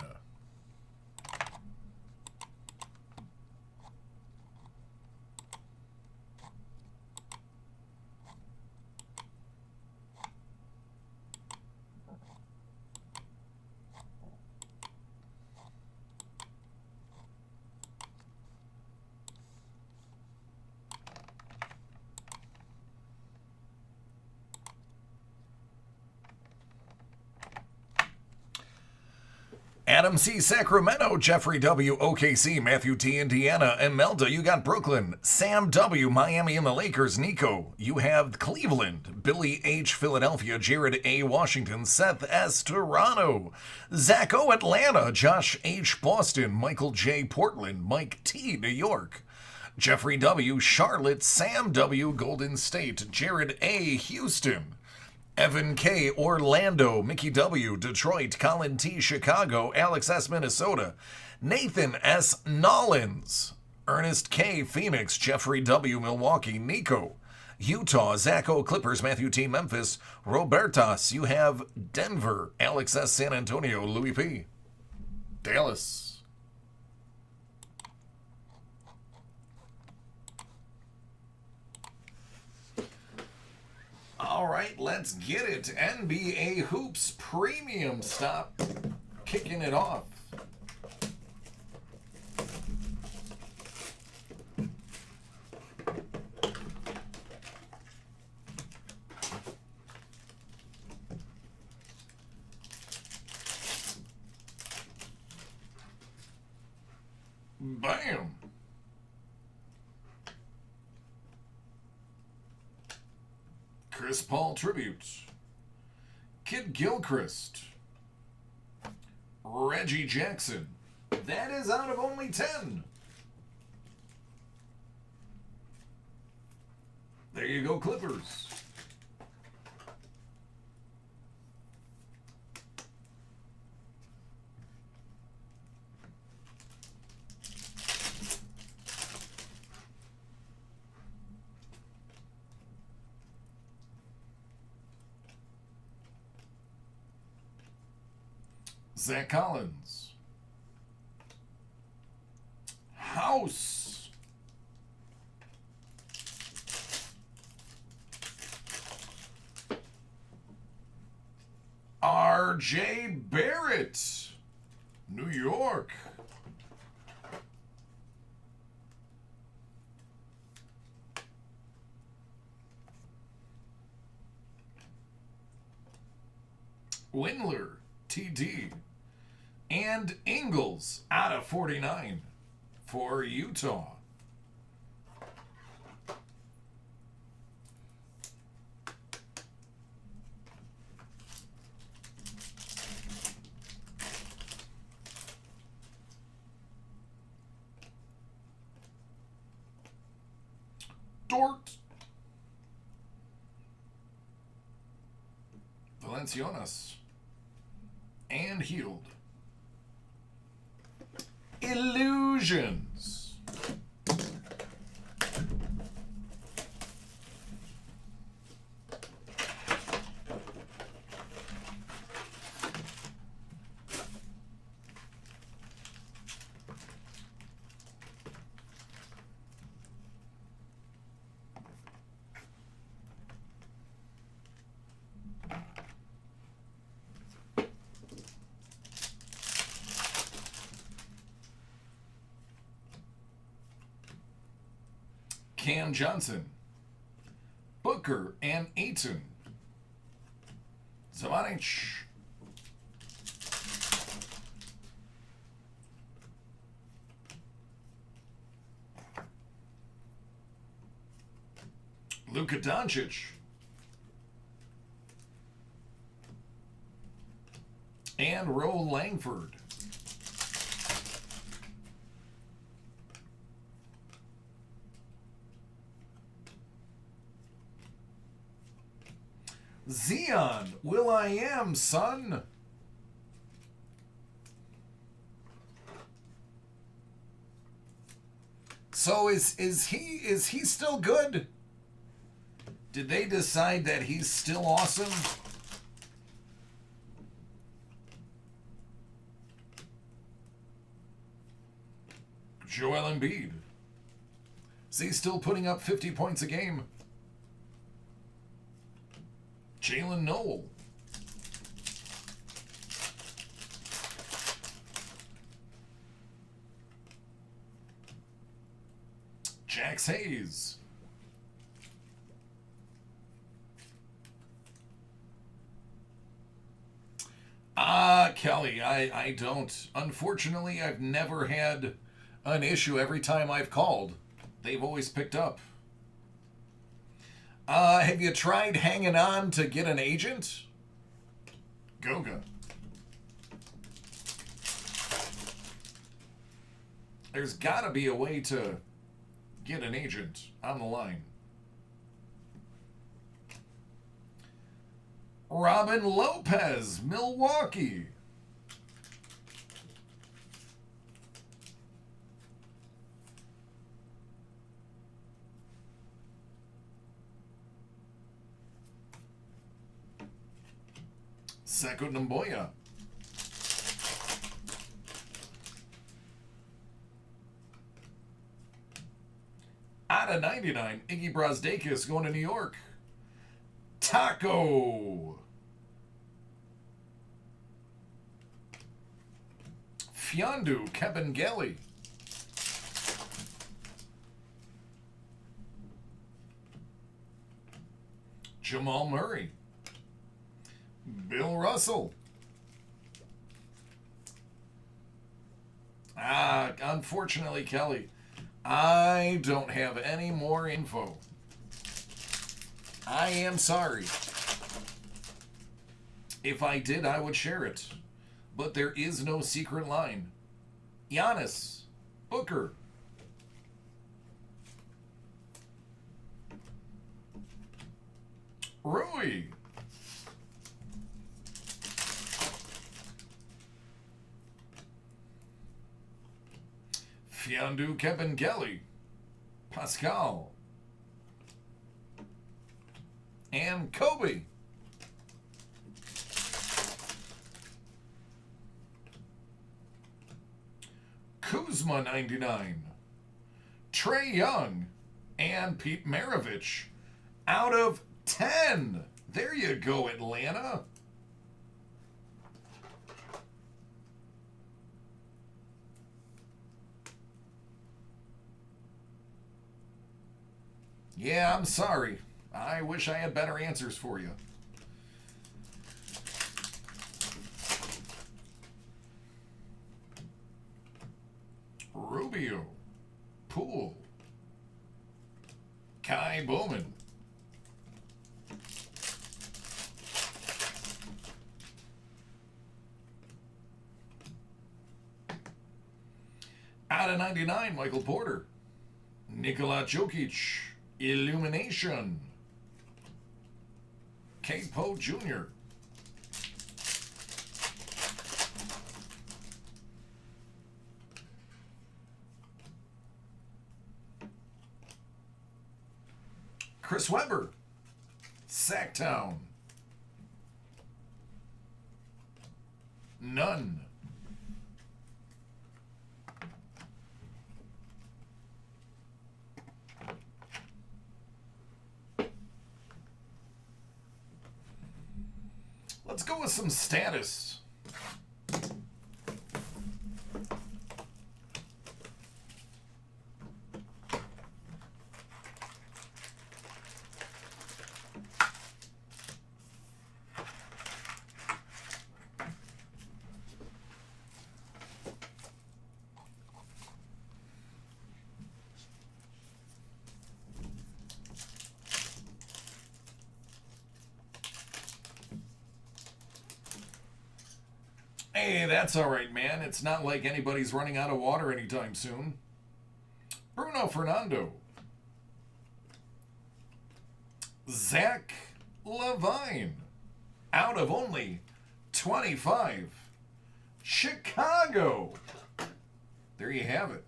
Adam C. Sacramento, Jeffrey W. OKC, Matthew T. Indiana, Imelda, you got Brooklyn. Sam W. Miami and the Lakers, Nico. You have Cleveland. Billy H. Philadelphia, Jared A. Washington, Seth S. Toronto. Zach O. Atlanta, Josh H. Boston, Michael J. Portland, Mike T. New York. Jeffrey W. Charlotte, Sam W. Golden State, Jared A. Houston. Evan K. Orlando, Mickey W. Detroit, Colin T. Chicago, Alex S. Minnesota, Nathan S. Nollins, Ernest K. Phoenix, Jeffrey W. Milwaukee, Nico, Utah, Zach O. Clippers, Matthew T. Memphis, Robertas, you have Denver, Alex S. San Antonio, Louis P. Dallas. All right, let's get it. NBA Hoops Premium. Stop kicking it off. Bam. Chris Paul Tribute. Kid Gilchrist. Reggie Jackson. That is out of only 10. There you go, Clippers. Zach Collins. House. R.J. Barrett. New York. Windler. TD. And Ingles out of 49 for Utah. Dort. Valenciunas. And Healed. Illusions. Cam Johnson, Booker, and Ayton. Zamanich. Luka Doncic. And Roe Langford. Zion, Will I Am, son. So is he still good? Did they decide that he's still awesome? Joel Embiid. Is he still putting up 50 points a game? Jalen Noel. Jax Hayes. Kelly, I don't. Unfortunately, I've never had an issue every time I've called. They've always picked up. Have you tried hanging on to get an agent? Goga. There's gotta be a way to get an agent on the line. Robin Lopez, Milwaukee. Seko Namboya. Out of 99, Iggy Brosdakis going to New York. Taco. Fiondu, Kevin Gelly. Jamal Murray. Bill Russell. Unfortunately, Kelly, I don't have any more info. I am sorry. If I did, I would share it. But there is no secret line. Giannis. Booker. Rui. Fiondu Kevin Gelly. Pascal. And Kobe. Kuzma 99. Trae Young and Pete Maravich out of 10. There you go, Atlanta. Yeah, I'm sorry. I wish I had better answers for you. Rubio. Poole. Kai Bowman. Out of 99, Michael Porter. Nikola Jokic. Illumination. K-Po Jr. Chris Webber. Sacktown. None. Let's go with some status. Hey, that's all right, man. It's not like anybody's running out of water anytime soon. Bruno Fernando. Zach Levine. Out of only 25. Chicago. There you have it.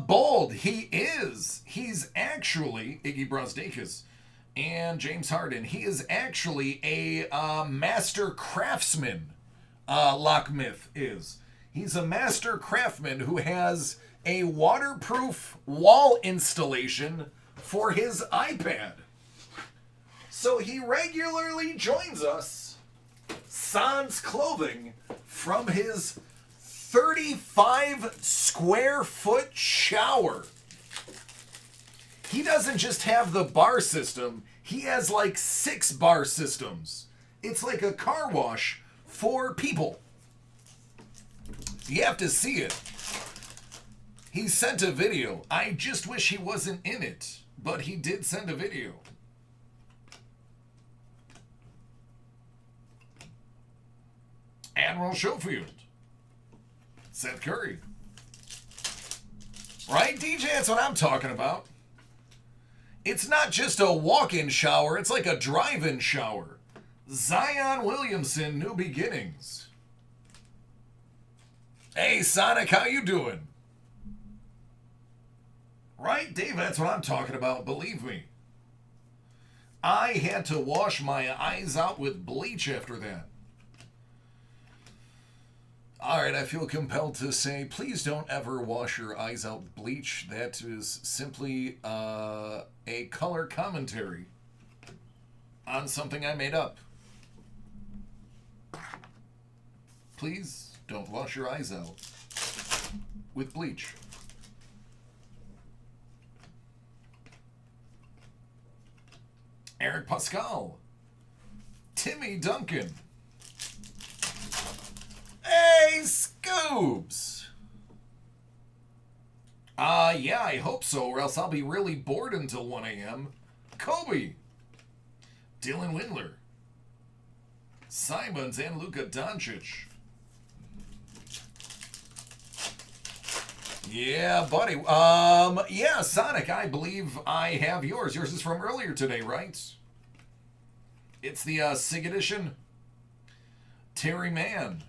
Bold. He is. He's actually Iggy Brosdakis and James Harden. He is actually a master craftsman. Locksmith is. He's a master craftsman who has a waterproof wall installation for his iPad. So he regularly joins us, sans clothing, from his 35 square foot shower. He doesn't just have the bar system, he has like 6 bar systems. It's like a car wash for people. You have to see it. He sent a video. I just wish he wasn't in it, but he did send a video. Admiral Schofield. Seth Curry. Right, DJ? That's what I'm talking about. It's not just a walk-in shower, it's like a drive-in shower. Zion Williamson, New Beginnings. Hey, Sonic, how you doing? Right, Dave? That's what I'm talking about, believe me. I had to wash my eyes out with bleach after that. Alright, I feel compelled to say, please don't ever wash your eyes out with bleach. That is simply a color commentary on something I made up. Please don't wash your eyes out with bleach. Eric Pascal. Timmy Duncan. Hey, Scoobs! Yeah, I hope so, or else I'll be really bored until 1 a.m. Kobe. Dylan Windler. Simons and Luka Doncic. Yeah, buddy. Yeah, Sonic, I believe I have yours. Yours is from earlier today, right? It's the SIG edition. Terry Mann.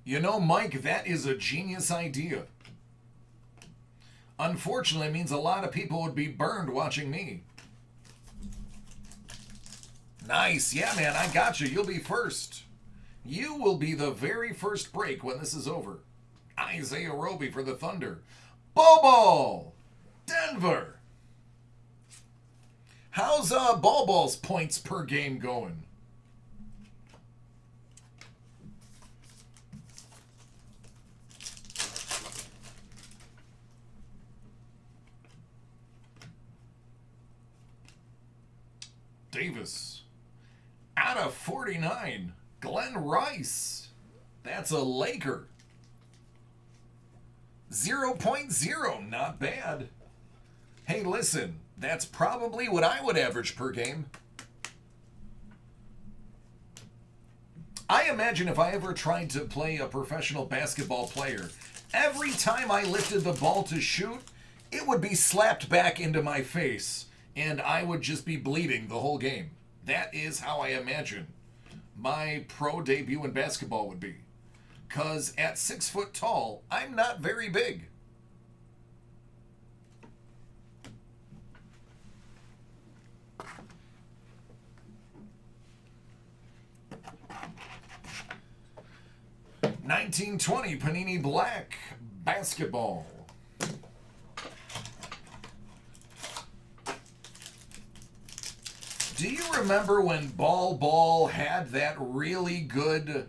You know, Mike, that is a genius idea. Unfortunately, it means a lot of people would be burned watching me. Nice. Yeah, man, I got you. You'll be first. You will be the very first break when this is over. Isaiah Roby for the Thunder. Bobo! Denver! How's Ball's points per game going? Davis. Out of 49, Glenn Rice. That's a Laker. 0.0, not bad. Hey, listen, that's probably what I would average per game. I imagine if I ever tried to play a professional basketball player, every time I lifted the ball to shoot, it would be slapped back into my face, and I would just be bleeding the whole game. That is how I imagine my pro debut in basketball would be. Because at 6 foot tall, I'm not very big. (1920) Panini Black Basketball. Do you remember when Ball had that really good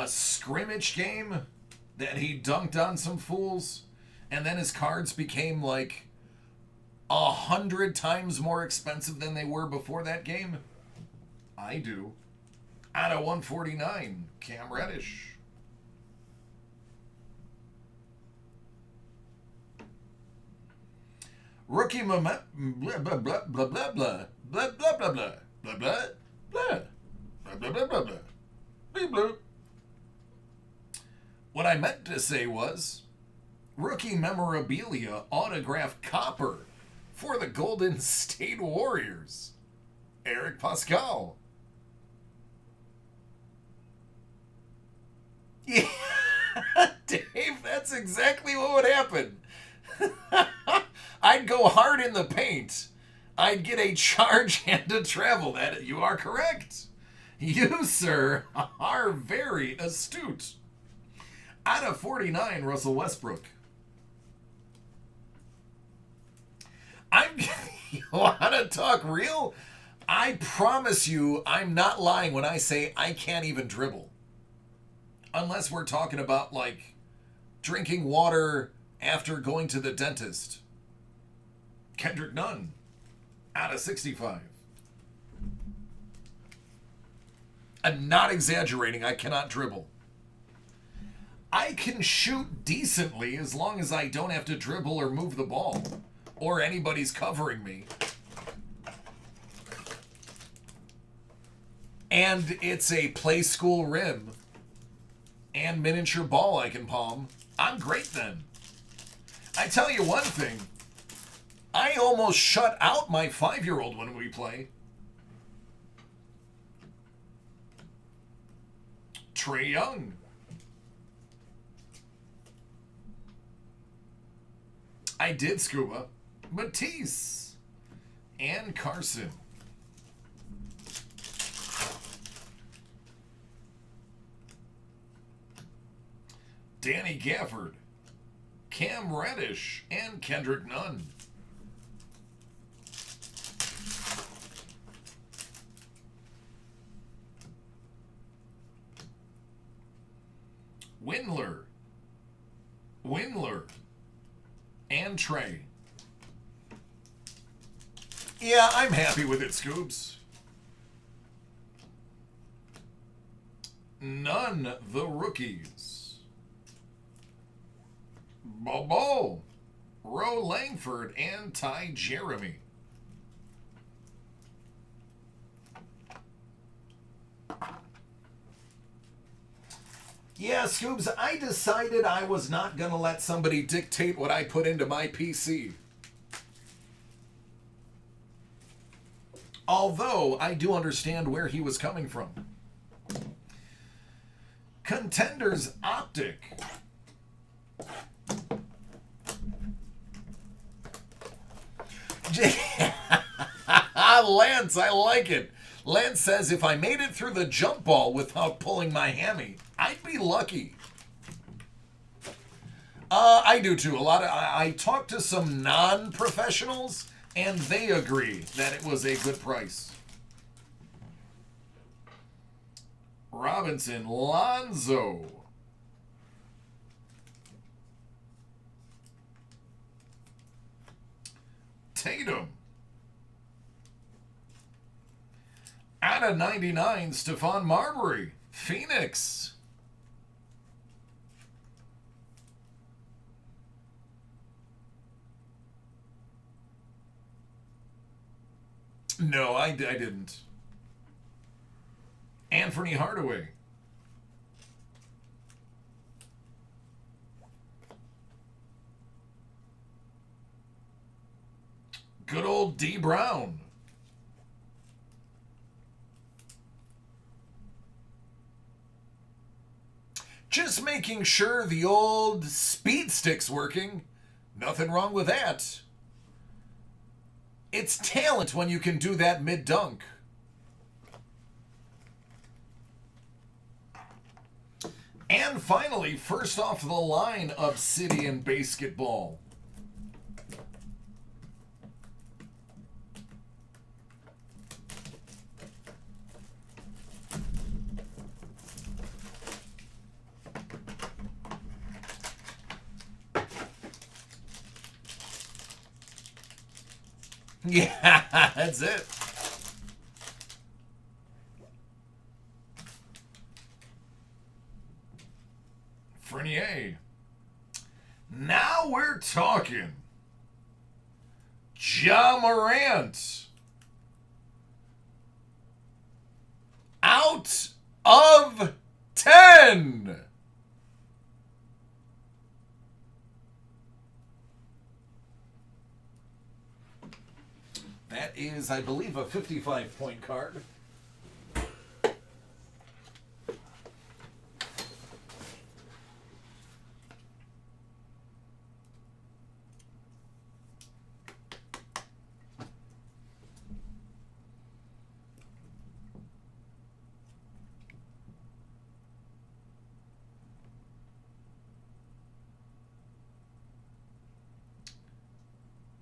scrimmage game that he dunked on some fools, and then his cards became like 100 times more expensive than they were before that game? I do. Out of 149, Cam Reddish. Rookie moment, blah blah blah blah blah blah blah blah blah blah blah blah blah blah blah blah blah blah blah. What I meant to say was rookie memorabilia autograph copper for the Golden State Warriors. Eric Pascal. Yeah, Dave, that's exactly what would happen. I'd go hard in the paint. I'd get a charge and a travel. That you are correct. You, sir, are very astute. Out of 49, Russell Westbrook. You want to talk real? I promise you I'm not lying when I say I can't even dribble. Unless we're talking about, like, drinking water after going to the dentist. Kendrick Nunn, out of 65. I'm not exaggerating. I cannot dribble. I can shoot decently as long as I don't have to dribble or move the ball. Or anybody's covering me. And it's a play school rim. And miniature ball I can palm. I'm great then. I tell you one thing. I almost shut out my 5-year-old when we play. Trae Young. I did scuba. Matisse. And Carson. Danny Gafford. Cam Reddish. And Kendrick Nunn. Windler, and Trae. Yeah, I'm happy with it, Scoops. None the rookies. Bobo, Roe Langford, and Ty Jeremy. Yeah, Scoobs, I decided I was not going to let somebody dictate what I put into my PC. Although, I do understand where he was coming from. Contenders Optic. Lance, I like it. Lance says, if I made it through the jump ball without pulling my hammy, I'd be lucky. I do too. I talked to some non-professionals, and they agree that it was a good price. Robinson, Lonzo. Tatum. Out of 99, Stephon Marbury. Phoenix. No, I didn't. Anthony Hardaway. Good old D. Brown. Just making sure the old speed stick's working. Nothing wrong with that. It's talent when you can do that mid-dunk. And finally, first off the line, Obsidian Basketball. Yeah, that's it. Frenier. Now we're talking. Ja Morant. Out of 10. That is, I believe, a 55-point card.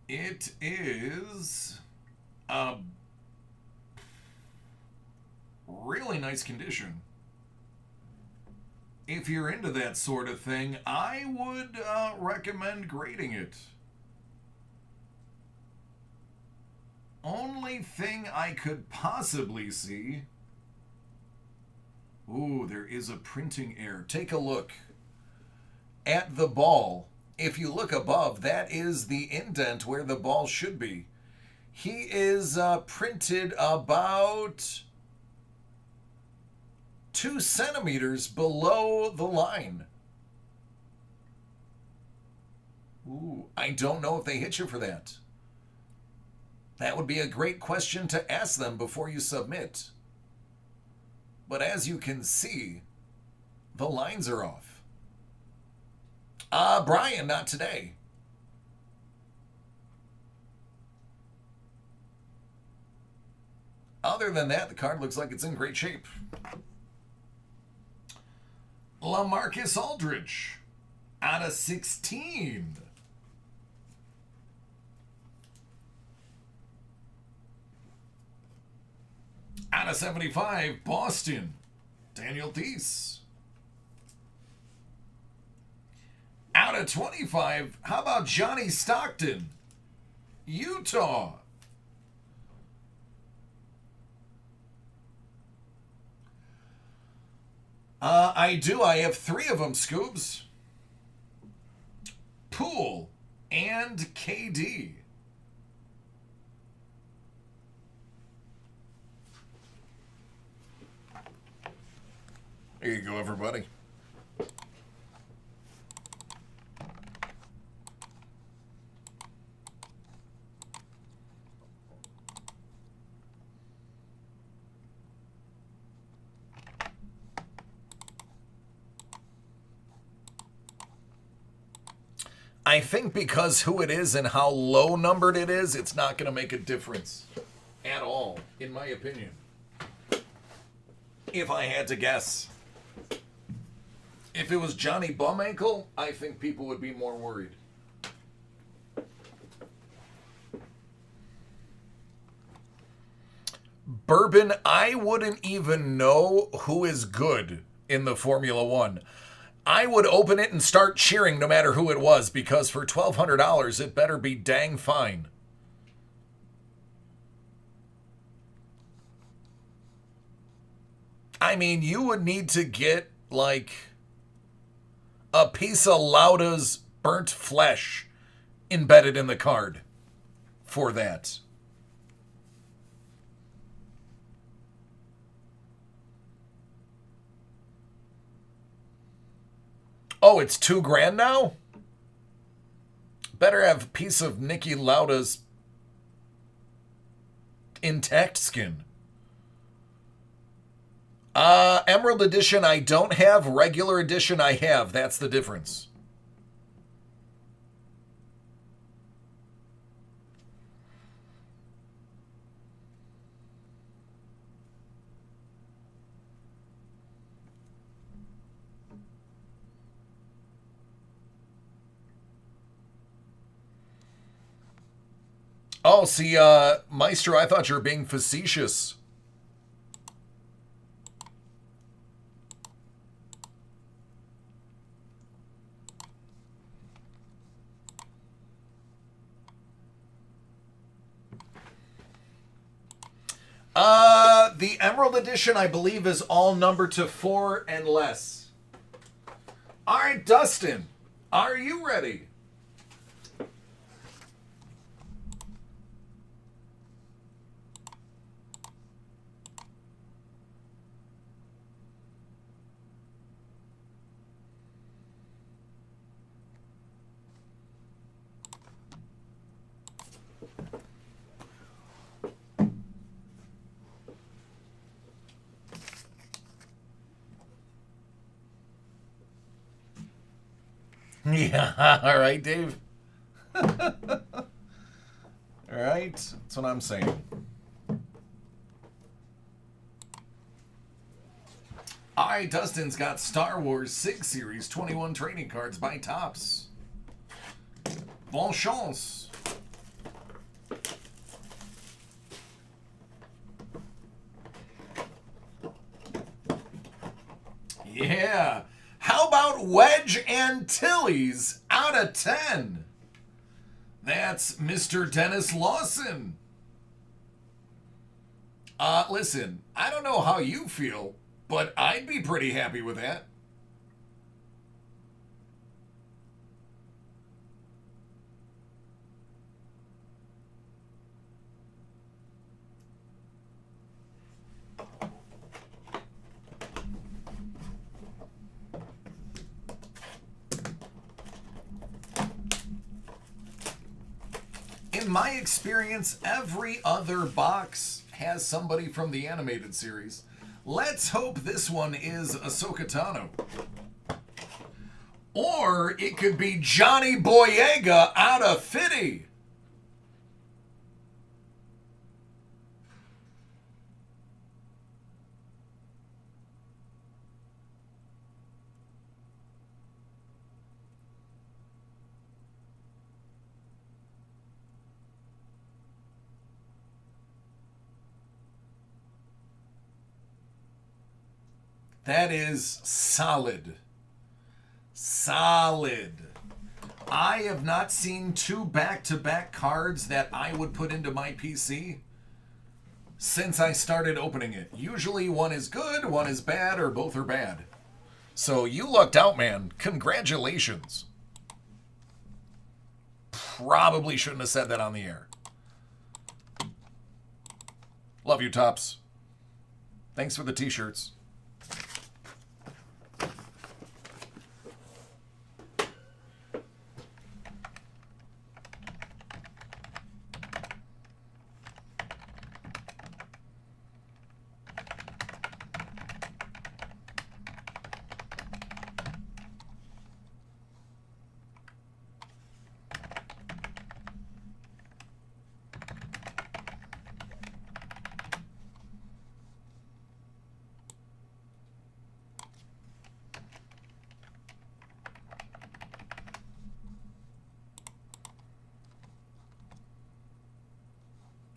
It is really nice condition. if you're into that sort of thing, I would recommend grading it. Only thing I could possibly see... Ooh, there is a printing error. Take a look at the ball. If you look above, that is the indent where the ball should be. He is printed about 2 centimeters below the line. Ooh, I don't know if they hit you for that. That would be a great question to ask them before you submit. But as you can see, the lines are off. Brian, not today. Other than that, the card looks like it's in great shape. LaMarcus Aldridge out of 16. Out of 75, Boston, Daniel Theis. Out of 25, how about Johnny Stockton, Utah? I do. I have 3 of them, Scoobs. Poole and KD. There you go, everybody. I think because who it is and how low numbered it is, it's not going to make a difference at all, in my opinion. If I had to guess. If it was Johnny Bumankle, I think people would be more worried. Bourbon, I wouldn't even know who is good in the Formula One. I would open it and start cheering no matter who it was, because for $1,200, it better be dang fine. I mean, you would need to get, like, a piece of Lauda's burnt flesh embedded in the card for that. Oh, it's $2,000 now? Better have a piece of Niki Lauda's intact skin. Emerald Edition I don't have. Regular Edition I have. That's the difference. Oh, see, Maestro, I thought you were being facetious. The Emerald Edition, I believe, is all numbered to 4 and less. All right, Dustin, are you ready? Yeah, all right, Dave. All right, that's what I'm saying. All right, Dustin's got Star Wars 6 Series 21 trading cards by Topps. Bon chance. Yeah. How about Wedge Antilles out of 10? That's Mr. Dennis Lawson. Listen, I don't know how you feel, but I'd be pretty happy with that. In my experience, every other box has somebody from the animated series. Let's hope this one is Ahsoka Tano. Or it could be Johnny Boyega out of 50. That is solid. Solid. I have not seen two back-to-back cards that I would put into my PC since I started opening it. Usually one is good, one is bad, or both are bad. So you lucked out, man. Congratulations. Probably shouldn't have said that on the air. Love you, Tops. Thanks for the t-shirts.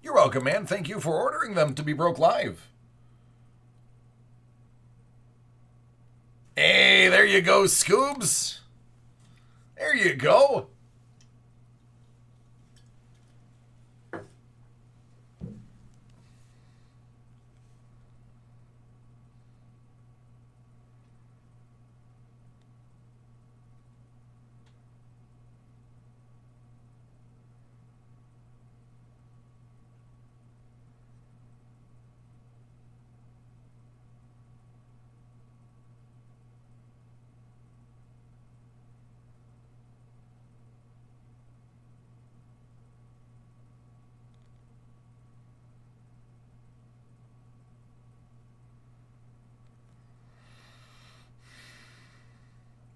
You're welcome, man. Thank you for ordering them to be broke live. Hey, there you go, Scoobs. There you go.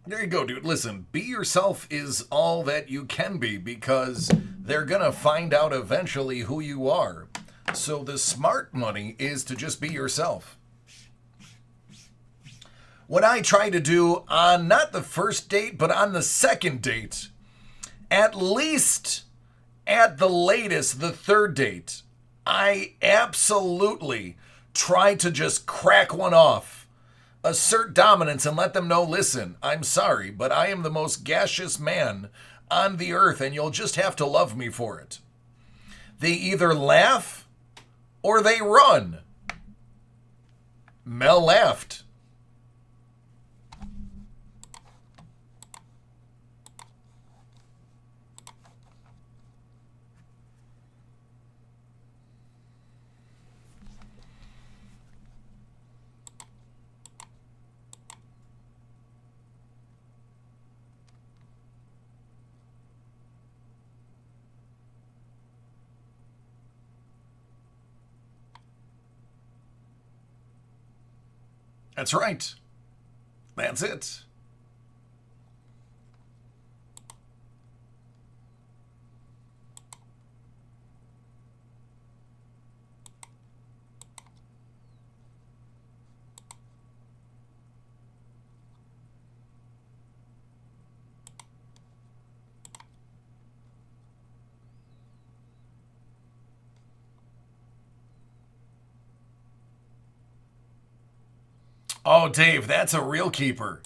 There you go, dude. Listen, be yourself is all that you can be because they're going to find out eventually who you are. So the smart money is to just be yourself. What I try to do on not the first date, but on the second date, at least at the latest, the third date, I absolutely try to just crack one off. Assert dominance and let them know, listen, I'm sorry, but I am the most gaseous man on the earth and you'll just have to love me for it. They either laugh or they run. Mel laughed. That's right. That's it. Oh, Dave, that's a real keeper.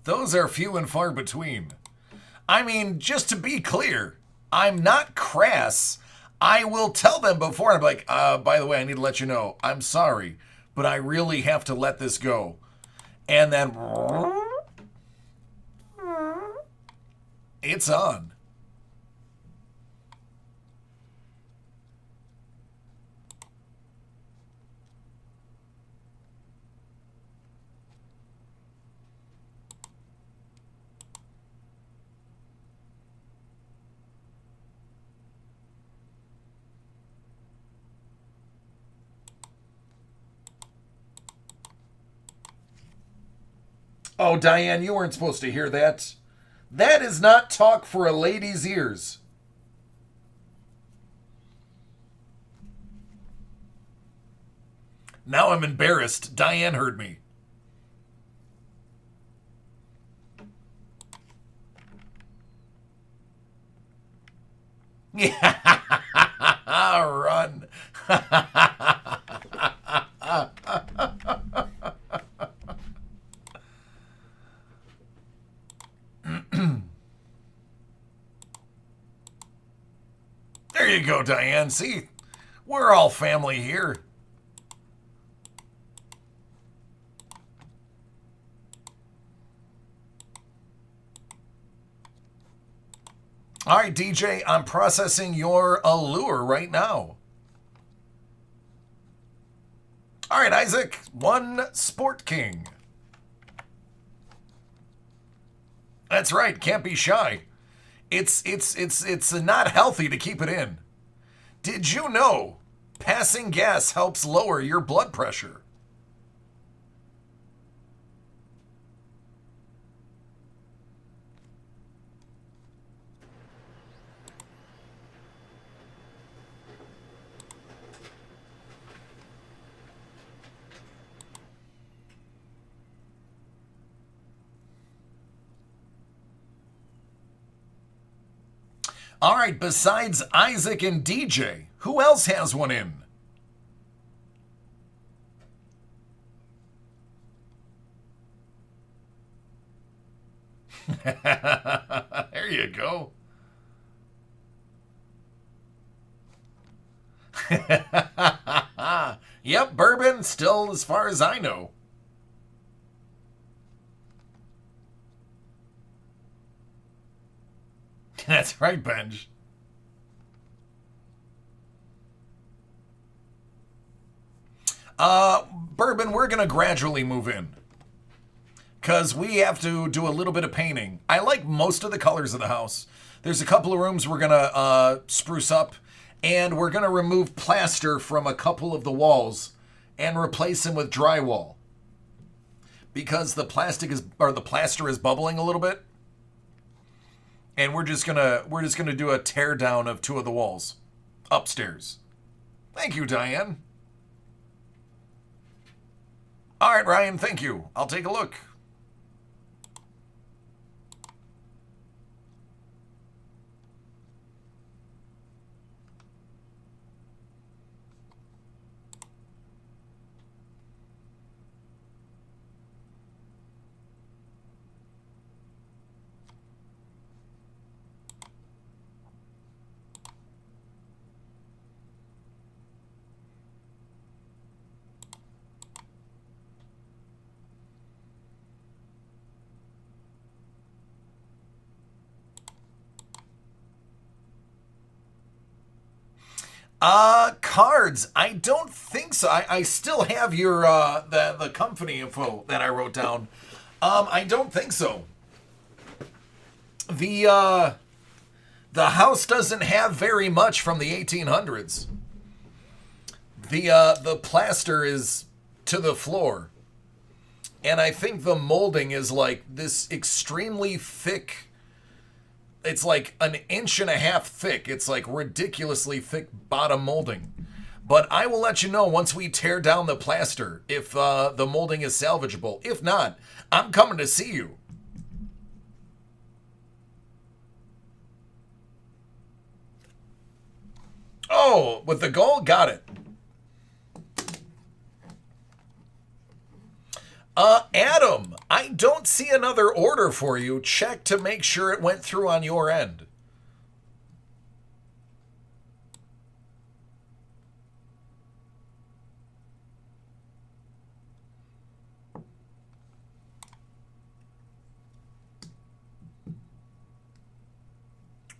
Those are few and far between. I mean, just to be clear, I'm not crass. I will tell them before. I'm like, by the way, I need to let you know, I'm sorry, but I really have to let this go. And then it's on. Oh, Diane, you weren't supposed to hear that. That is not talk for a lady's ears. Now I'm embarrassed. Diane heard me. Yeah, run. There you go, Diane. See, we're all family here. All right, DJ, I'm processing your Allure right now. All right, Isaac, one Sport King. That's right, can't be shy. It's not healthy to keep it in. Did you know passing gas helps lower your blood pressure? All right, besides Isaac and DJ, who else has one in? There you go. Yep, bourbon, still as far as I know. That's right, Benj. Bourbon, we're going to gradually move in. Because we have to do a little bit of painting. I like most of the colors of the house. There's a couple of rooms we're going to spruce up. And we're going to remove plaster from a couple of the walls and replace them with drywall. Because the plaster is bubbling a little bit. And we're just gonna do a tear down of two of the walls upstairs. Thank you, Diane. All right, Ryan, thank you. I'll take a look. Cards. I don't think so. I still have your the company info that I wrote down. I don't think so. The house doesn't have very much from the 1800s. The plaster is to the floor. And I think the molding is like this extremely thick. It's like an inch and a half thick. It's like ridiculously thick bottom molding. But I will let you know once we tear down the plaster if the molding is salvageable. If not, I'm coming to see you. Oh, with the gold? Got it. Adam, I don't see another order for you. Check to make sure it went through on your end.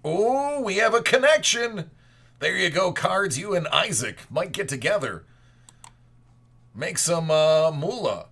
Oh, we have a connection. There you go, Cards. You and Isaac might get together. Make some moolah.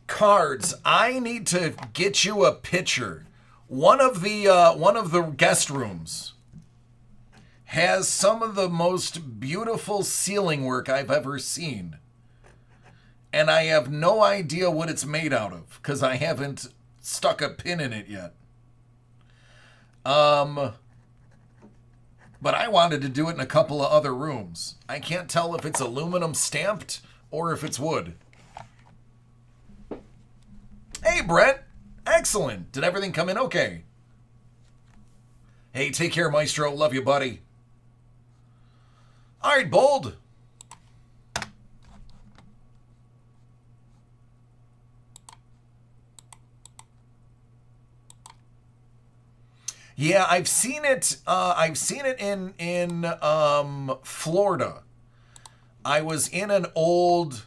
Cards, I need to get you a picture. One of the guest rooms has some of the most beautiful ceiling work I've ever seen. And I have no idea what it's made out of because I haven't stuck a pin in it yet. But I wanted to do it in a couple of other rooms. I can't tell if it's aluminum stamped or if it's wood. Hey, Brent. Excellent. Did everything come in okay? Hey, take care, Maestro. Love you, buddy. All right, Bold. Yeah, I've seen it. I've seen it in Florida. I was in an old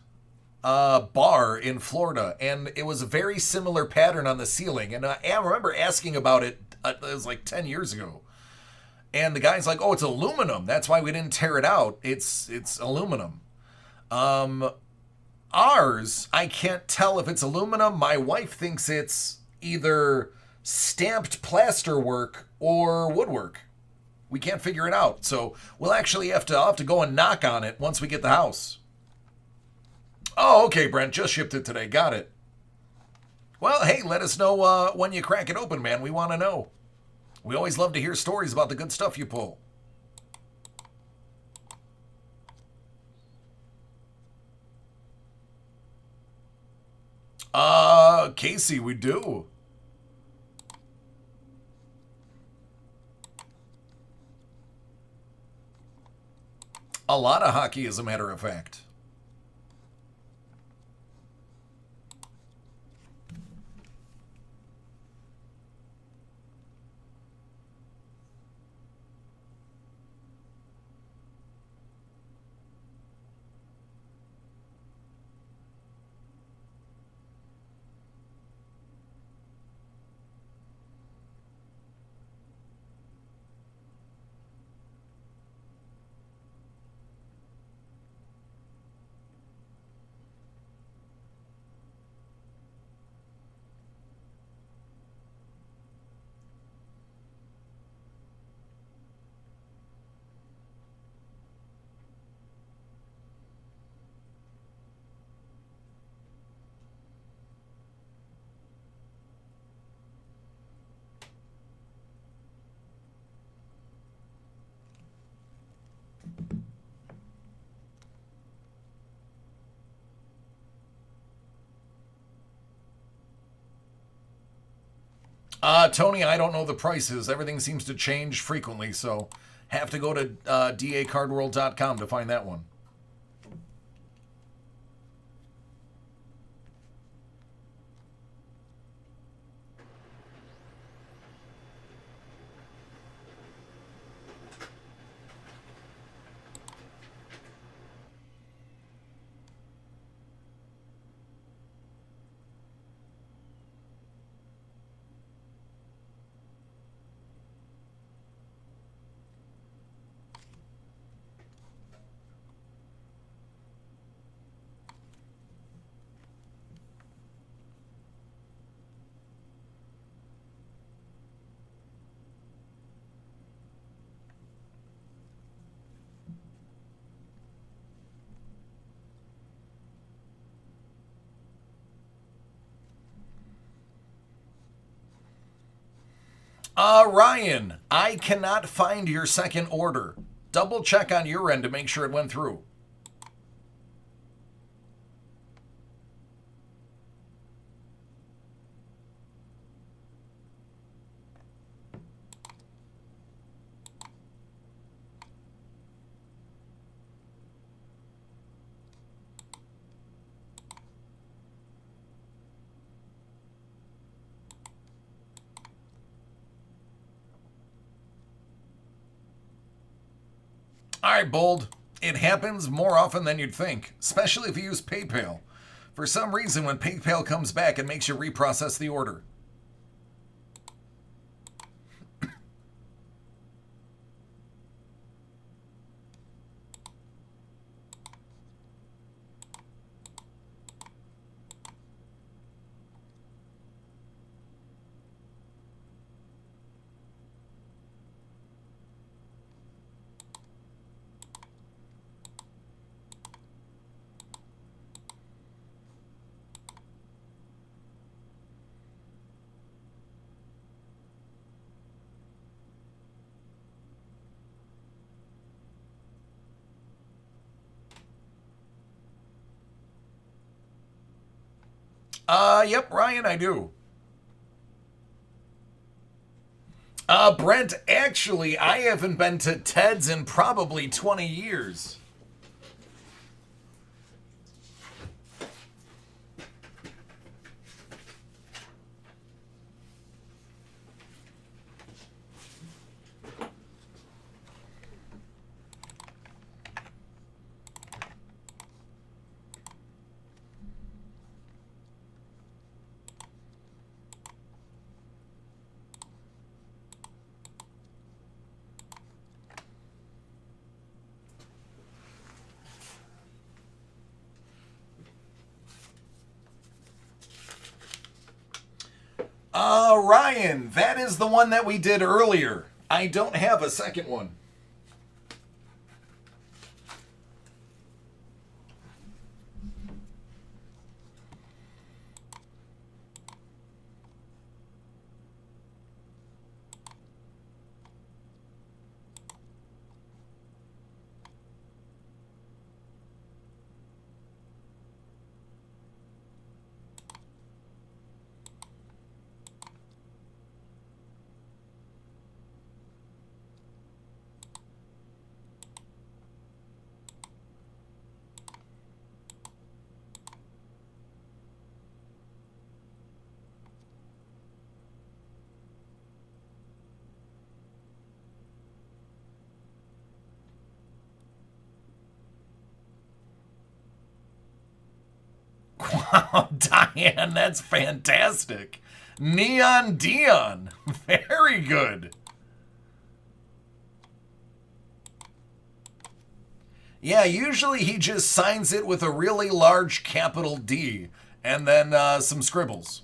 bar in Florida, and it was a very similar pattern on the ceiling. And I remember asking about it. It was like 10 years ago, and the guy's like, "Oh, it's aluminum. That's why we didn't tear it out. It's aluminum." Ours, I can't tell if it's aluminum. My wife thinks it's either stamped plaster work or woodwork. We can't figure it out. So we'll actually I'll have to go and knock on it once we get the house. Oh, okay, Brent. Just shipped it today. Got it. Well, hey, let us know when you crack it open, man. We want to know. We always love to hear stories about the good stuff you pull. Casey, we do. A lot of hockey, as a matter of fact. Tony, I don't know the prices. Everything seems to change frequently, so have to go to dacardworld.com to find that one. Ryan, I cannot find your second order. Double check on your end to make sure it went through. All right, Bold. It happens more often than you'd think, especially if you use PayPal. For some reason, when PayPal comes back, it makes you reprocess the order. Yep, Ryan, I do. Brent, actually, I haven't been to Ted's in probably 20 years. Ryan, that is the one that we did earlier. I don't have a second one. Wow, Diane, that's fantastic. Neon Dion. Very good. Yeah, usually he just signs it with a really large capital D and then some scribbles.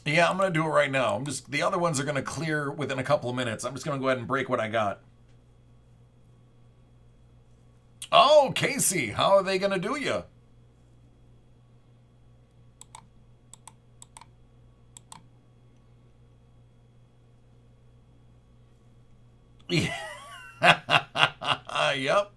Yeah, I'm gonna do it right now. The other ones are gonna clear within a couple of minutes. I'm just gonna go ahead and break what I got. Oh, Casey, how are they gonna do you? Yeah. Yep.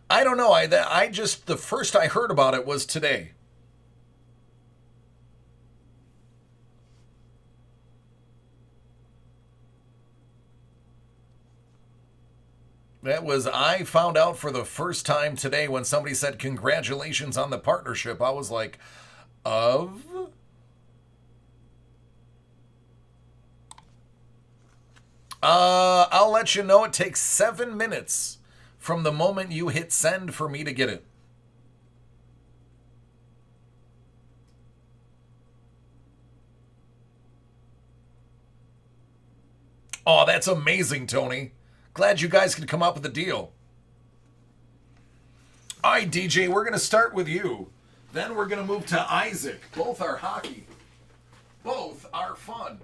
I don't know. I just the first I heard about it was today. I found out for the first time today when somebody said congratulations on the partnership. I was like, of? I'll let you know it takes 7 minutes from the moment you hit send for me to get it. Oh, that's amazing, Tony. Glad you guys could come up with a deal. All right, DJ, we're going to start with you. Then we're going to move to Isaac. Both are hockey. Both are fun.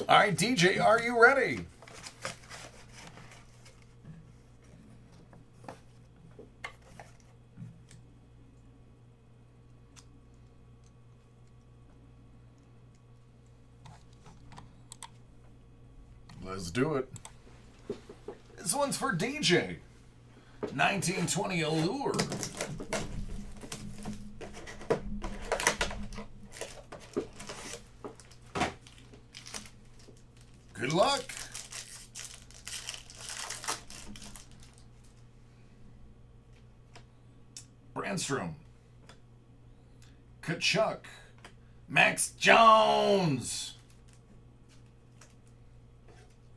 All right, DJ, are you ready? Let's do it. This one's for DJ. 1920 Allure. Good luck. Brandstrom. Kachuk. Max Jones.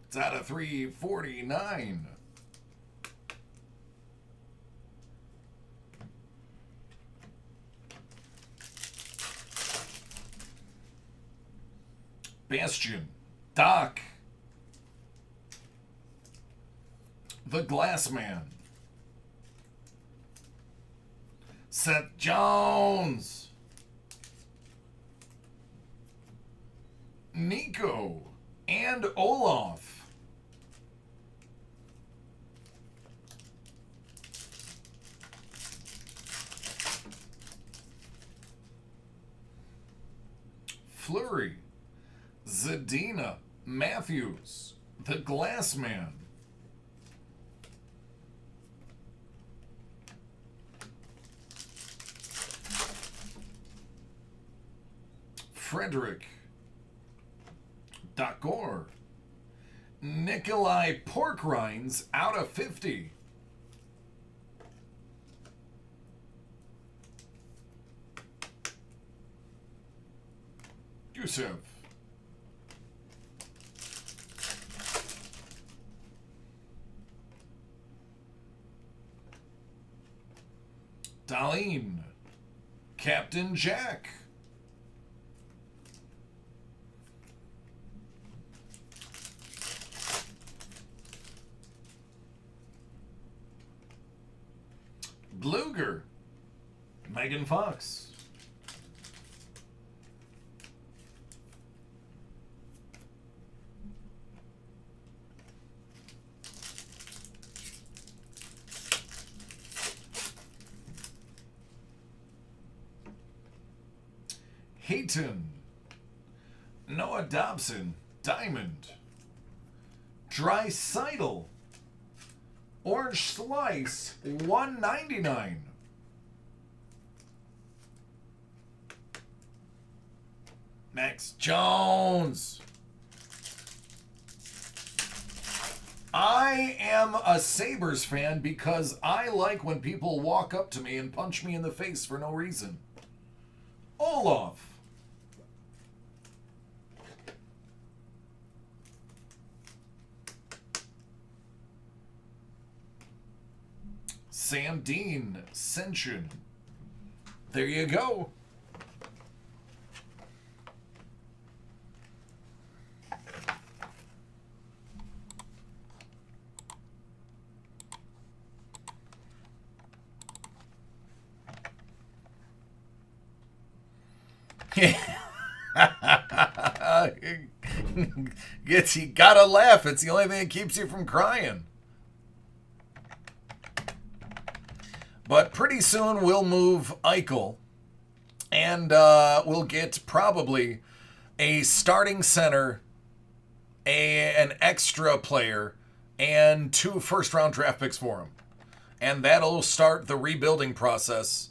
It's out of 349. Bastion. Doc. The Glassman. Seth Jones. Nico. And Olaf. Fleury. Zadina. Matthews. The Glassman. Frederick. Dakor. Nikolai Porkrines out of 50. Gusev. Darlene. Captain Jack. Bluger. Megan Fox. Hayton. Noah Dobson. Diamond. Dreisaitl. Orange Slice. $1.99. Max Jones. I am a Sabres fan because I like when people walk up to me and punch me in the face for no reason. Olaf. Sam Dean. Ascension. There you go. You gotta laugh. It's the only thing that keeps you from crying. But pretty soon we'll move Eichel, and we'll get probably a starting center, an extra player, and 2 first-round draft picks for him. And that'll start the rebuilding process.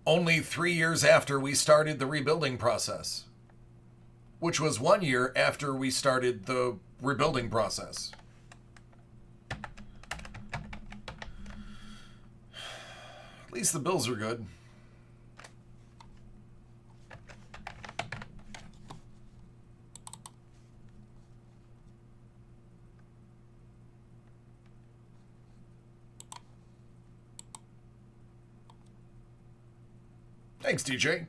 Only 3 years after we started the rebuilding process, which was 1 year after we started the rebuilding process. At least the Bills are good. Thanks, DJ.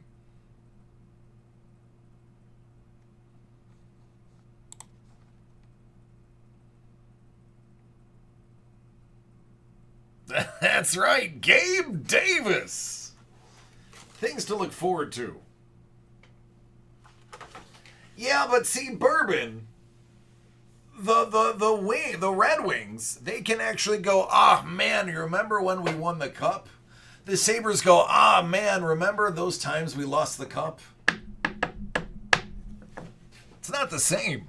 That's right, Gabe Davis. Things to look forward to. Yeah, but see, Bourbon, the Red Wings, they can actually go, ah, man, you remember when we won the cup? The Sabres go, ah, man, remember those times we lost the cup? It's not the same.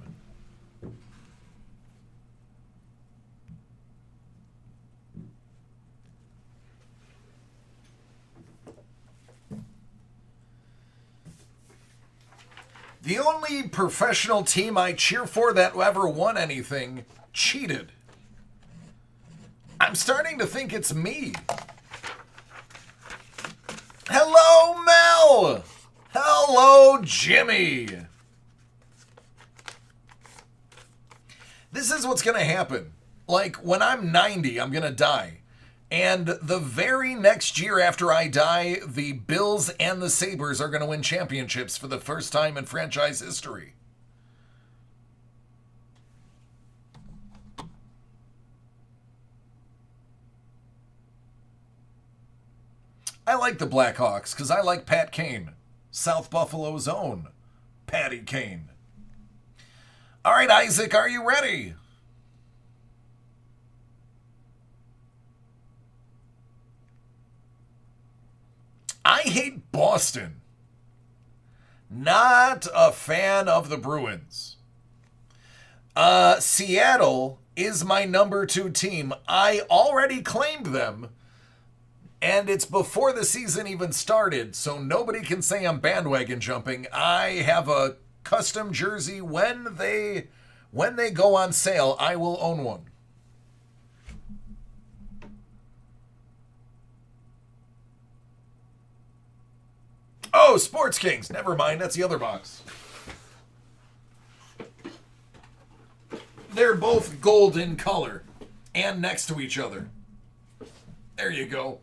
The only professional team I cheer for that ever won anything cheated. I'm starting to think it's me. Hello, Mel! Hello, Jimmy! This is what's going to happen. Like, when I'm 90, I'm going to die. And the very next year after I die, the Bills and the Sabres are going to win championships for the first time in franchise history. I like the Blackhawks because I like Pat Kane, South Buffalo's own Patty Kane. All right, Isaac, are you ready? I hate Boston. Not a fan of the Bruins. Seattle is my number 2 team. I already claimed them, and it's before the season even started, so nobody can say I'm bandwagon jumping. I have a custom jersey. When they go on sale, I will own one. Oh, Sports Kings. Never mind. That's the other box. They're both gold in color and next to each other. There you go.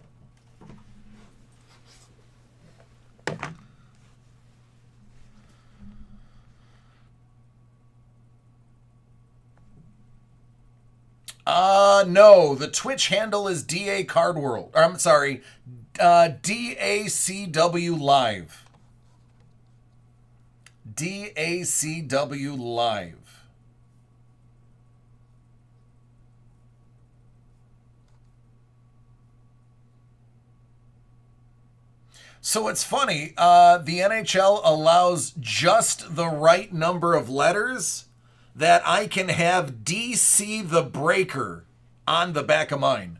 No. The Twitch handle is DA Card World. Or, I'm sorry, DACW Live. DACW Live. So it's funny, the NHL allows just the right number of letters that I can have DC the Breaker on the back of mine.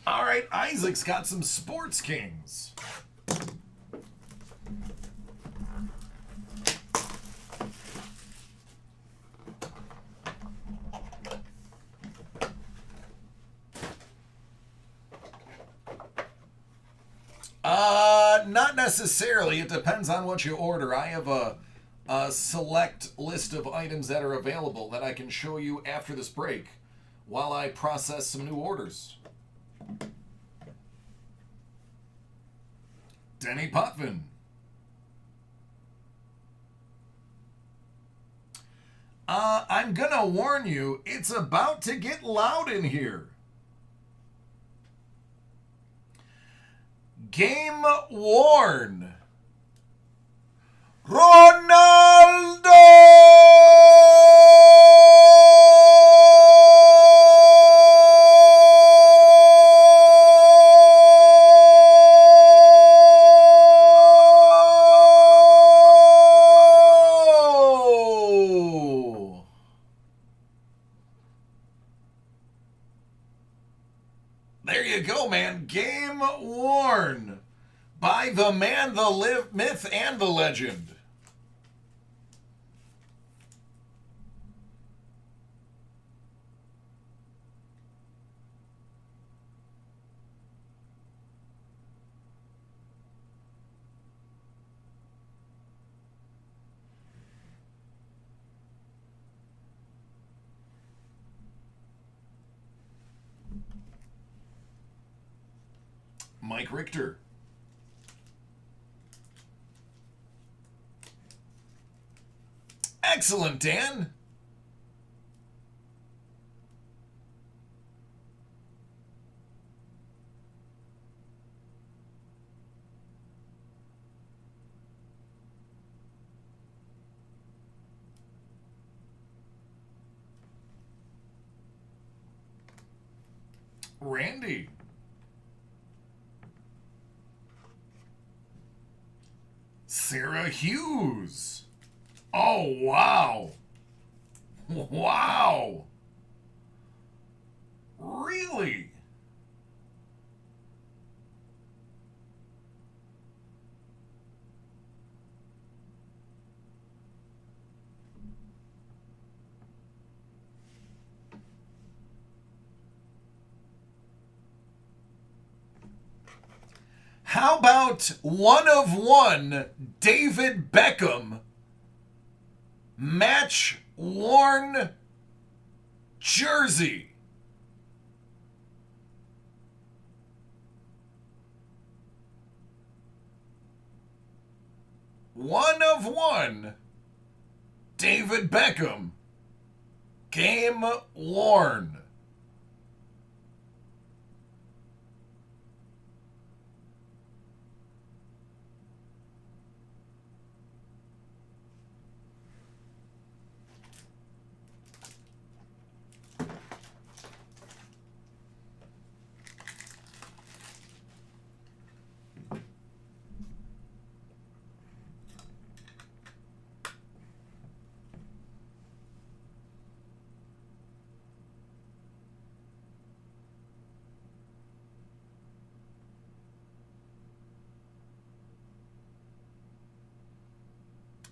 All right, Isaac's got some Sports Kings. Not necessarily. It depends on what you order. I have a select list of items that are available that I can show you after this break while I process some new orders. Denny Potvin. I'm gonna warn you, it's about to get loud in here. Game worn. Ronaldo! There you go, man. Game worn by the man, the myth, and the legend. Mike Richter. Excellent, Dan. Randy. Sarah Hughes. Oh, wow. Wow. Really? How about one of one David Beckham match worn jersey? One of one David Beckham game worn.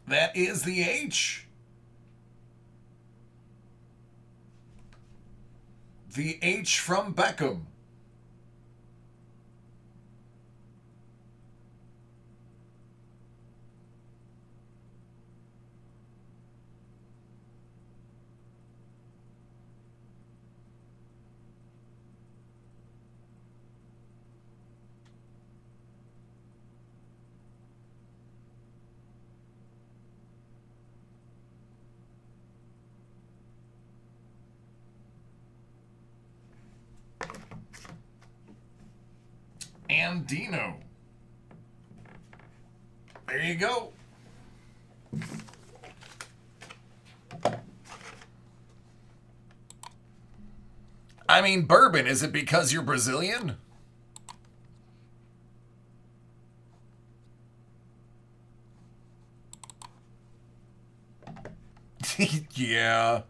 That is the H. The H from Beckham. And Dino. There you go. I mean, bourbon, is it because you're Brazilian? Yeah.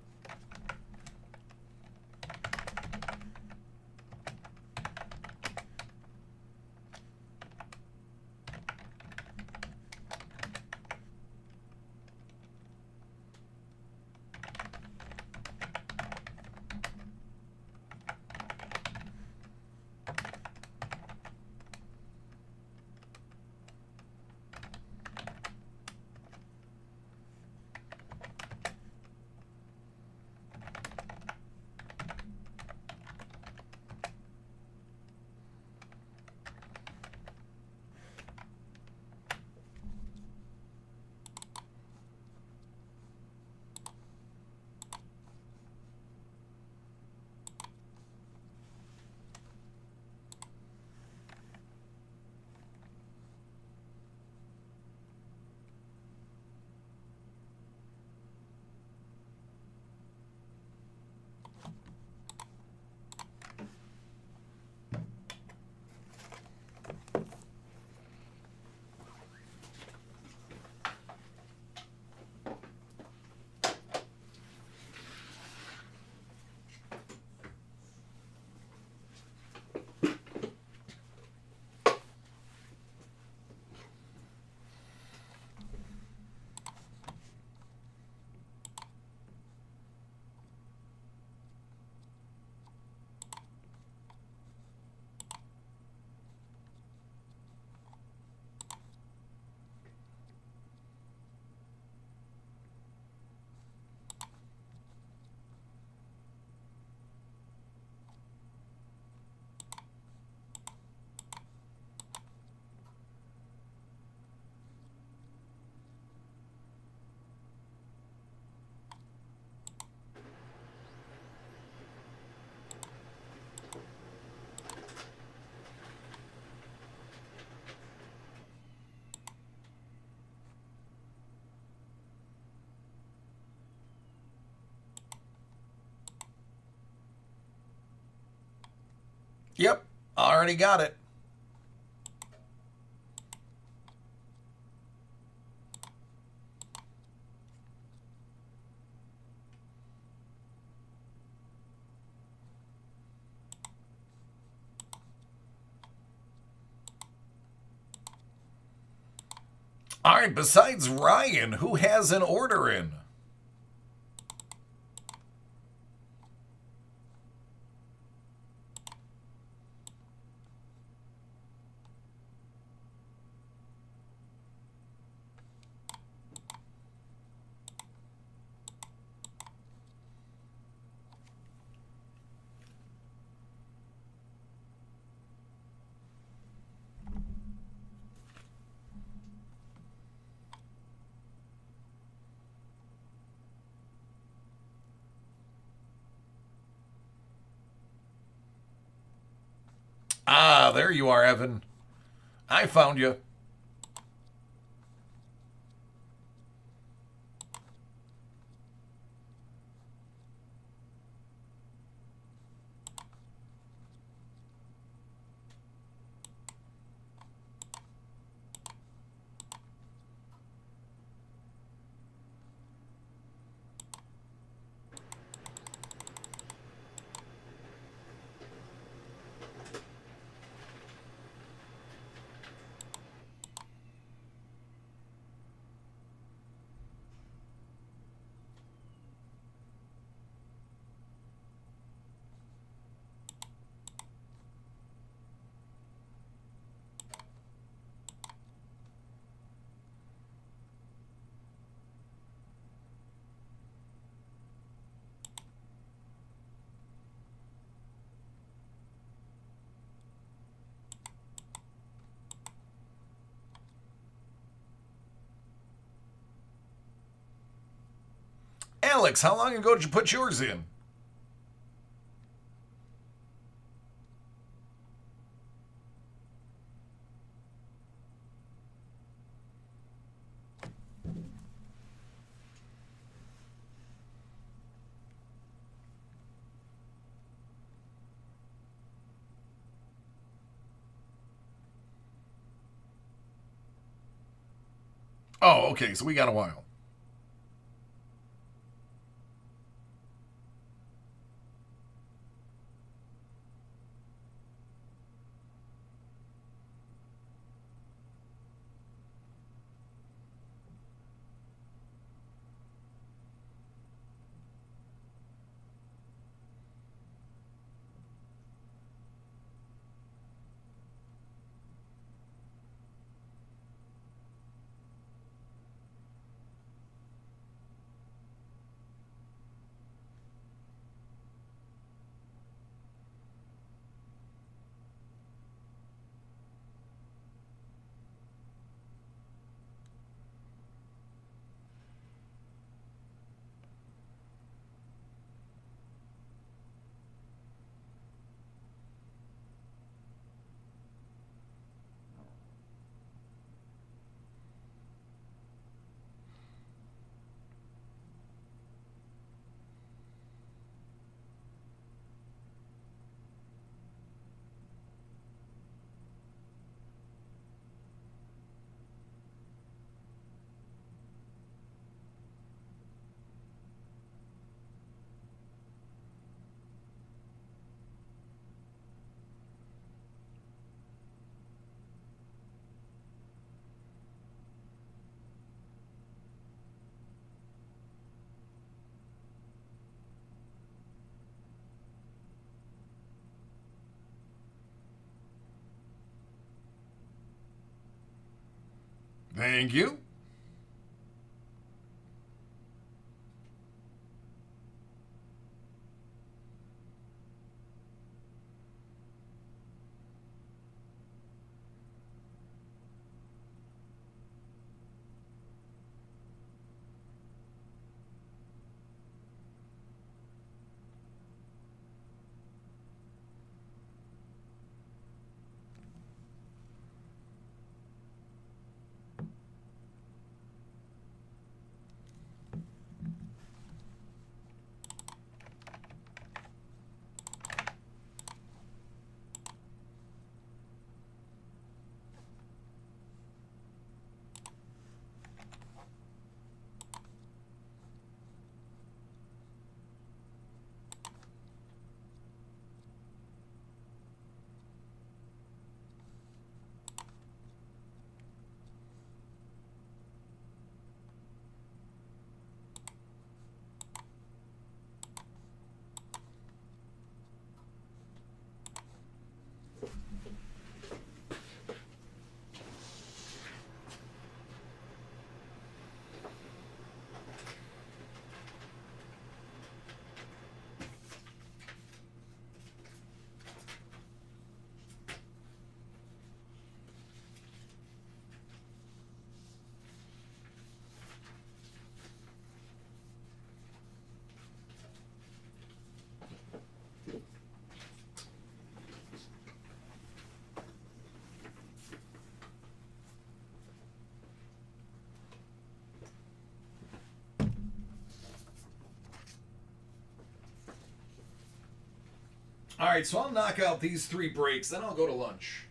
Yep, already got it. All right, besides Ryan, who has an order in? Ah, there you are, Evan. I found you. Alex, how long ago did you put yours in? Oh, okay, so we got a while. Thank you. All right, so I'll knock out these 3 breaks, then I'll go to lunch.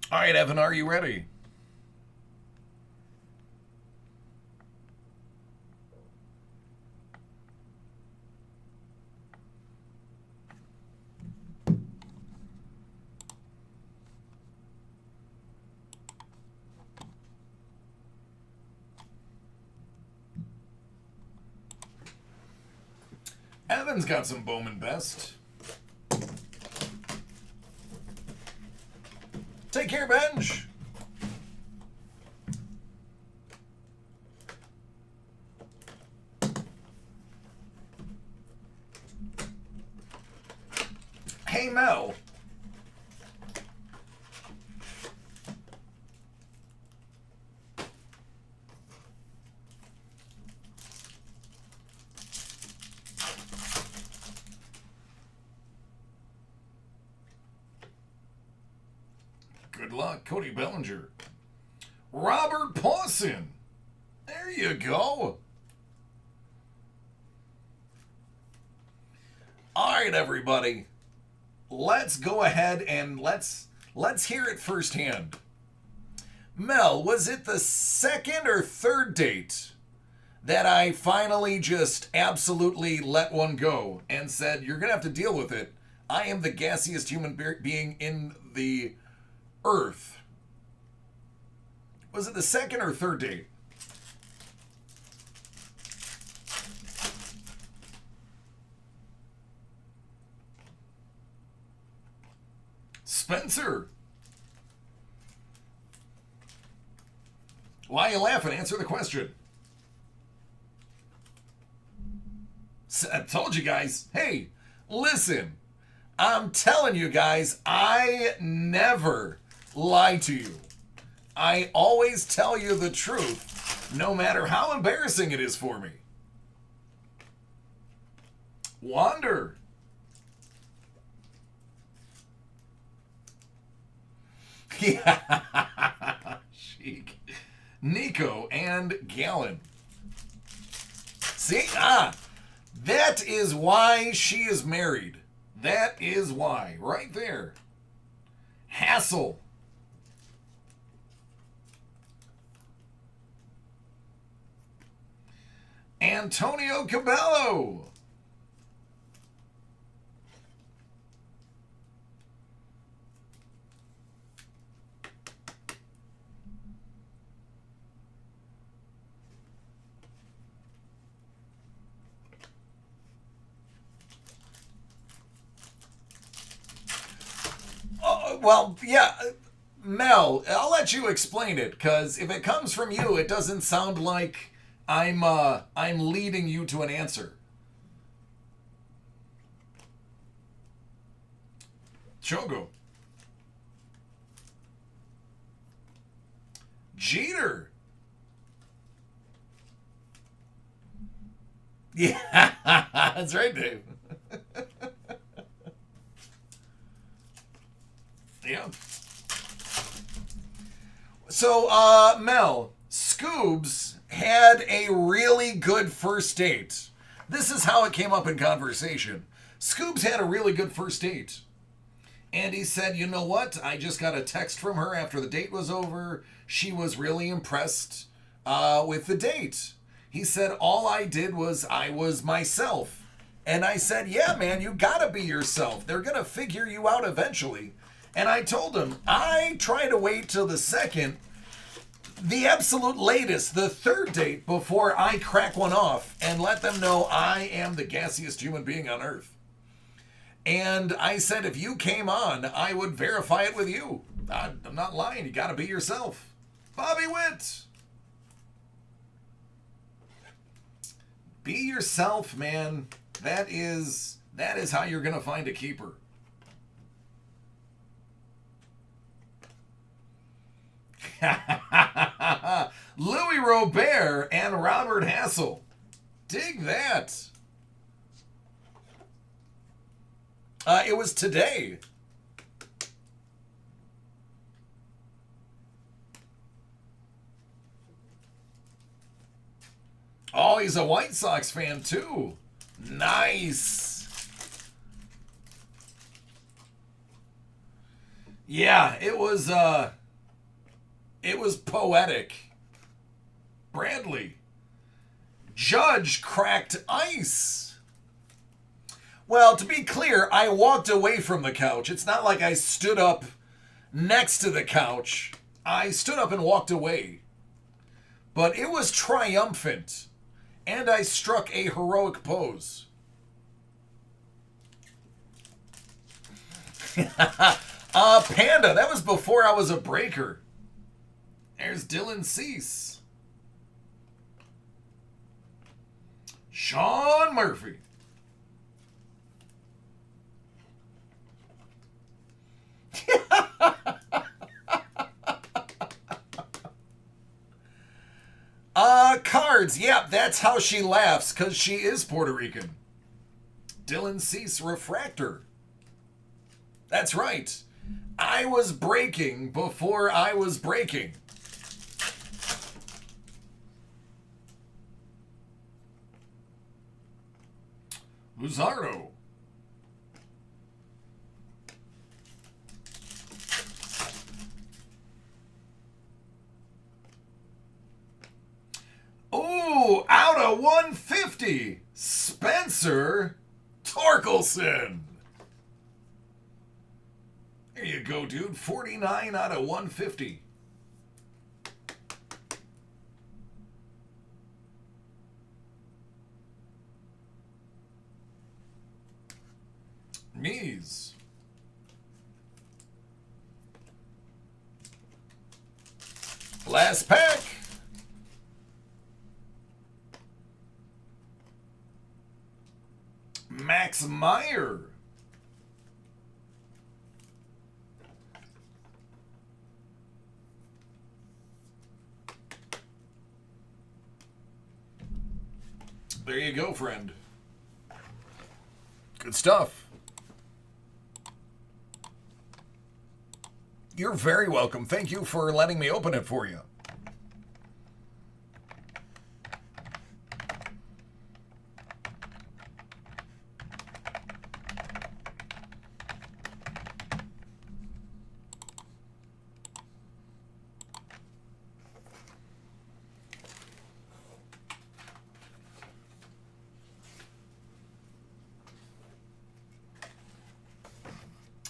All right, Evan, are you ready? Evan's got some Bowman Best. Take care, Benj. Hey, Mel. Good luck, Cody Bellinger. Robert Pawson. There you go. All right, everybody. Let's go ahead and let's hear it firsthand. Mel, was it the 2nd or 3rd date that I finally just absolutely let one go and said, you're going to have to deal with it? I am the gassiest human being in the earth. Was it the 2nd or 3rd date? Spencer. Why are you laughing? Answer the question. I told you guys. Hey, listen. I'm telling you guys, I never lie to you. I always tell you the truth, no matter how embarrassing it is for me. Wander. Yeah. Chic. Nico and Gallon. See? That is why she is married. That is why. Right there. Hassle. Antonio Cabello. Well, yeah, Mel, I'll let you explain it, because if it comes from you, it doesn't sound like I'm leading you to an answer. Chogo. Jeter. Yeah, that's right, Dave. Yeah. So, Mel, Scoobs had a really good first date. This is how it came up in conversation. Scoobs had a really good first date. And he said, you know what? I just got a text from her after the date was over. She was really impressed with the date. He said, all I did was I was myself. And I said, yeah, man, you gotta be yourself. They're gonna figure you out eventually. And I told him, I try to wait till the second The absolute latest, the third date before I crack one off and let them know I am the gassiest human being on earth. And I said if you came on, I would verify it with you. I'm not lying. You got to be yourself. Bobby Witt. Be yourself, man. That is how you're going to find a keeper. Louis Robert and Robert Hassel. Dig that. It was today. Oh, he's a White Sox fan too. Nice. Yeah, it was poetic. Bradley. Judge cracked ice. Well, to be clear, I walked away from the couch. It's not like I stood up next to the couch. I stood up and walked away. But it was triumphant. And I struck a heroic pose. Panda, that was before I was a breaker. There's Dylan Cease. Sean Murphy. Cards. Yeah, that's how she laughs, because she is Puerto Rican. Dylan Cease Refractor. That's right. I was breaking before I was breaking. Luzardo. Ooh, out of 150, Spencer Torkelson. There you go, dude. 49 out of 150. Mies. Last pack. Max Meyer. There you go, friend. Good stuff. You're very welcome. Thank you for letting me open it for you.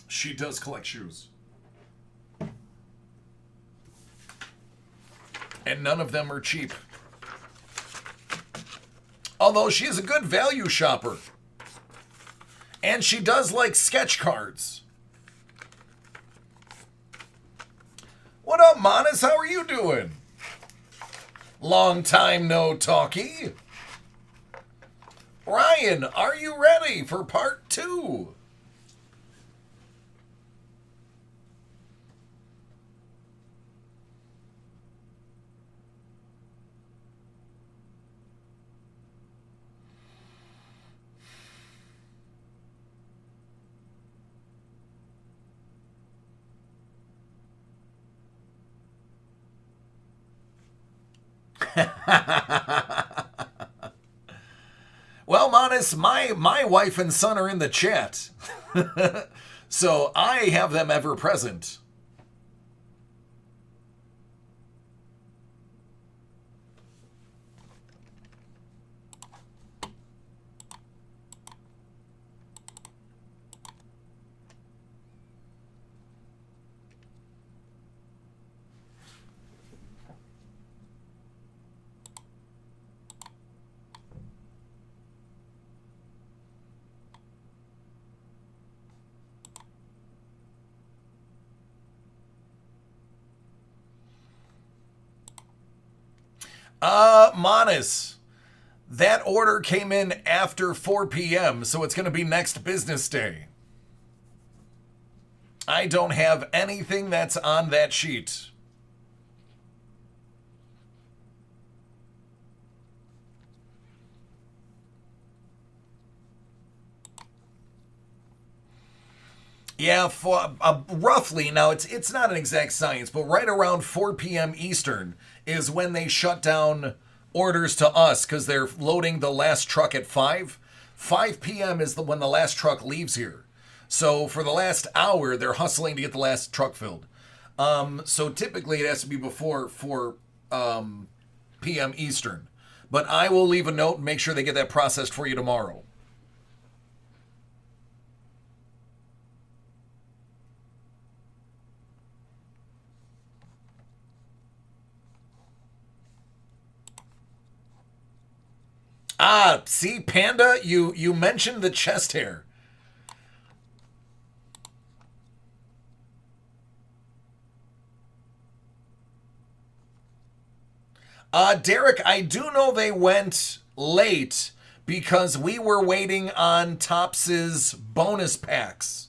She does collect shoes. And none of them are cheap. Although she is a good value shopper. And she does like sketch cards. What up, Monis? How are you doing? Long time no talkie. Ryan, are you ready for part 2? Well, Monis, my wife and son are in the chat. So I have them ever present. Monis. That order came in after 4 p.m., so it's going to be next business day. I don't have anything that's on that sheet. Yeah, for, roughly. Now it's not an exact science, but right around 4 p.m. Eastern is when they shut down orders to us because they're loading the last truck at 5. 5 p.m. is when the last truck leaves here. So for the last hour, they're hustling to get the last truck filled. So typically it has to be before 4 p.m. Eastern. But I will leave a note and make sure they get that processed for you tomorrow. Ah, see, Panda, you mentioned the chest hair. Derek, I do know they went late because we were waiting on Tops's bonus packs.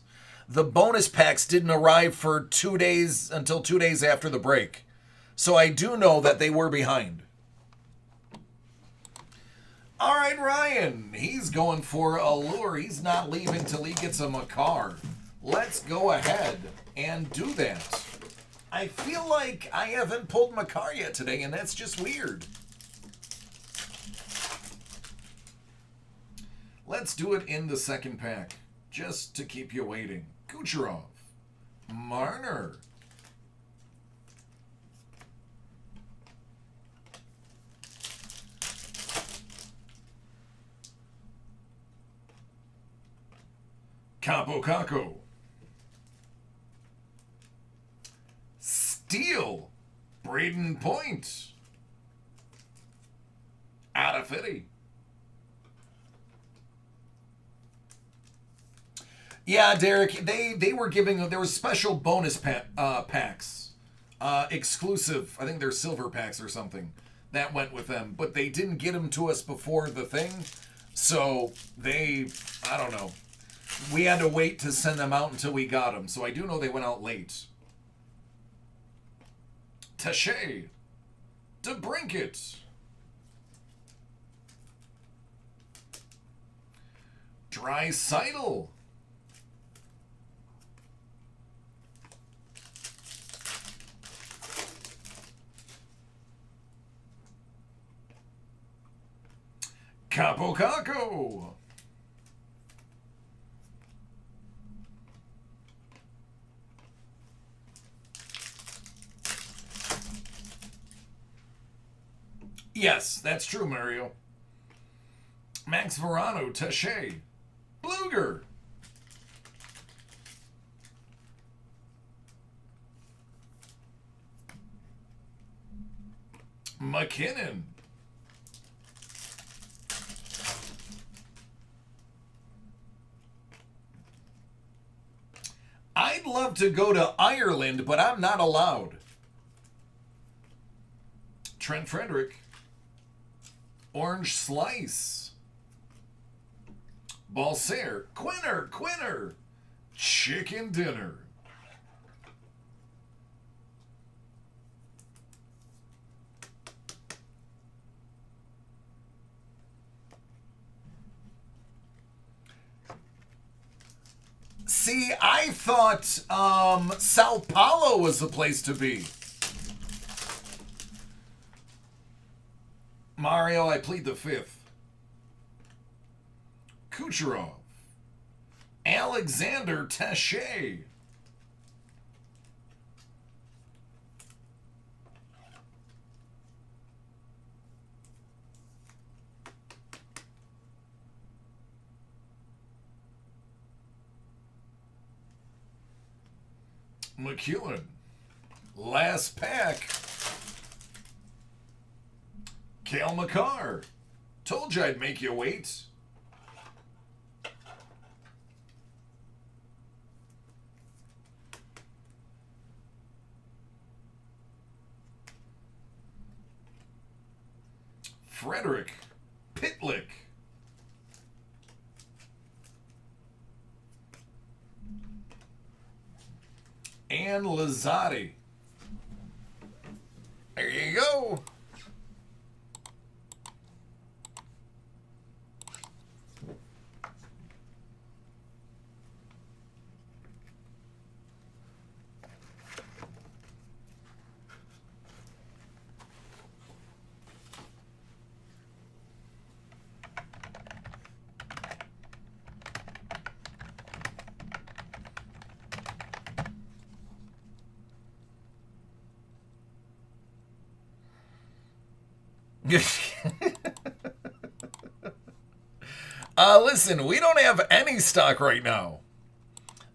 The bonus packs didn't arrive for 2 days until 2 days after the break. So I do know that they were behind. All right, Ryan. He's going for Allure. He's not leaving till he gets a Makar. Let's go ahead and do that. I feel like I haven't pulled Makar yet today, and that's just weird. Let's do it in the second pack, just to keep you waiting. Kucherov. Marner. Capo Caco. Steel. Braden Point. Adafiti. Yeah, Derek, they were giving, there was special bonus packs. Exclusive, I think they're silver packs or something, that went with them. But they didn't get them to us before the thing. So I don't know. We had to wait to send them out until we got them. So I do know they went out late. Taché. DeBrinket. Dreisaitl. Capo Caco. Yes, that's true, Mario. Max Verano, Taché, Bluger. McKinnon. I'd love to go to Ireland, but I'm not allowed. Trent Frederick. Orange Slice. Balser. Quinner. Chicken Dinner. See, I thought Sao Paulo was the place to be. Mario, I plead the fifth. Kucherov. Alexander Taché. McEwen. Last pack. Cale Makar. Told you I'd make you wait. Frederick Pitlick. And Lazzotti. There you go. Listen, we don't have any stock right now.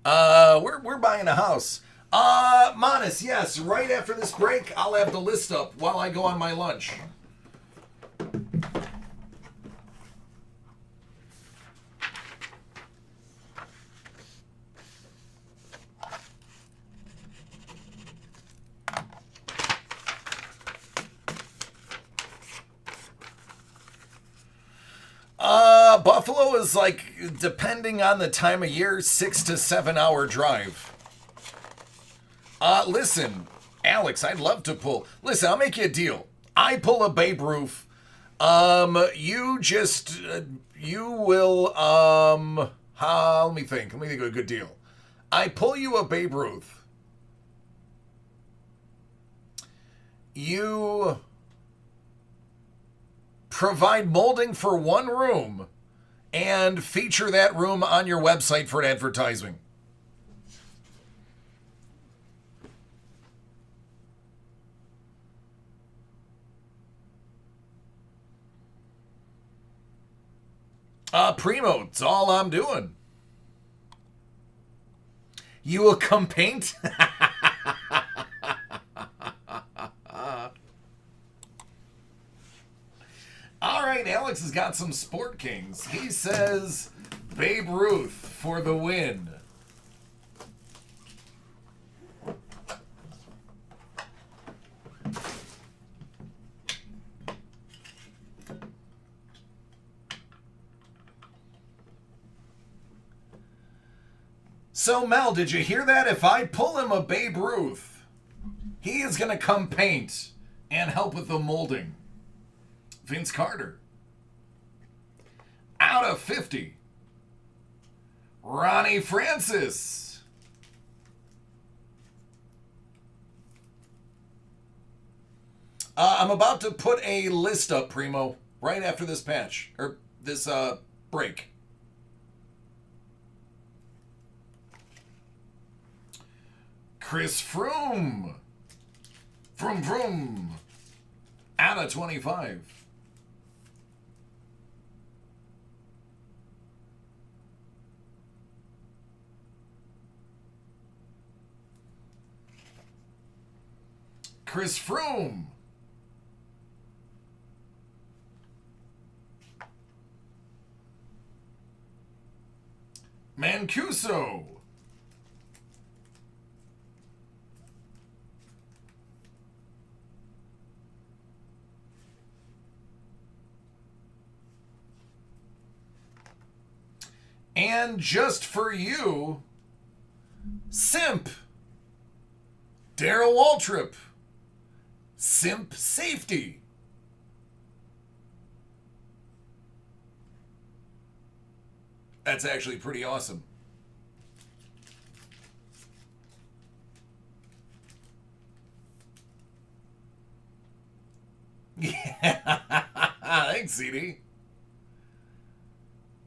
We're buying a house. Monis, yes, right after this break, I'll have the list up while I go on my lunch. Buffalo is like, depending on the time of year, 6 to 7 hour drive. Listen, Alex, I'd love to pull. Listen, I'll make you a deal. I pull a Babe Ruth. You just, you will, let me think. Let me think of a good deal. I pull you a Babe Ruth. You provide molding for one room and feature that room on your website for advertising. Primo, it's all I'm doing. You will come paint? All right, Alex has got some Sport Kings. He says Babe Ruth for the win. So, Mel, did you hear that? If I pull him a Babe Ruth, he is going to come paint and help with the molding. Vince Carter. Out of 50. Ronnie Francis. I'm about to put a list up, Primo, right after this patch, or this break. Chris Froome. Vroom. Out of 25. Chris Froome. Mancuso. And just for you, Simp. Darrell Waltrip. Simp Safety. That's actually pretty awesome. Yeah. Thanks, CD.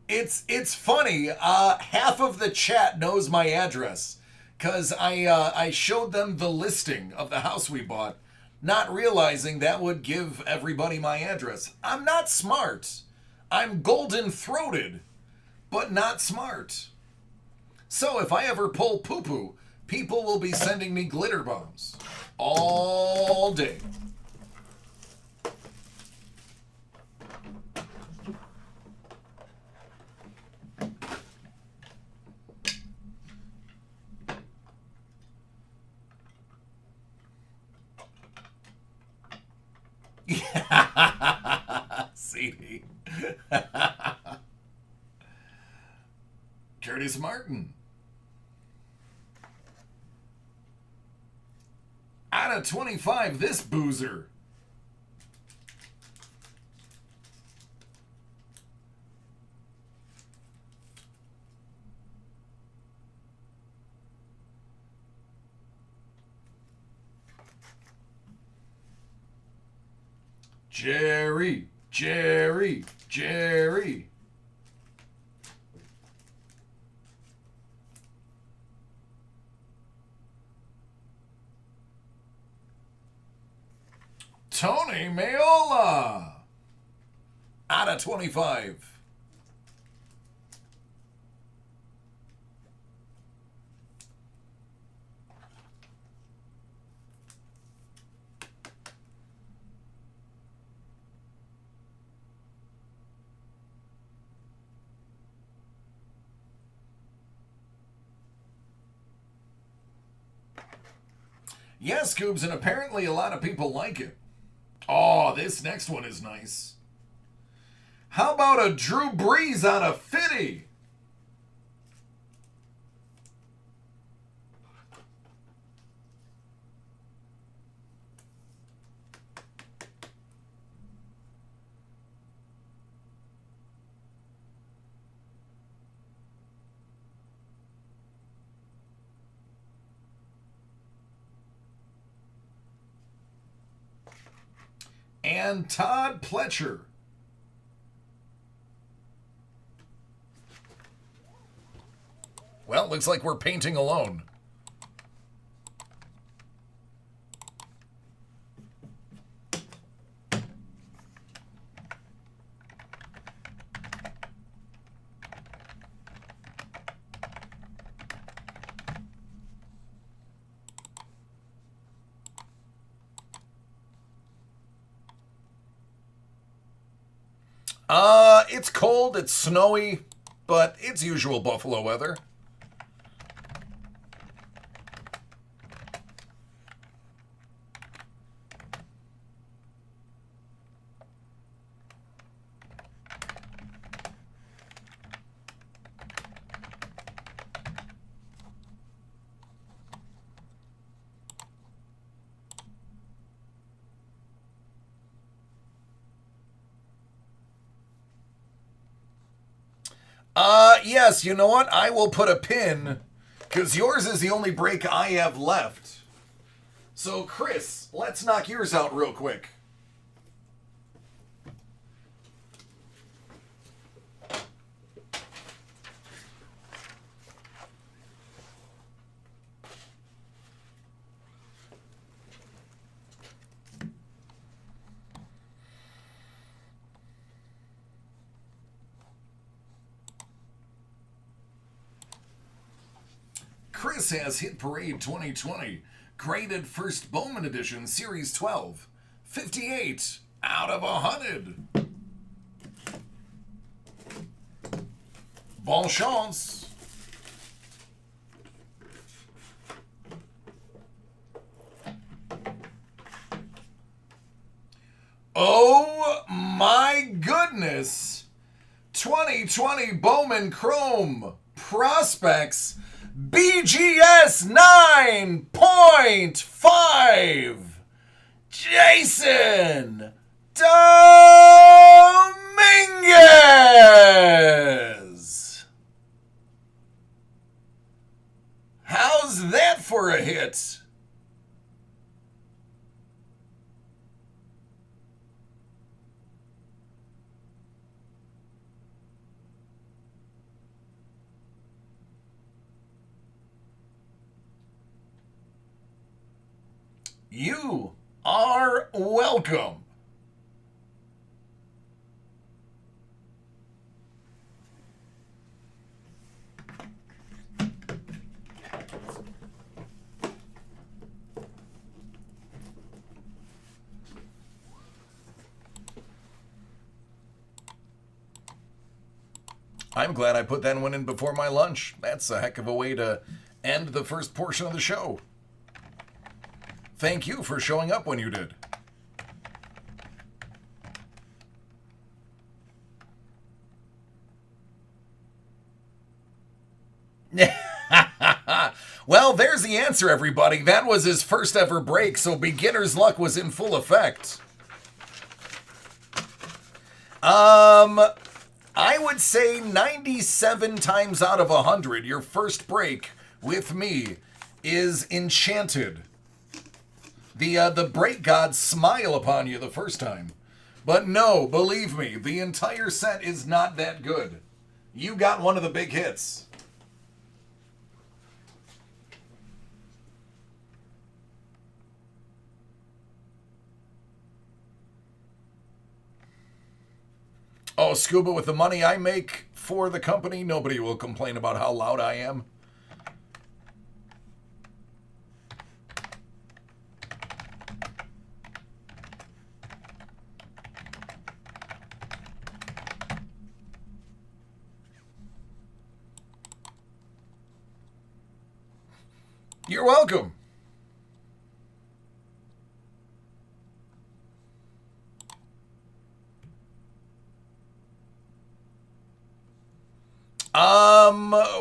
It's funny. Half of the chat knows my address because I showed them the listing of the house we bought, not realizing that would give everybody my address. I'm not smart. I'm golden-throated, but not smart. So if I ever pull poo-poo, people will be sending me glitter bombs all day. Katie. Curtis Martin. Out of 25, this boozer. Jerry. Tony Mayola. Out of 25. Yes, Coobs, and apparently a lot of people like it. Oh, this next one is nice. How about a Drew Brees on a 50? And Todd Pletcher. Well, looks like we're painting alone. It's cold, it's snowy, but it's usual Buffalo weather. Yes, you know what? I will put a pin, because yours is the only break I have left. So, Chris, let's knock yours out real quick. Chris has Hit Parade 2020, graded First Bowman Edition, Series 12, 58 out of 100. Bon chance. Oh my goodness. 2020 Bowman Chrome Prospects BGS 9.5 Jason Dominguez. How's that for a hit? You are welcome. I'm glad I put that one in before my lunch. That's a heck of a way to end the first portion of the show. Thank you for showing up when you did. Well, there's the answer, everybody. That was his first ever break, so beginner's luck was in full effect. I would say 97 times out of 100, your first break with me is enchanted. The break gods smile upon you the first time. But no, believe me, the entire set is not that good. You got one of the big hits. Oh, Scuba, with the money I make for the company, nobody will complain about how loud I am. You're welcome.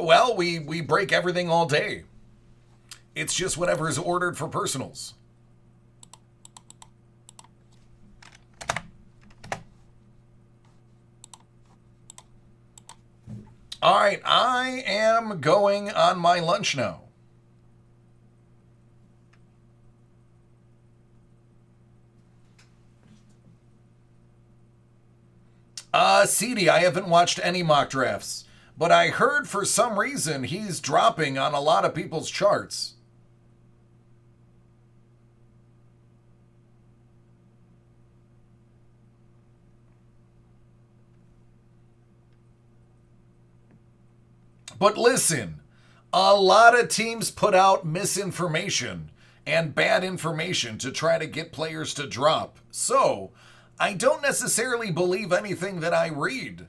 Well, we break everything all day. It's just whatever's ordered for personals. All right, I am going on my lunch now. CD, I haven't watched any mock drafts, but I heard for some reason he's dropping on a lot of people's charts. But listen, a lot of teams put out misinformation and bad information to try to get players to drop. So, I don't necessarily believe anything that I read.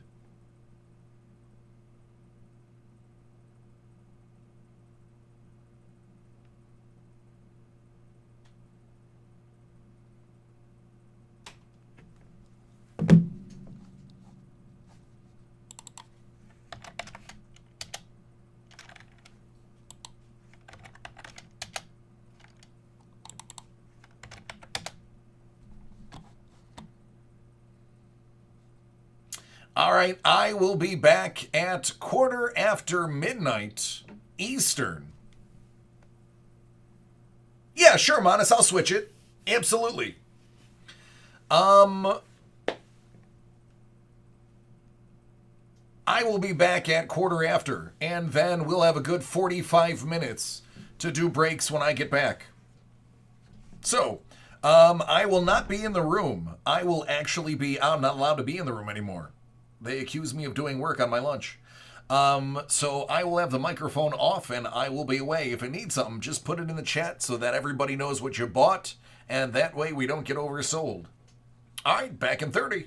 All right, I will be back at 1:15 Eastern. Yeah, sure, Monis, I'll switch it. Absolutely. Um, I will be back at 1:15, and then we'll have a good 45 minutes to do breaks when I get back. So, I will not be in the room. I will actually be, I'm not allowed to be in the room anymore. They accuse me of doing work on my lunch. So I will have the microphone off and I will be away. If you need something, just put it in the chat so that everybody knows what you bought, and that way we don't get oversold. All right, back in 30.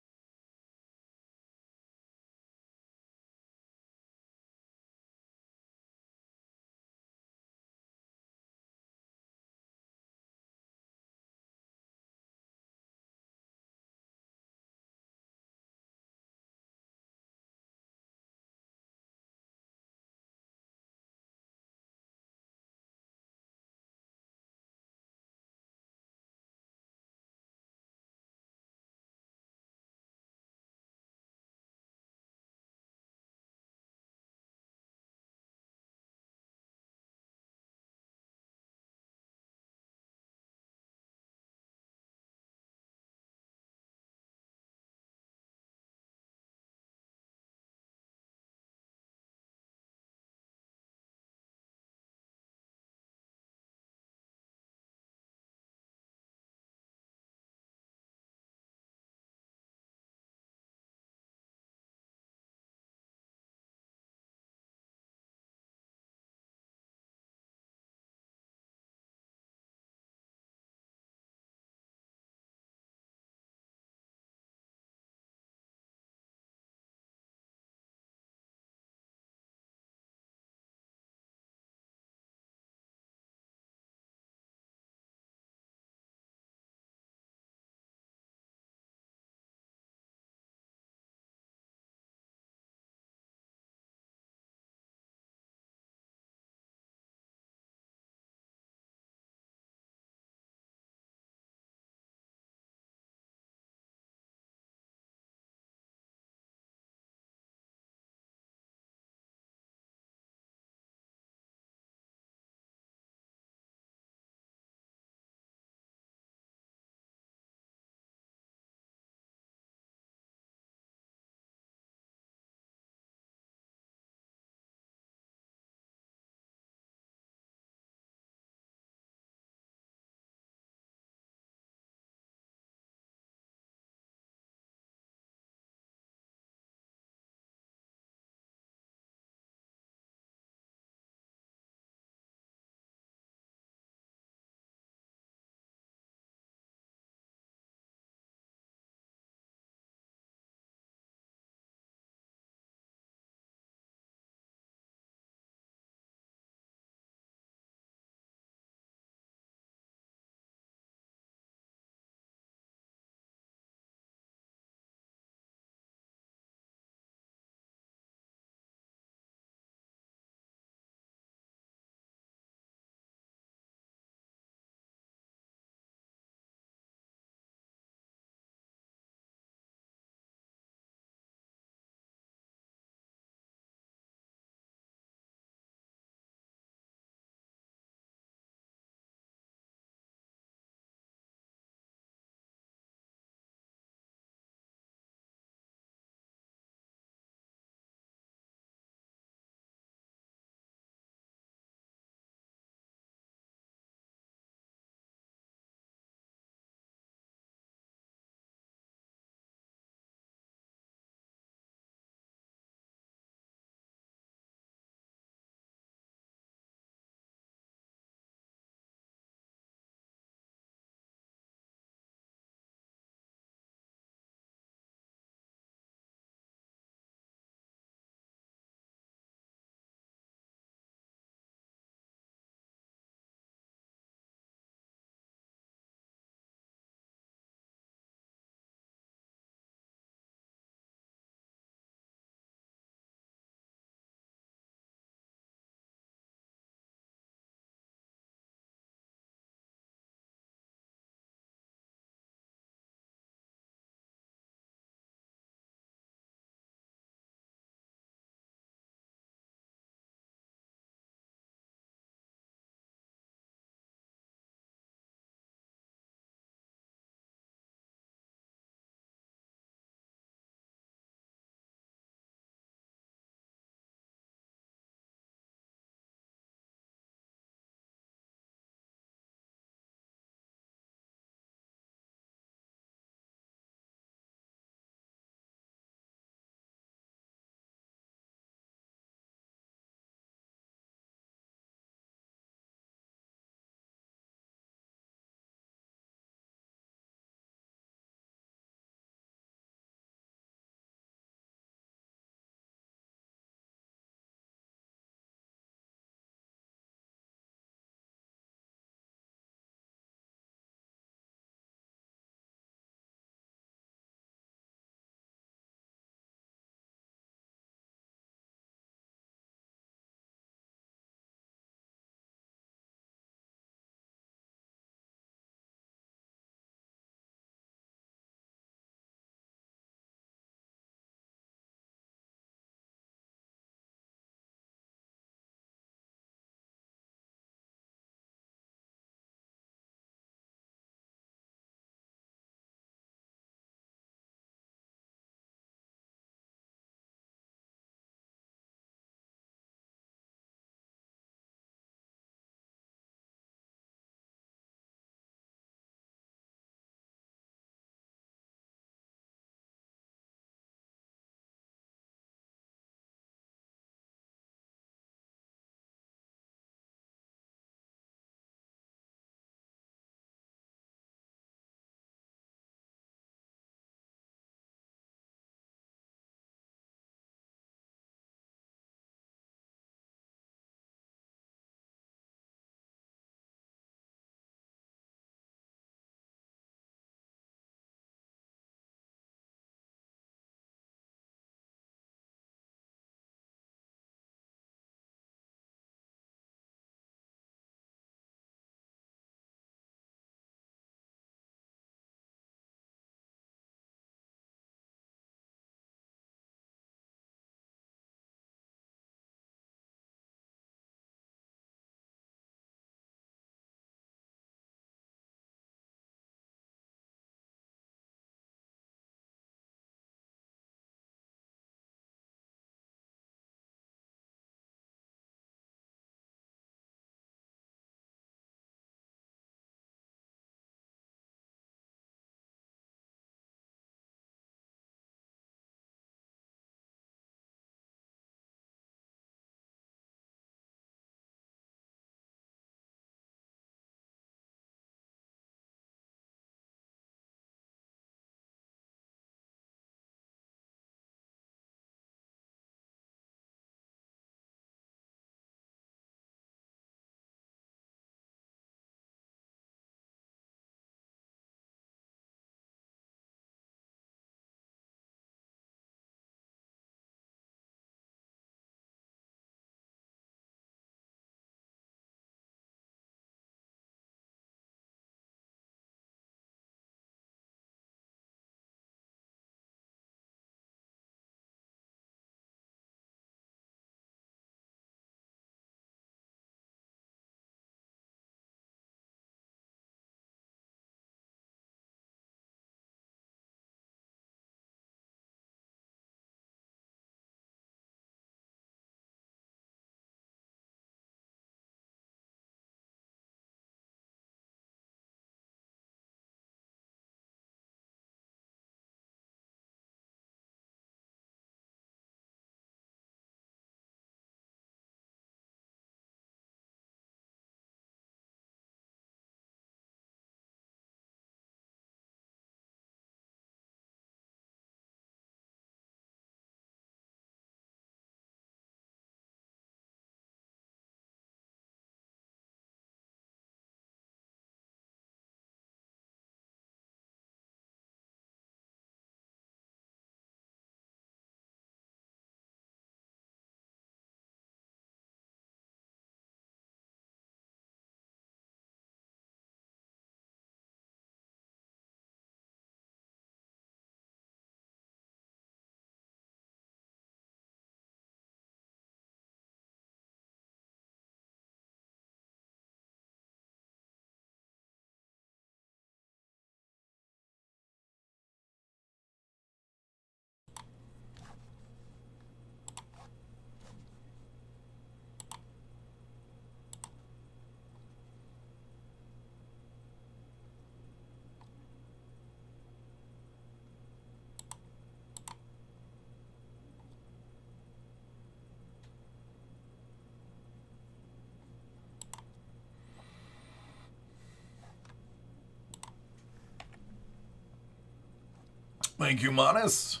Thank you, Manus.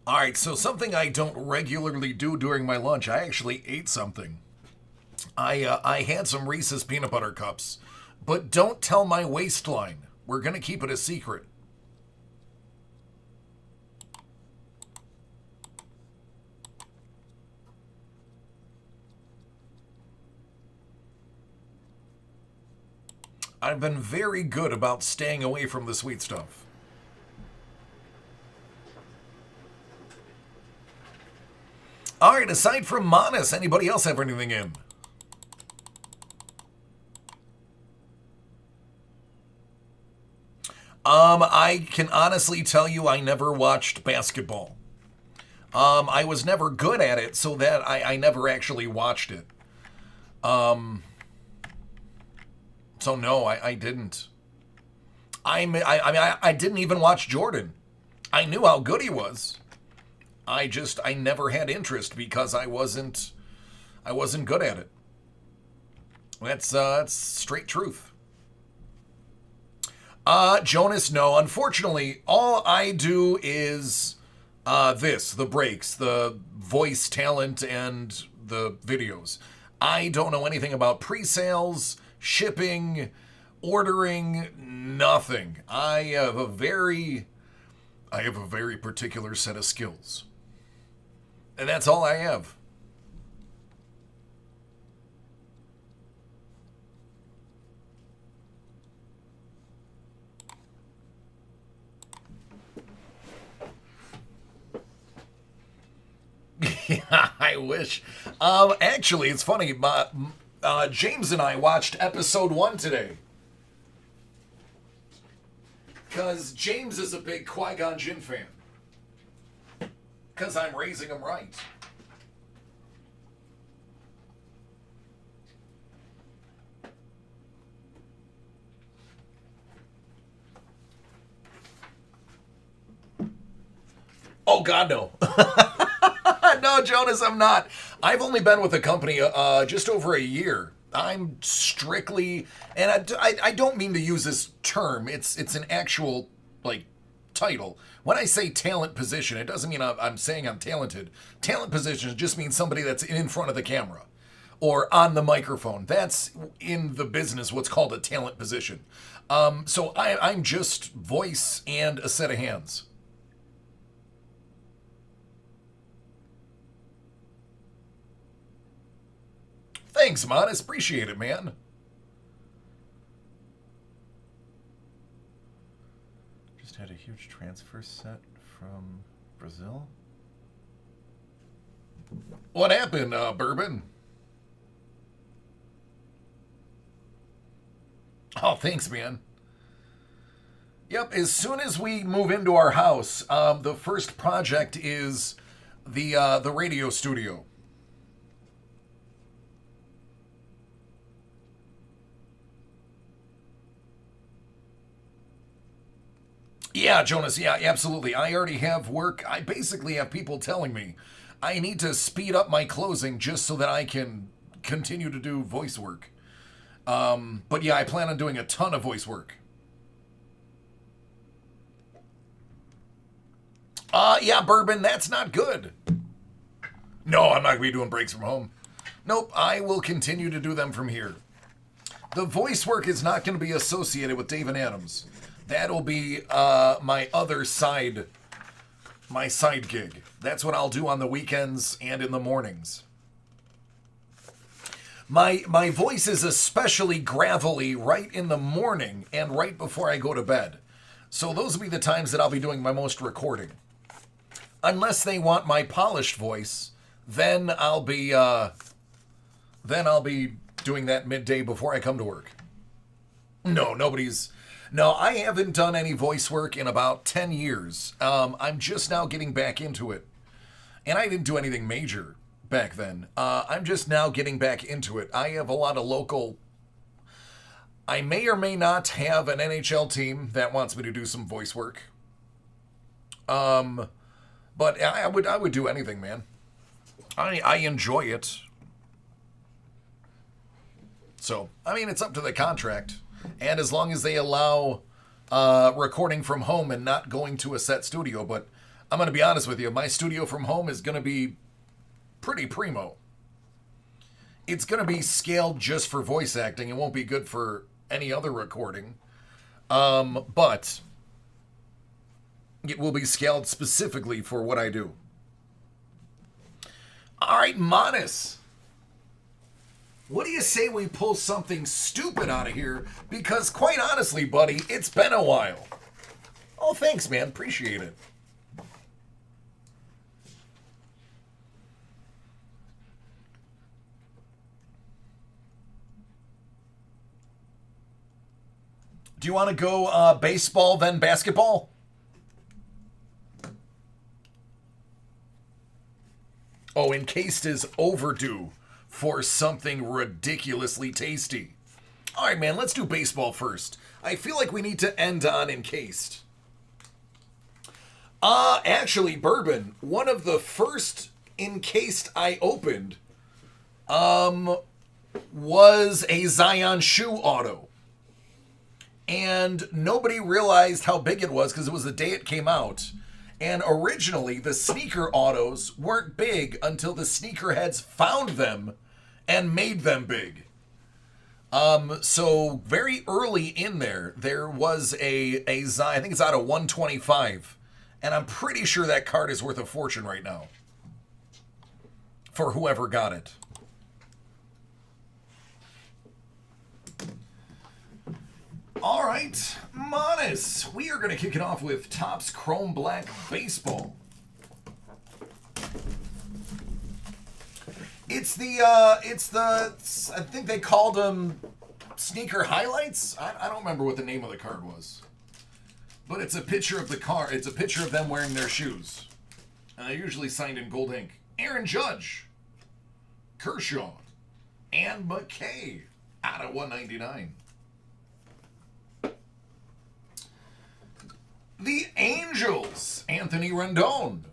All right, so something I don't regularly do during my lunch, I actually ate something. I had some Reese's peanut butter cups, but don't tell my waistline. We're going to keep it a secret. I've been very good about staying away from the sweet stuff. All right, aside from Manus, anybody else have anything in? I can honestly tell you I never watched basketball. I was never good at it, so that I never actually watched it. So no, I didn't. I mean, I didn't even watch Jordan. I knew how good he was. I never had interest because I wasn't good at it. That's straight truth. Jonas, no. Unfortunately, all I do is the breaks, the voice talent, and the videos. I don't know anything about pre-sales, shipping, ordering, nothing. I have a very particular set of skills. And that's all I have. Yeah, I wish. Actually, it's funny. James and I watched episode 1 today. Because James is a big Qui-Gon Jinn fan. Because I'm raising him right. Oh, God, no. No, Jonas, I'm not. I've only been with the company just over a year. I'm strictly, and I don't mean to use this term. It's an actual, like, title. When I say talent position, it doesn't mean I'm saying I'm talented. Talent position just means somebody that's in front of the camera or on the microphone. That's in the business what's called a talent position. So I'm just voice and a set of hands. Thanks, Modest. Appreciate it, man. Just had a huge transfer set from Brazil. What happened, Bourbon? Oh, thanks, man. Yep, as soon as we move into our house, the first project is the radio studio. Yeah, Jonas, yeah, absolutely. I already have work. I basically have people telling me I need to speed up my closing just so that I can continue to do voice work. But yeah, I plan on doing a ton of voice work. Yeah, Bourbon, that's not good. No, I'm not going to be doing breaks from home. Nope, I will continue to do them from here. The voice work is not going to be associated with Dave and Adams. That'll be my other side, my side gig. That's what I'll do on the weekends and in the mornings. My voice is especially gravelly right in the morning and right before I go to bed. So those will be the times that I'll be doing my most recording. Unless they want my polished voice, then I'll be doing that midday before I come to work. No, I haven't done any voice work in about 10 years. I'm just now getting back into it. And I didn't do anything major back then. I'm just now getting back into it. I have a lot of local... I may or may not have an NHL team that wants me to do some voice work. But I would do anything, man. I enjoy it. So, I mean, it's up to the contract. And as long as they allow recording from home and not going to a set studio. But I'm going to be honest with you, my studio from home is going to be pretty primo. It's going to be scaled just for voice acting. It won't be good for any other recording. But it will be scaled specifically for what I do. All right, Monis. What do you say we pull something stupid out of here? Because quite honestly, buddy, it's been a while. Oh, thanks, man. Appreciate it. Do you want to go baseball, then basketball? Oh, Encased is overdue for something ridiculously tasty. All right, man, let's do baseball first. I feel like we need to end on Encased. Actually, Bourbon, one of the first Encased I opened was a Zion shoe auto. And nobody realized how big it was because it was the day it came out. And originally, the sneaker autos weren't big until the sneakerheads found them and made them big. So very early in there was a I think it's out of 125. And I'm pretty sure that card is worth a fortune right now. For whoever got it. All right, Monis, we are going to kick it off with Topps Chrome Black Baseball. It's the, I think they called them sneaker highlights. I don't remember what the name of the card was. But it's a picture of the car. It's a picture of them wearing their shoes. And they're usually signed in gold ink. Aaron Judge, Kershaw, and McKay out of 199. The Angels, Anthony Rendon.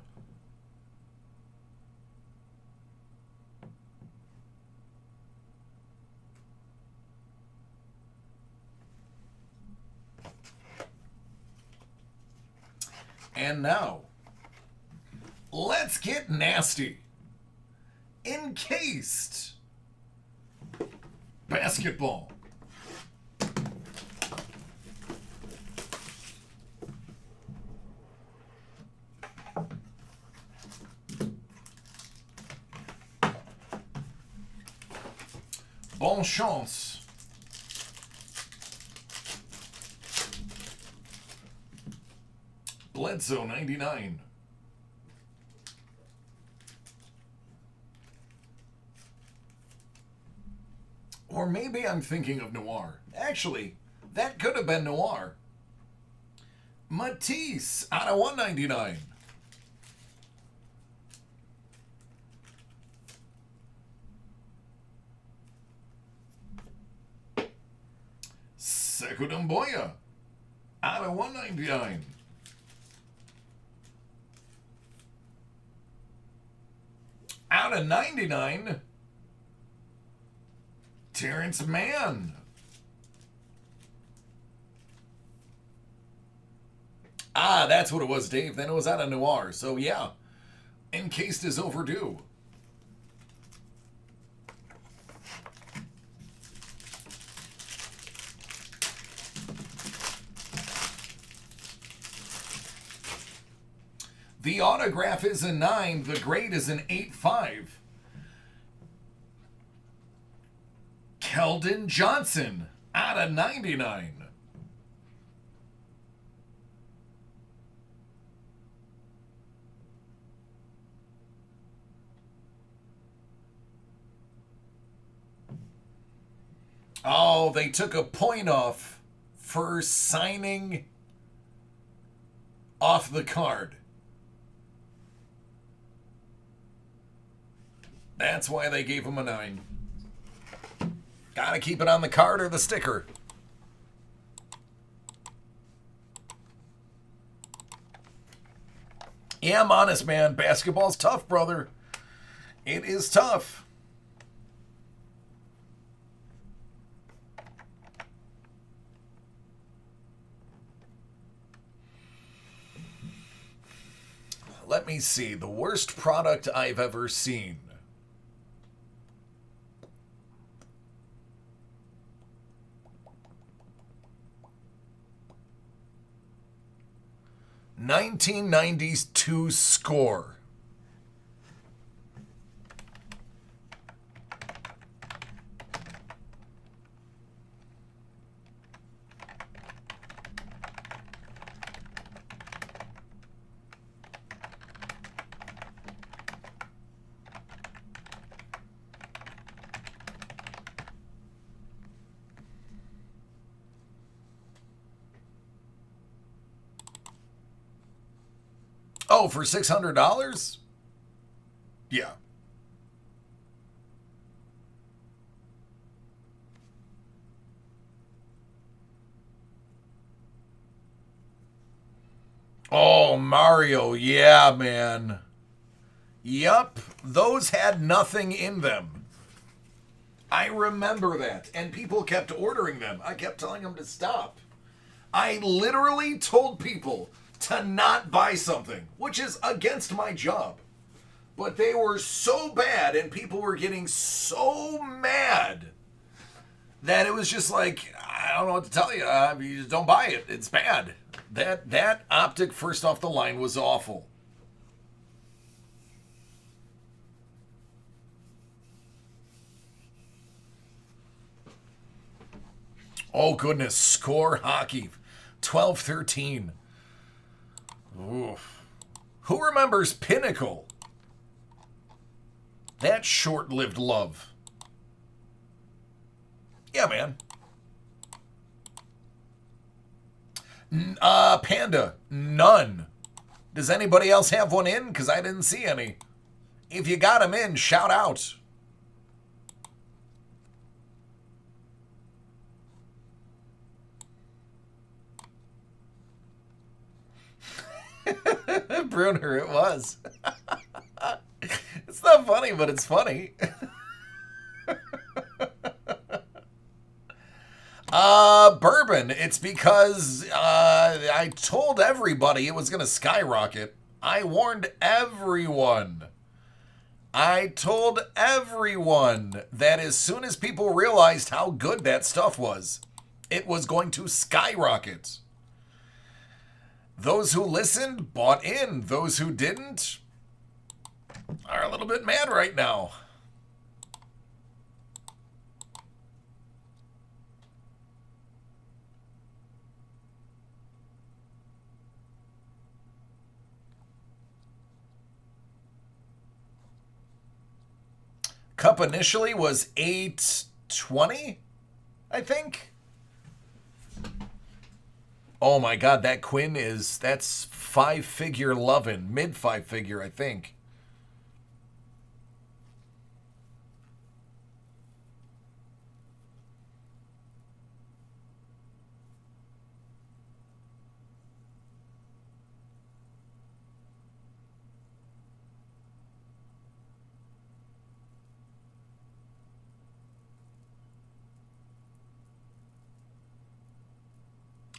And now, let's get nasty. Encased basketball. Bon chance. Bledsoe, 99. Or maybe I'm thinking of Noir. Actually, that could have been Noir. Matisse, out of 199. Sekudamboya, out of 199. Out of 99, Terrence Mann. Ah, that's what it was, Dave. Then it was out of Noir. So, yeah, Encased is overdue. The autograph is a 9. The grade is an 8.5. Keldon Johnson out of 99. Oh, they took a point off for signing off the card. That's why they gave him a 9. Gotta keep it on the card or the sticker. Yeah, I'm honest, man. Basketball's tough, brother. It is tough. Let me see. The worst product I've ever seen. $1992 score. Oh, for $600? Yeah. Oh, Mario. Yeah, man. Yup. Those had nothing in them. I remember that. And people kept ordering them. I kept telling them to stop. I literally told people to not buy something, which is against my job. But they were so bad and people were getting so mad that it was just like, I don't know what to tell you. You just don't buy it. It's bad. That optic first off the line was awful. Oh goodness, score hockey. 12-13. Oof. Who remembers Pinnacle? That short-lived love. Yeah, man. Panda. None. Does anybody else have one in? Because I didn't see any. If you got them in, shout out. Bruner, it was. It's not funny, but it's funny. Bourbon. It's because I told everybody it was going to skyrocket. I warned everyone. I told everyone that as soon as people realized how good that stuff was, it was going to skyrocket. Those who listened bought in. Those who didn't are a little bit mad right now. Cup initially was $8.20, I think. Oh my God, that Quinn that's 5-figure lovin', mid 5-figure, I think.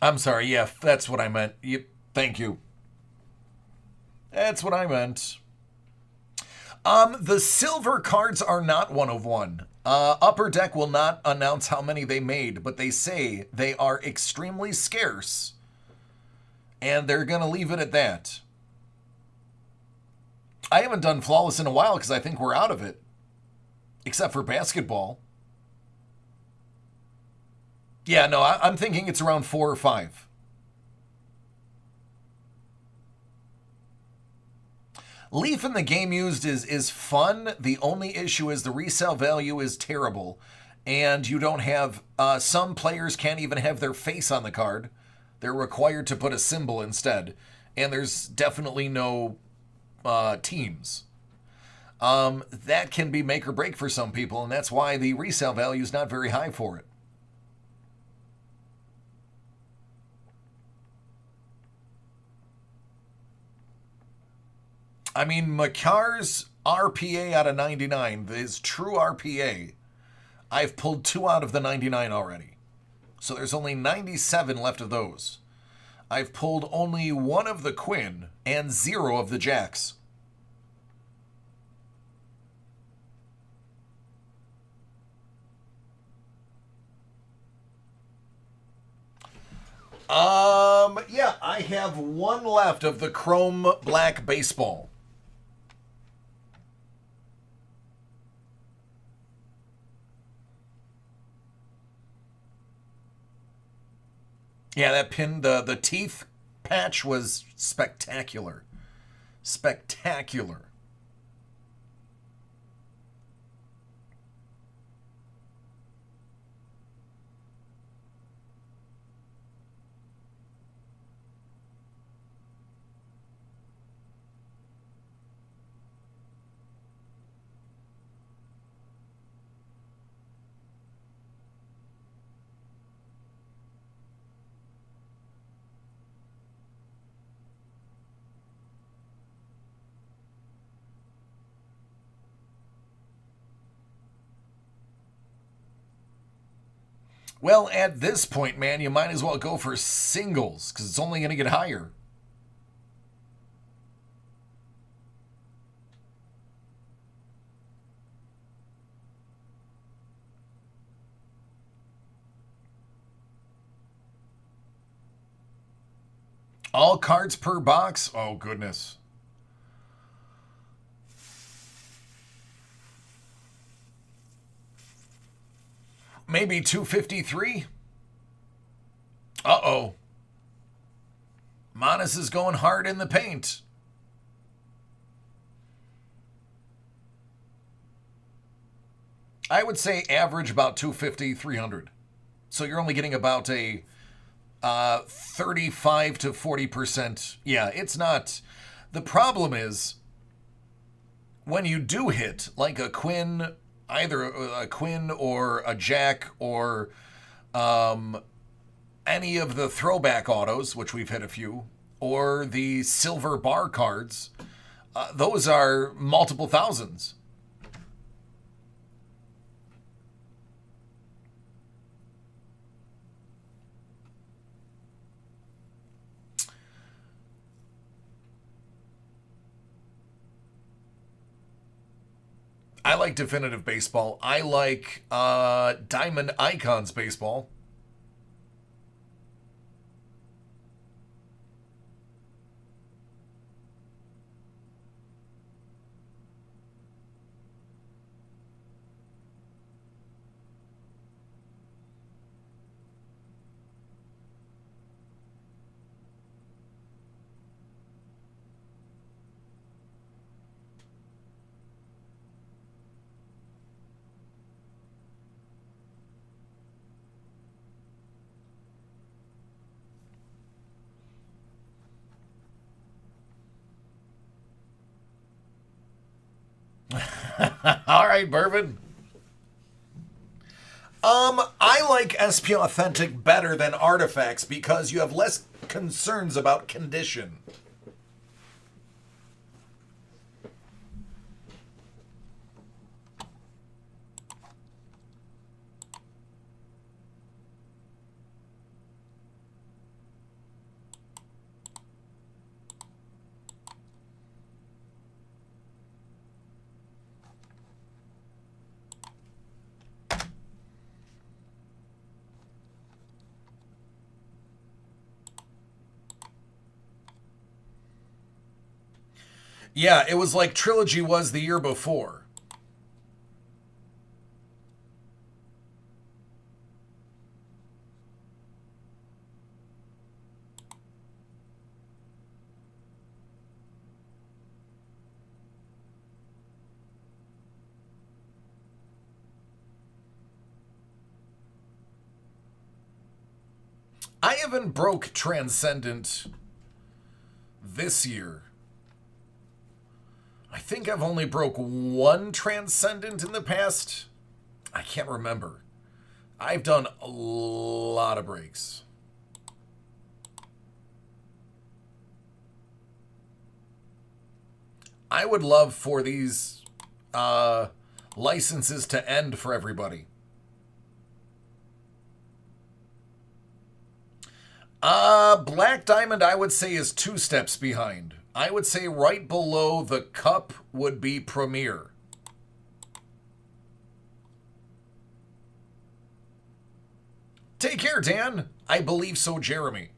I'm sorry, yeah, that's what I meant. Thank you. That's what I meant. The silver cards are not 1 of 1. Upper Deck will not announce how many they made, but they say they are extremely scarce. And they're going to leave it at that. I haven't done Flawless in a while because I think we're out of it. Except for basketball. Yeah, no, I'm thinking it's around 4 or 5. Leaf in the game used is fun. The only issue is the resale value is terrible. And you don't have, some players can't even have their face on the card. They're required to put a symbol instead. And there's definitely no teams. That can be make or break for some people, and that's why the resale value is not very high for it. I mean, Makar's RPA out of 99, his true RPA, I've pulled 2 out of the 99 already. So there's only 97 left of those. I've pulled only 1 of the queen and 0 of the jacks. Yeah, I have 1 left of the chrome black baseball. Yeah, that pin, the teeth patch was spectacular. Spectacular. Well, at this point, man, you might as well go for singles because it's only going to get higher. All cards per box? Oh, goodness. Maybe 253? Uh-oh. Monas is going hard in the paint. I would say average about 250, 300. So you're only getting about a 35 to 40%. Yeah, it's not. The problem is when you do hit like a queen, either a queen or a jack or any of the throwback autos, which we've hit a few, or the silver bar cards, those are multiple thousands. I like Definitive Baseball. I like Diamond Icons Baseball. All right, Bourbon. I like SP Authentic better than Artifacts because you have less concerns about condition. Yeah, it was like Trilogy was the year before. I haven't broke Transcendent this year. I think I've only broke 1 Transcendent in the past. I can't remember. I've done a lot of breaks. I would love for these licenses to end for everybody. Black Diamond, I would say, is 2 steps behind. I would say right below the Cup would be Premier. Take care, Dan. I believe so, Jeremy.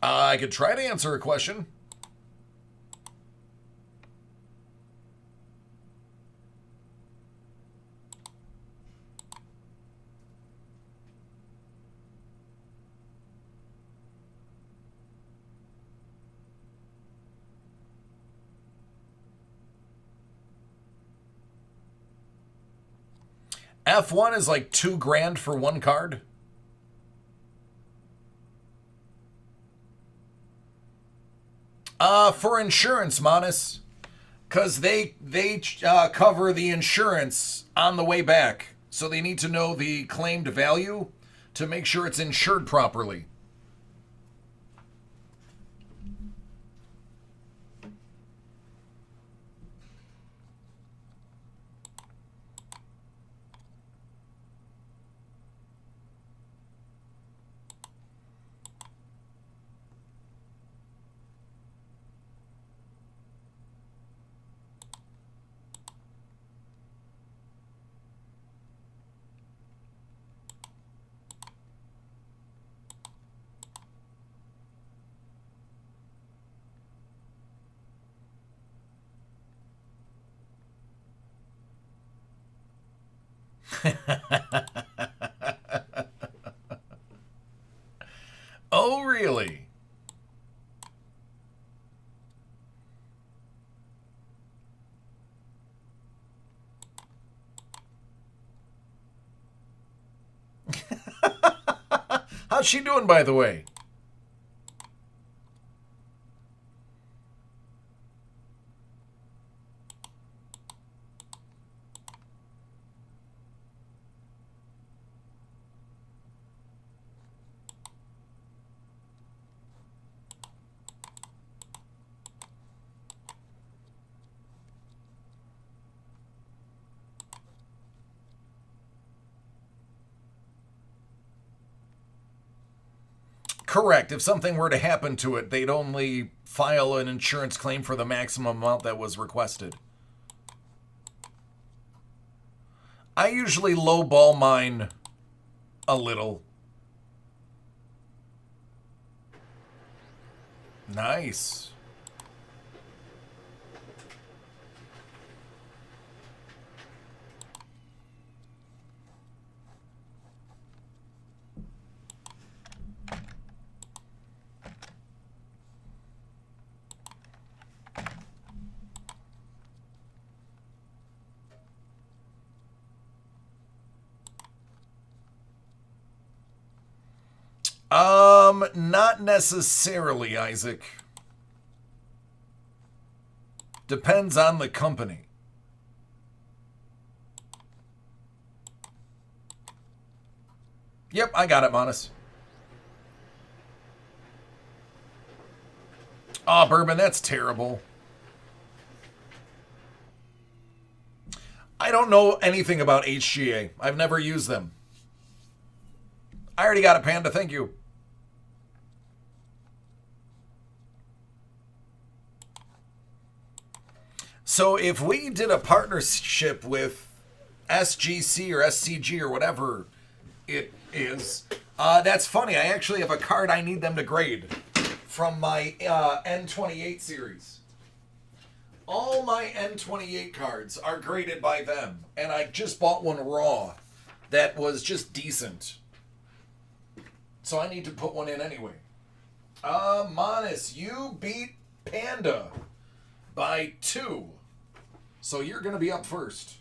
I could try to answer a question. F1 is like $2,000 for one card. For insurance, Monis, because they cover the insurance on the way back, so they need to know the claimed value to make sure it's insured properly. Oh, really? How's she doing, by the way? Correct. If something were to happen to it, they'd only file an insurance claim for the maximum amount that was requested. I usually lowball mine a little. Nice. Not necessarily, Isaac. Depends on the company. Yep, I got it, Monis. Aw, Bourbon, that's terrible. I don't know anything about HGA. I've never used them. I already got it, Panda. Thank you. So if we did a partnership with SGC or SCG or whatever it is, that's funny. I actually have a card I need them to grade from my N28 series. All my N28 cards are graded by them, and I just bought one raw that was just decent. So I need to put one in anyway. Monis, you beat Panda by 2. So you're going to be up first.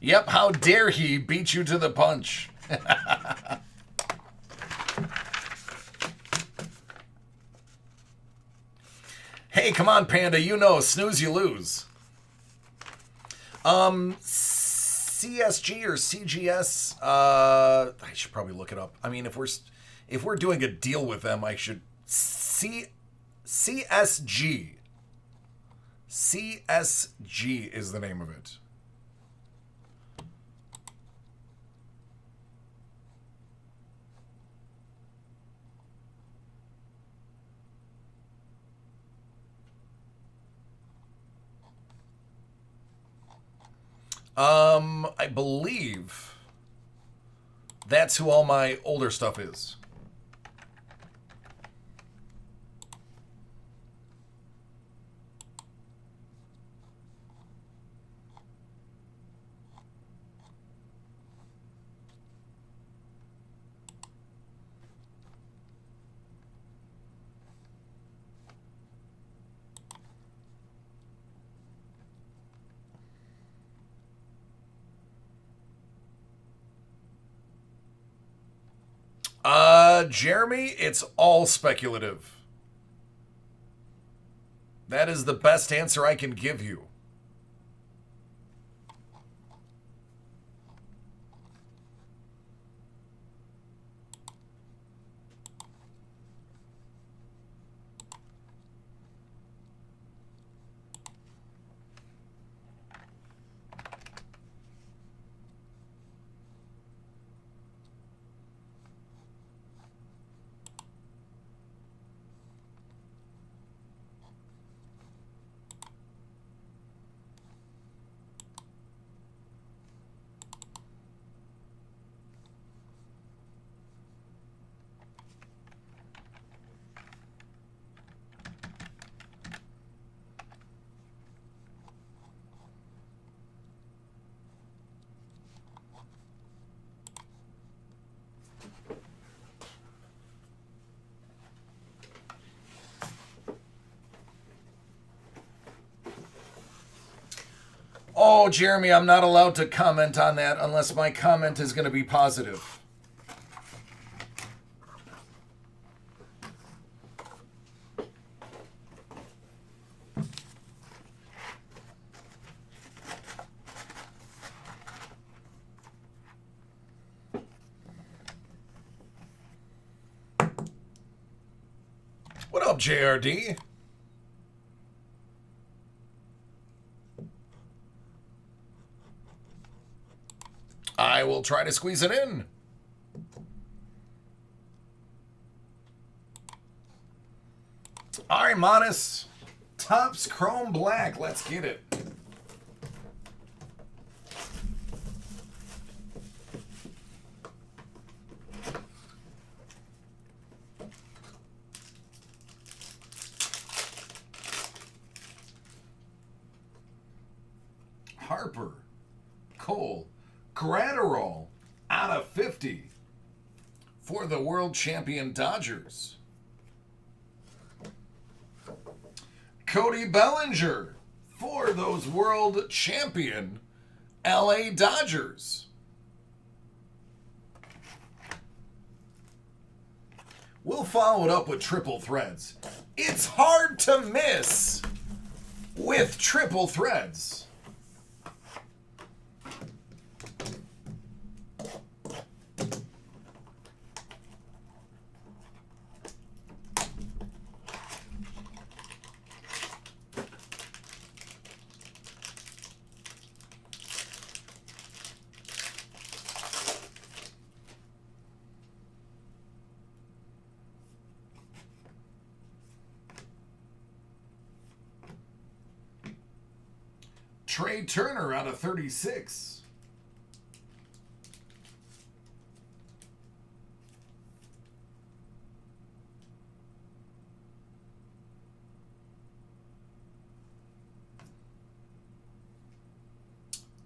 Yep, how dare he beat you to the punch? Hey, come on, Panda, you know, snooze you lose. CSG or CGS, I should probably look it up. I mean, if we're doing a deal with them, I should CSG. CSG is the name of it. I believe that's who all my older stuff is. Jeremy, it's all speculative. That is the best answer I can give you. Oh, Jeremy, I'm not allowed to comment on that unless my comment is going to be positive. What up, JRD? I will try to squeeze it in. All right, Monis. Topps Chrome Black. Let's get it. Harper. Cole. Gratterall out of 50 for the world champion Dodgers. Cody Bellinger for those world champion LA Dodgers. We'll follow it up with triple threads. It's hard to miss with triple threads. Trey Turner out of 36.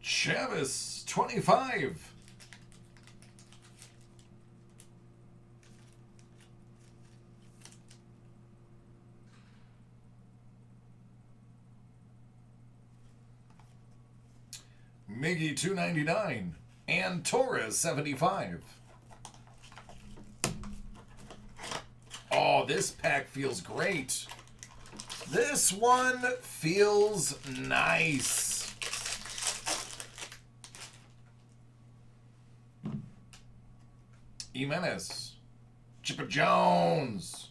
Chavis, 25. Miggy 299, and Torres 75. Oh, this pack feels great. This one feels nice. Jimenez, Chipper Jones,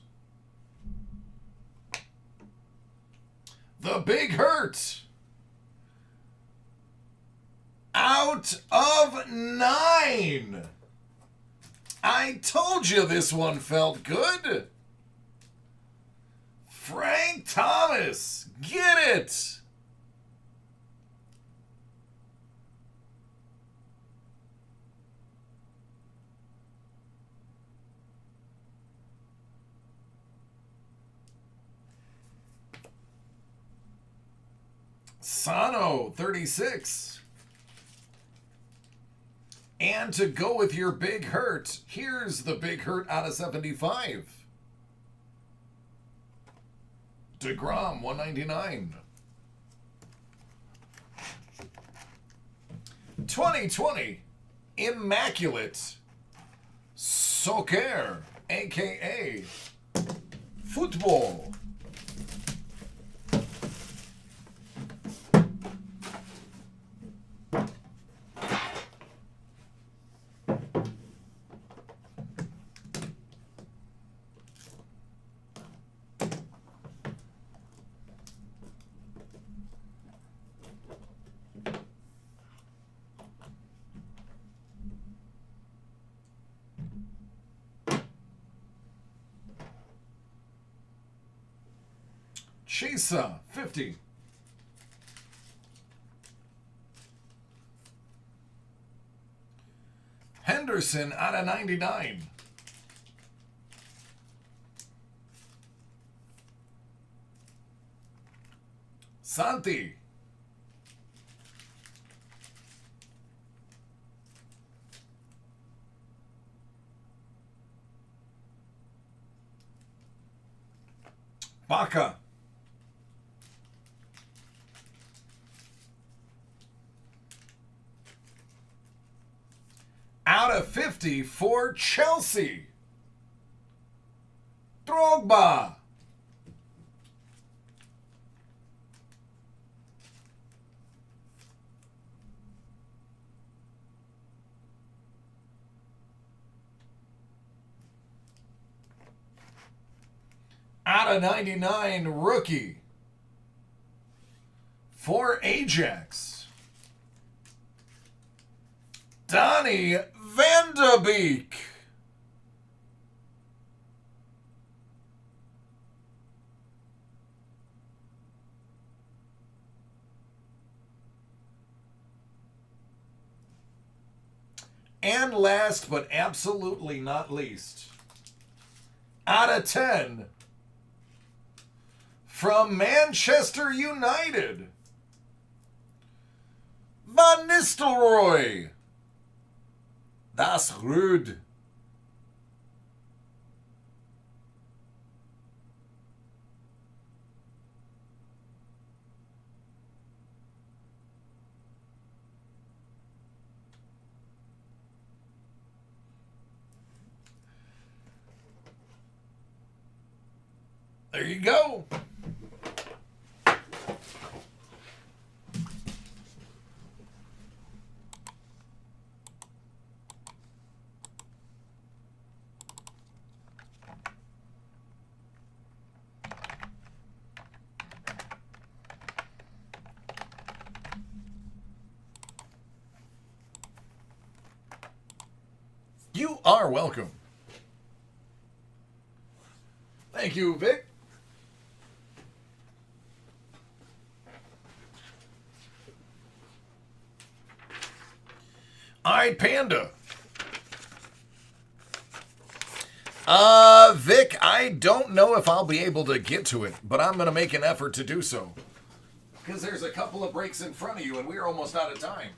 The Big Hurt. Out of 9. I told you this one felt good. Frank Thomas, get it. Sano, 36. And to go with your Big Hurt, here's the Big Hurt out of 75. DeGrom, 199. 2020, Immaculate Soccer, a.k.a. Football. Chisa, 50. Henderson out of 99. Santi. Baca. Out of 50 for Chelsea. Drogba. Out of 99, rookie. For Ajax. Donnie Van de Beek. And last but absolutely not least, out of 10, from Manchester United, Van Nistelrooy. Das Rude. There you go. You are welcome. Thank you, Vic. All right, Panda. Vic, I don't know if I'll be able to get to it, but I'm going to make an effort to do so. Because there's a couple of breaks in front of you, and we're almost out of time.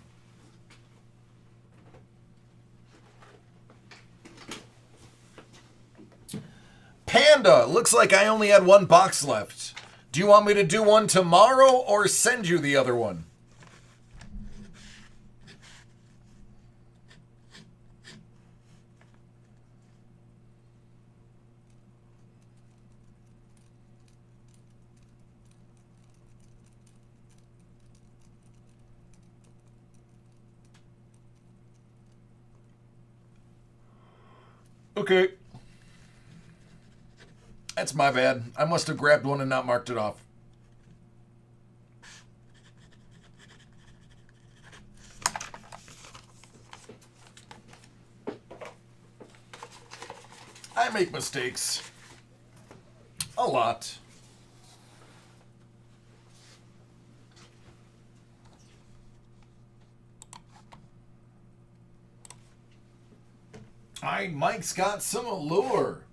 Panda, looks like I only had one box left. Do you want me to do one tomorrow or send you the other one? Okay. That's my bad. I must have grabbed one and not marked it off. I make mistakes. A lot. Mike's got some Allure.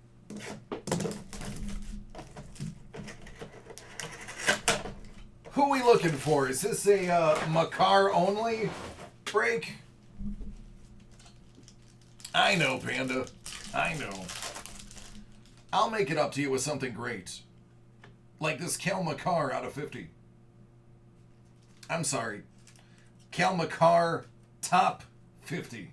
Who are we looking for? Is this a Makar only break? I know, Panda. I know. I'll make it up to you with something great. Like this Cal Makar out of 50. I'm sorry. Cal Makar top 50.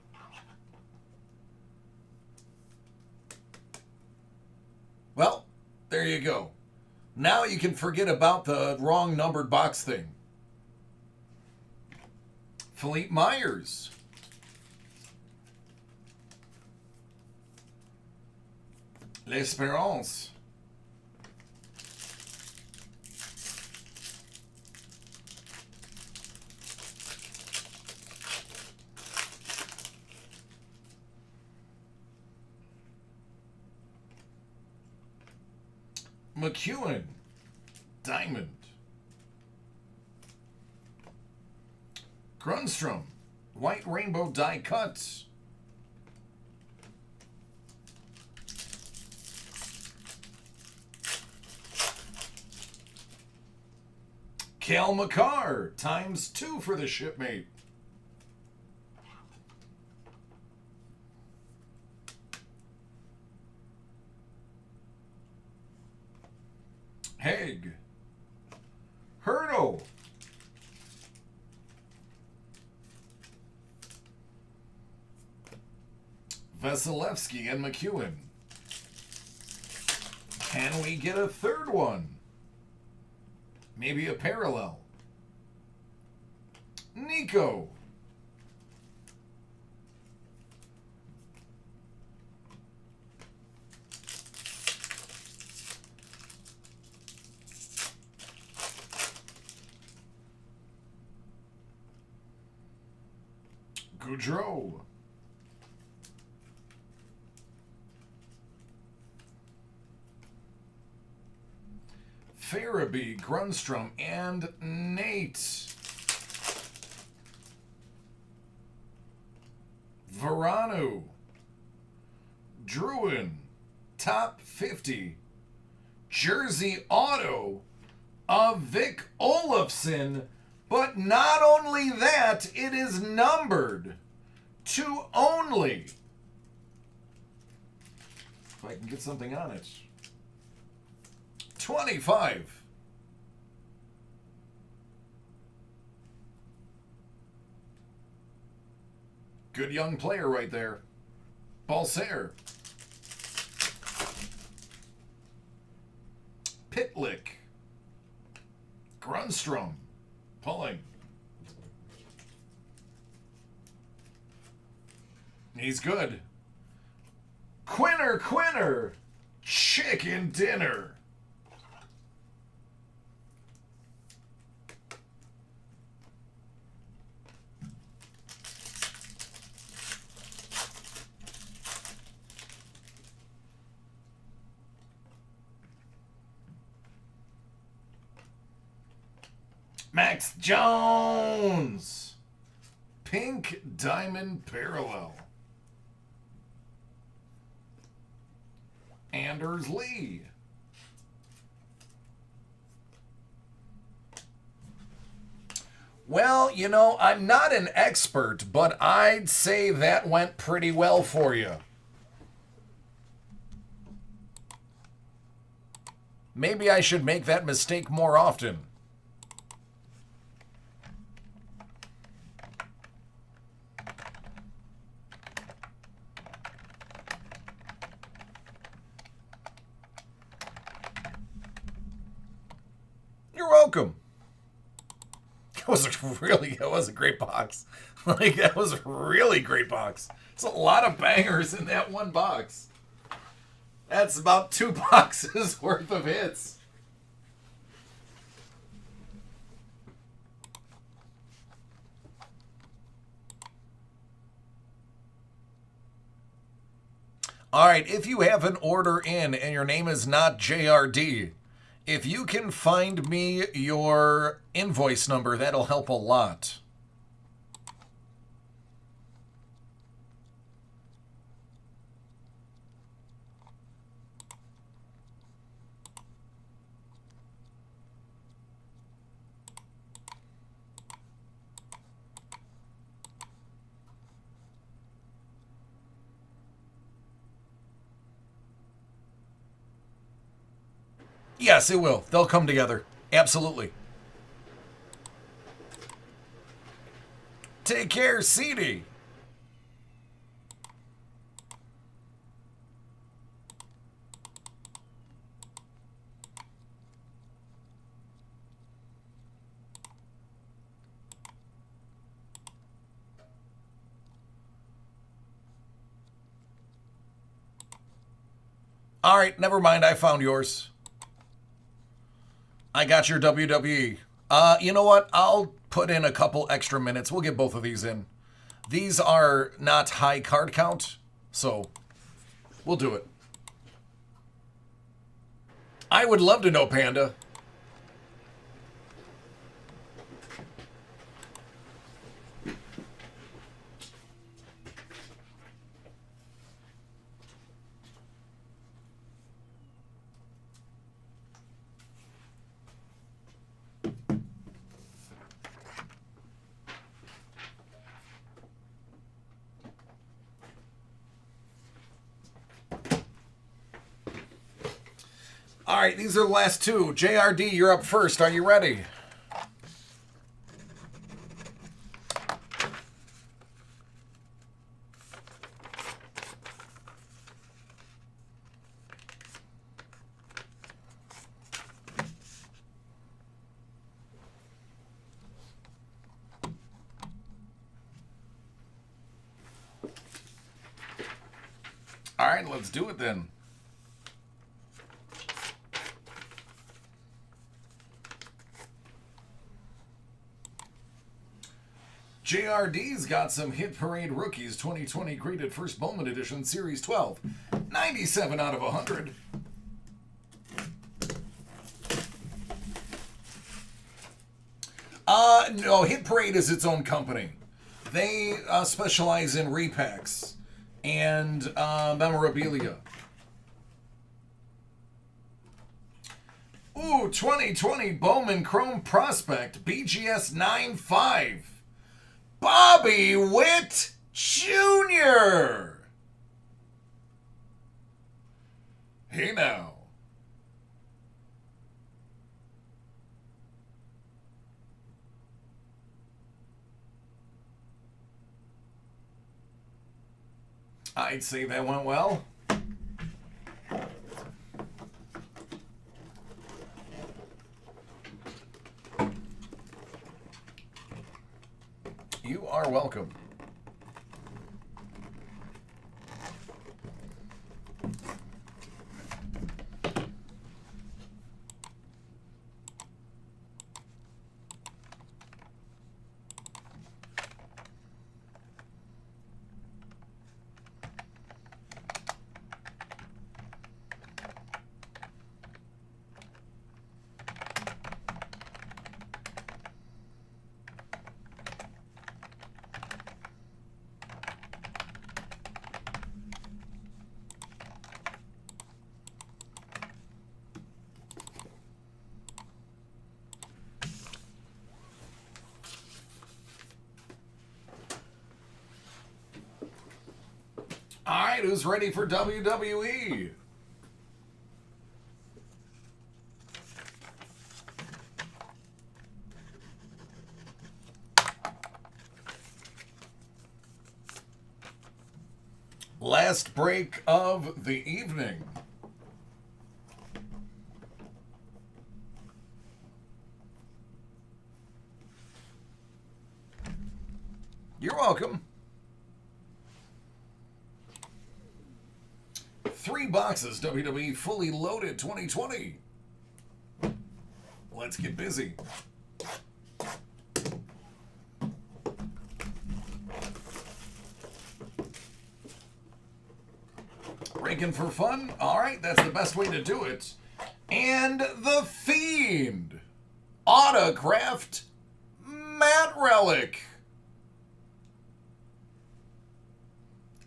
Well, there you go. Now you can forget about the wrong numbered box thing. Philippe Myers. L'Espérance. McEwen. Diamond. Grunstrom. White Rainbow Die Cut. Cal Makar, ×2 for the shipmate. Haig. Hurdle. Vasilevsky and McEwen. Can we get a third one? Maybe a parallel. Nico. Goudreau. Farabee, Grunstrom, and Nate. Verano. Druin. Top 50. Jersey auto of Vic Olofsson. But not only that, it is numbered to only. If I can get something on it. 25. Good young player right there. Balser. Pitlick. Grunstrom. Pulling. He's good. Quinner. Chicken dinner. Max Jones. Pink Diamond Parallel. Anders Lee. Well, you know, I'm not an expert, but I'd say that went pretty well for you. Maybe I should make that mistake more often. You're welcome. That was a great box. Like, that was a really great box. It's a lot of bangers in that one box. That's about 2 boxes worth of hits. All right, if you have an order in and your name is not JRD, if you can find me your invoice number, that'll help a lot. Yes, it will. They'll come together. Absolutely. Take care, CD. All right, never mind. I found yours. I got your WWE. You know what? I'll put in a couple extra minutes. We'll get both of these in. These are not high card count, so we'll do it. I would love to know, Panda. All right, these are the last two. JRD, you're up first. Are you ready? All right, let's do it then. JRD's got some Hit Parade Rookies 2020 Graded First Bowman Edition Series 12. 97 out of 100. No, Hit Parade is its own company. They specialize in repacks and memorabilia. Ooh, 2020 Bowman Chrome Prospect BGS 9.5. Bobby Witt Jr. Hey now. I'd say that went well. You are welcome. All right, who's ready for WWE? Last break of the evening. You're welcome. 3 boxes, WWE Fully Loaded 2020. Let's get busy. Breaking for fun? Alright, that's the best way to do it. And The Fiend. Autographed Matt Relic.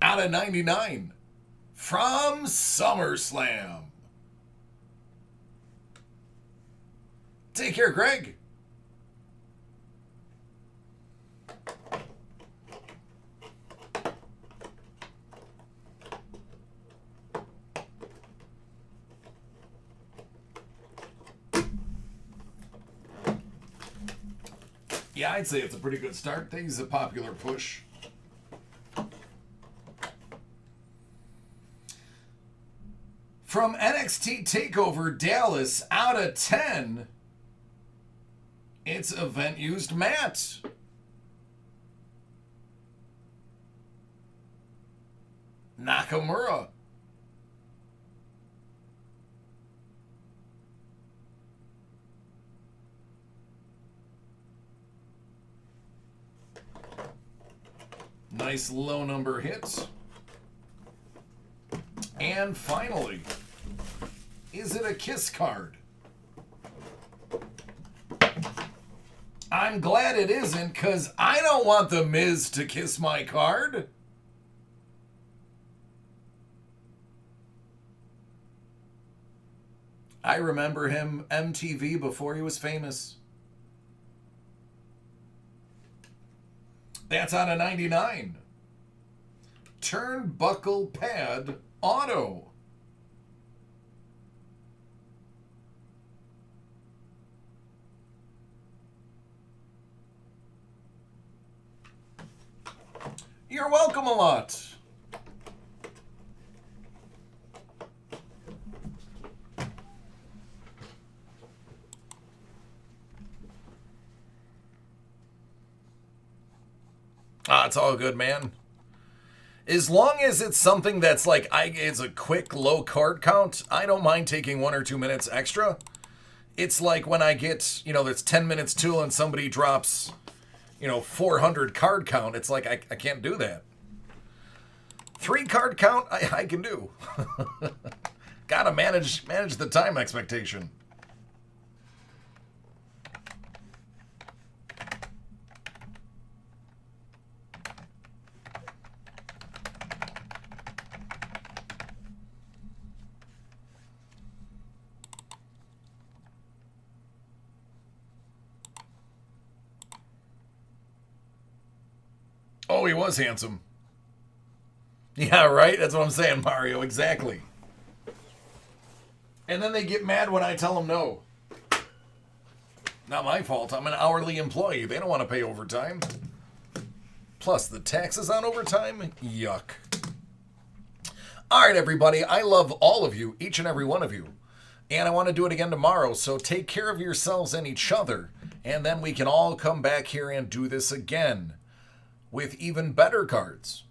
Out of 99. From SummerSlam. Take care, Greg. Yeah, I'd say it's a pretty good start. He's a popular push. From NXT TakeOver Dallas, out of 10, it's Event Used Matt. Nakamura. Nice low number hit. And finally, is it a Kiss card? I'm glad it isn't, because I don't want The Miz to kiss my card. I remember him MTV before he was famous. That's out of 99. Turnbuckle Pad Auto. You're welcome a lot. It's all good, man. As long as it's something that's like, it's a quick, low card count, I don't mind taking 1 or 2 minutes extra. It's like when I get, that's 10 minutes till and somebody drops, 400 card count. It's like, I can't do that. 3 card count, I can do. Gotta manage the time expectation. Oh, he was handsome. Yeah, right? That's what I'm saying, Mario. Exactly. And then they get mad when I tell them no. Not my fault. I'm an hourly employee. They don't want to pay overtime. Plus, the taxes on overtime? Yuck. All right, everybody. I love all of you, each and every one of you. And I want to do it again tomorrow, so take care of yourselves and each other. And then we can all come back here and do this again with even better cards.